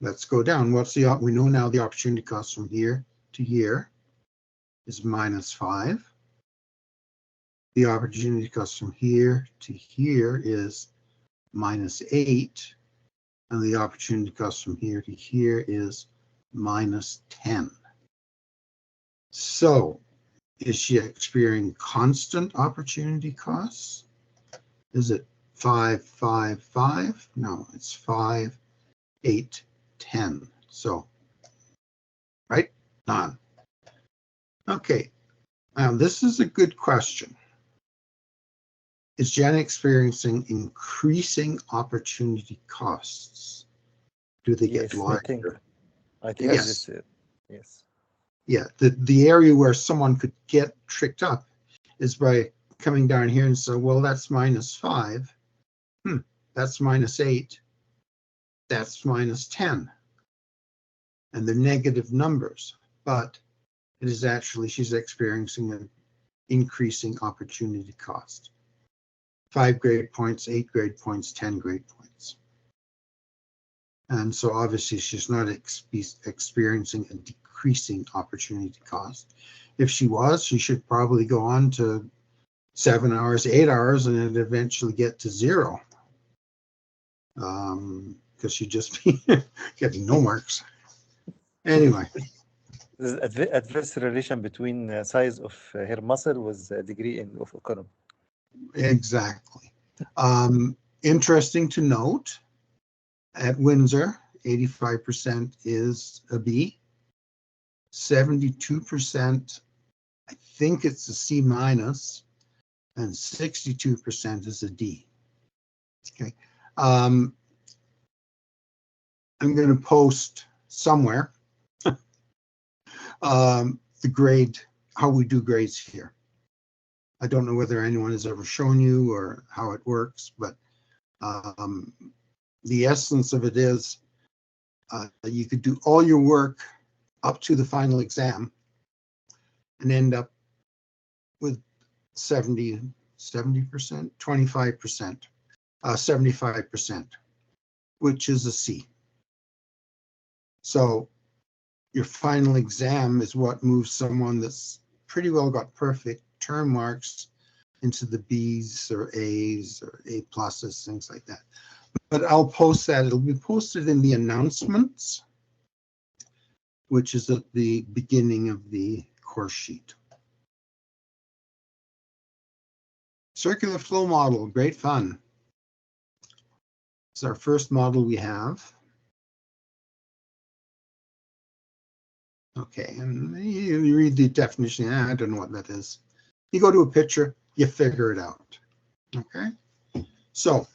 let's go down. What's the, we know now the opportunity cost from here to here is -5. The opportunity cost from here to here is -8. And the opportunity cost from here to here is -10. So is she experiencing constant opportunity costs? Is it 5, 5, 5? No, it's 5, 8, 10. So, right? None. Okay. Now, this is a good question. Is Jen experiencing increasing opportunity costs? Do they get larger?
I think
Yes.
this is, yes.
Yeah, the area where someone could get tricked up is by coming down here and say, well, that's -5. That's -8. That's -10. And they're negative numbers, but it is actually, she's experiencing an increasing opportunity cost. 5 grade points, 8 grade points, 10 grade points. And so obviously she's not experiencing a decreasing opportunity cost. If she was, she should probably go on to 7 hours, 8 hours, and then eventually get to 0. Because she'd just be getting no marks. Anyway.
There's adverse relation between size of her muscle with degree of economy.
Exactly. Interesting to note, at Windsor, 85% is a B, 72%, I think it's a C minus, and 62% is a D. Okay. I'm going to post somewhere the grade, how we do grades here. I don't know whether anyone has ever shown you or how it works, but the essence of it is you could do all your work up to the final exam and end up with 70%, 25%, 75%, which is a C. So your final exam is what moves someone that's pretty well got perfect term marks into the B's or A's or A pluses, things like that. But I'll post that. It'll be posted in the announcements, which is at the beginning of the course sheet. Circular flow model, great fun. It's our first model we have. Okay, and you read the definition. I don't know what that is. You go to a picture, you figure it out. Okay, so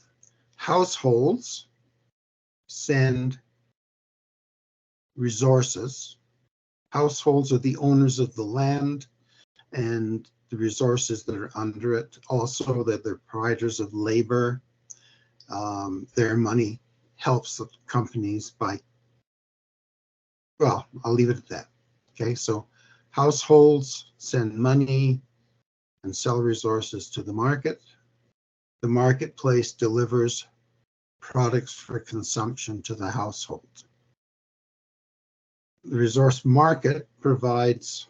households send resources. Households are the owners of the land and the resources that are under it. Also, that they're providers of labor. Their money helps the companies by, well, I'll leave it at that. Okay, so households send money and sell resources to the market. The marketplace delivers products for consumption to the household. The resource market provides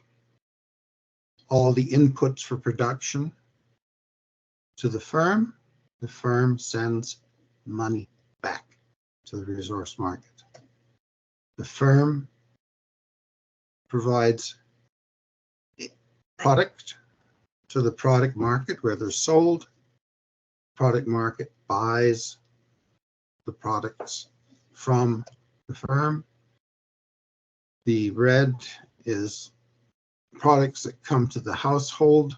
all the inputs for production to the firm. The firm sends money back to the resource market. The firm provides product to the product market where they're sold. Product market buys the products from the firm. The red is products that come to the household,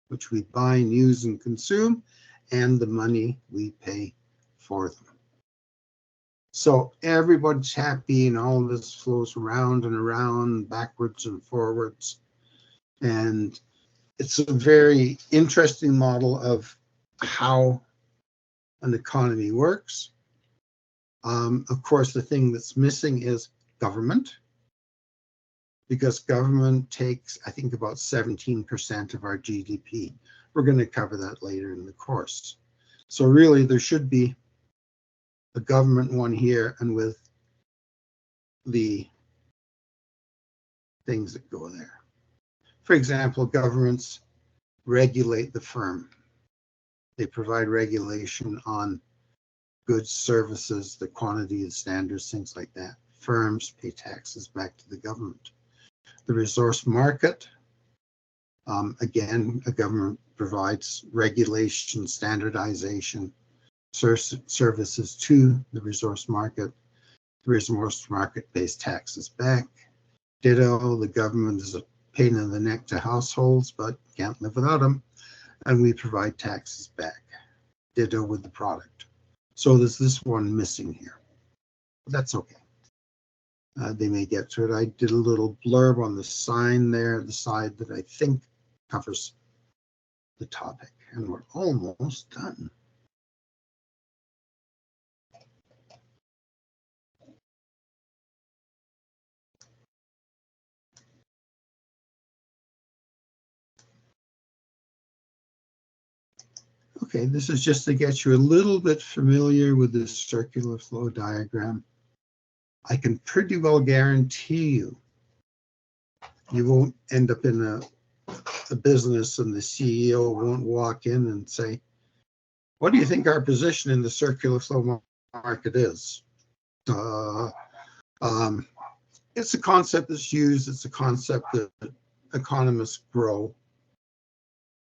which we buy and use and consume, and the money we pay for them. So everybody's happy and all of this flows around and around, backwards and forwards. And it's a very interesting model of how an economy works. Of course, the thing that's missing is government, because government takes, I think, about 17% of our GDP. We're going to cover that later in the course. So really, there should be a government one here, and with the things that go there. For example, governments regulate the firm. They provide regulation on goods, services, the quantity, the standards, things like that. Firms pay taxes back to the government. The resource market, again, a government provides regulation, standardization, services to the resource market. The resource market pays taxes back. Ditto, the government is a pain in the neck to households, but can't live without them. And we provide taxes back. Ditto with the product. So there's this one missing here. But that's okay. They may get to it. I did a little blurb on the sign there, the side that I think covers the topic. And we're almost done. Okay, this is just to get you a little bit familiar with this circular flow diagram. I can pretty well guarantee you won't end up in a business and the CEO won't walk in and say, what do you think our position in the circular flow market is? It's a concept that's used. It's a concept that economists grow.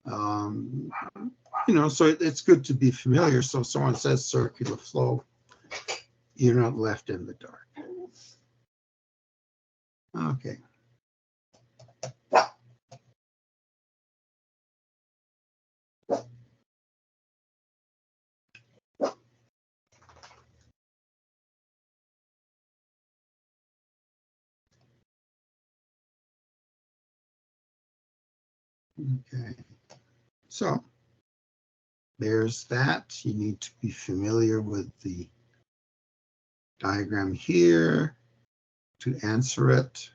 So it's good to be familiar. So if someone says circular flow, you're not left in the dark. Okay. Okay. So there's that. You need to be familiar with the diagram here to answer it.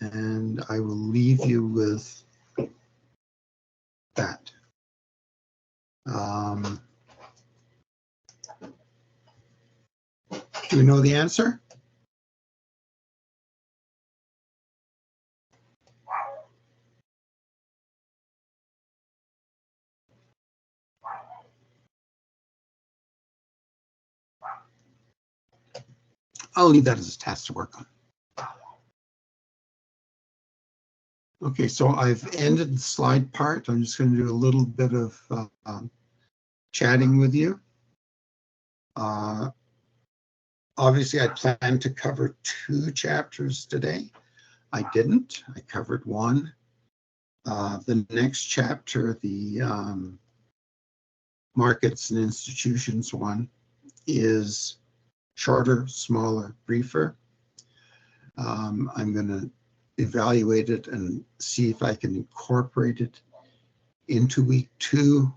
And I will leave you with that. Do we know the answer? I'll leave that as a task to work on. Okay, so I've ended the slide part. I'm just going to do a little bit of chatting with you. Obviously, I planned to cover 2 chapters today. I didn't. I covered 1. The next chapter, the markets and institutions one, is shorter, smaller, briefer. I'm going to evaluate it and see if I can incorporate it into week 2,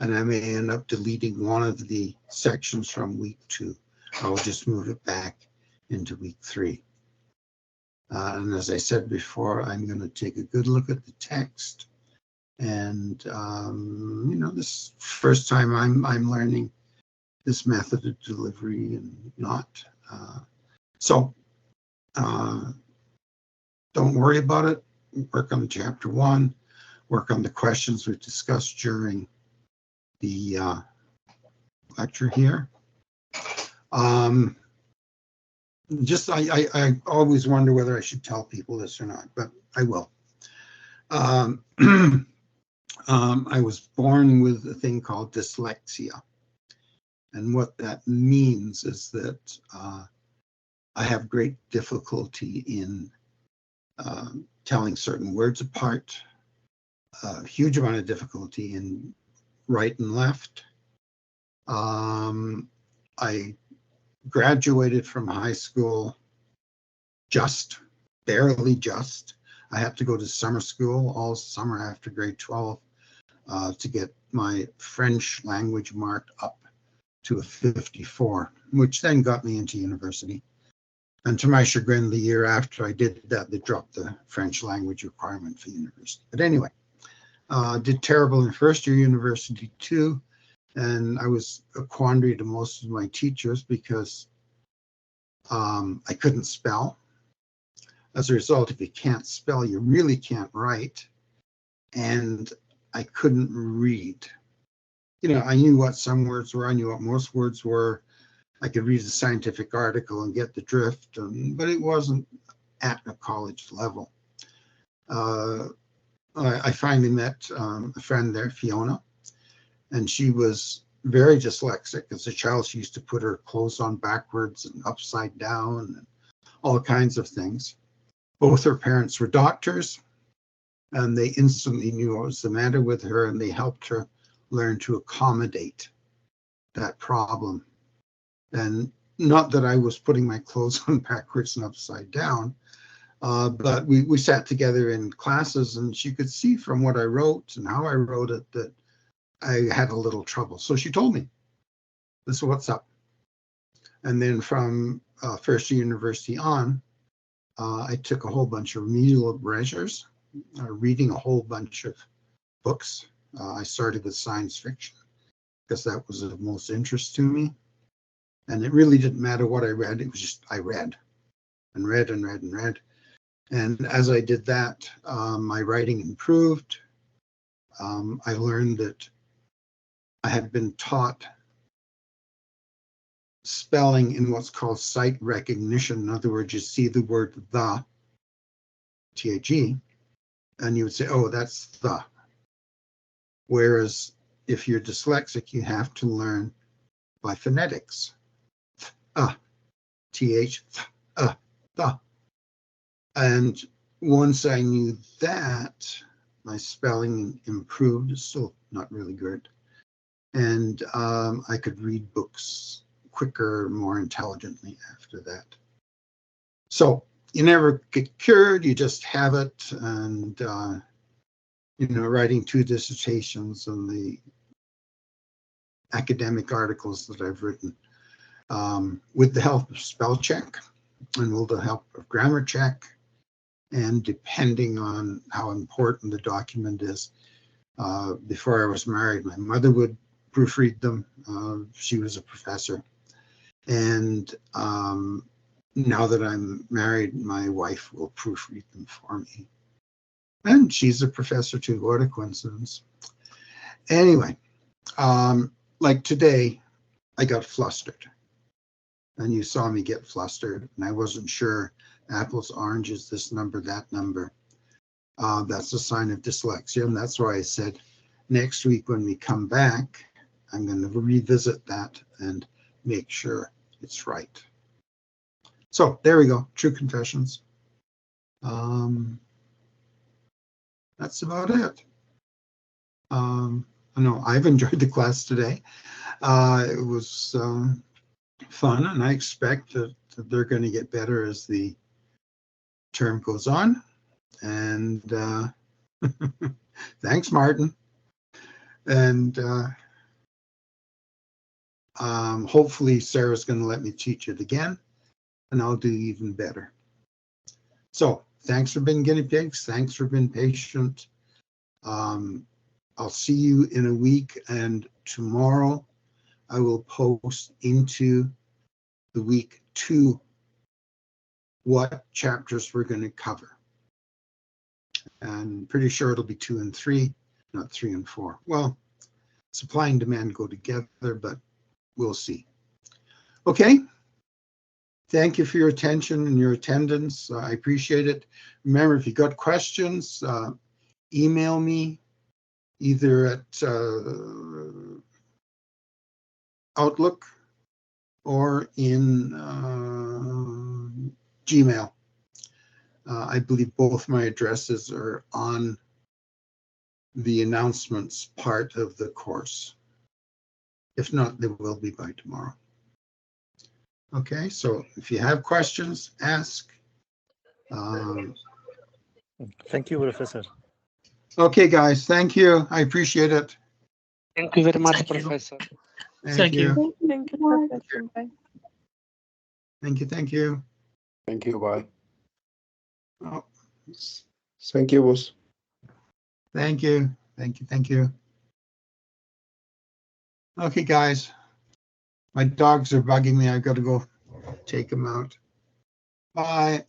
and I may end up deleting one of the sections from week 2. I will just move it back into week 3. And as I said before, I'm going to take a good look at the text. And this first time I'm learning this method of delivery and not. Don't worry about it. Work on chapter 1. Work on the questions we discussed during the lecture here. I always wonder whether I should tell people this or not, but I will. I was born with a thing called dyslexia. And what that means is that I have great difficulty in telling certain words apart, a huge amount of difficulty in right and left. I graduated from high school barely just. I had to go to summer school all summer after grade 12 to get my French language mark up to a 54, which then got me into university. And to my chagrin, the year after I did that, they dropped the French language requirement for university. But anyway, did terrible in first year university too. And I was a quandary to most of my teachers because I couldn't spell. As a result, if you can't spell, you really can't write. And I couldn't read. I knew what some words were. I knew what most words were. I could read a scientific article and get the drift, but it wasn't at a college level. I finally met a friend there, Fiona, and she was very dyslexic. As a child, she used to put her clothes on backwards and upside down and all kinds of things. Both her parents were doctors, and they instantly knew what was the matter with her, and they helped her learn to accommodate that problem. And not that I was putting my clothes on backwards and upside down, but we sat together in classes, and she could see from what I wrote and how I wrote it that I had a little trouble. So she told me, this is what's up. And then from first year university on, I took a whole bunch of remedial measures, reading a whole bunch of books. I started with science fiction because that was of most interest to me. And it really didn't matter what I read. It was just I read and read and read and read. And as I did that, my writing improved. I learned that I had been taught spelling in what's called sight recognition. In other words, you see the word the, T-H-E, and you would say, oh, that's the. Whereas if you're dyslexic, you have to learn by phonetics. T-H, the. And once I knew that, my spelling improved. It's still not really good. And I could read books quicker, more intelligently after that. So you never get cured, you just have it. And, writing 2 dissertations and the academic articles that I've written with the help of spell check and with the help of grammar check. And depending on how important the document is, before I was married, my mother would proofread them. She was a professor. And now that I'm married, my wife will proofread them for me. And she's a professor too. What a coincidence. Anyway, like today, I got flustered. And you saw me get flustered. And I wasn't sure apples, oranges, this number, that number. That's a sign of dyslexia. And that's why I said next week when we come back, I'm going to revisit that and make sure it's right. So there we go. True confessions. That's about it. I know I've enjoyed the class today. It was fun, and I expect that they're going to get better as the term goes on. And thanks, Martin. And hopefully Sarah's going to let me teach it again, and I'll do even better. So thanks for being guinea pigs. Thanks for being patient. I'll see you in a week, and tomorrow I will post into the week 2 what chapters we're going to cover. And pretty sure it'll be 2 and 3, not 3 and 4. Well, supply and demand go together, but we'll see. Okay. Thank you for your attention and your attendance. I appreciate it. Remember, if you got questions, email me either at Outlook or in Gmail. I believe both my addresses are on the announcements part of the course. If not, they will be by tomorrow. Okay, so if you have questions, ask.
Thank you, Professor.
Okay, guys, thank you. I appreciate it.
Thank you very much, Professor.
Thank you.
Thank you, Professor. Bye.
Thank you. Thank you.
Thank you. Bye.
Oh,
Thank you, boss.
thank you. Thank you. Thank you. Okay, guys. My dogs are bugging me. I've got to go take them out. Bye.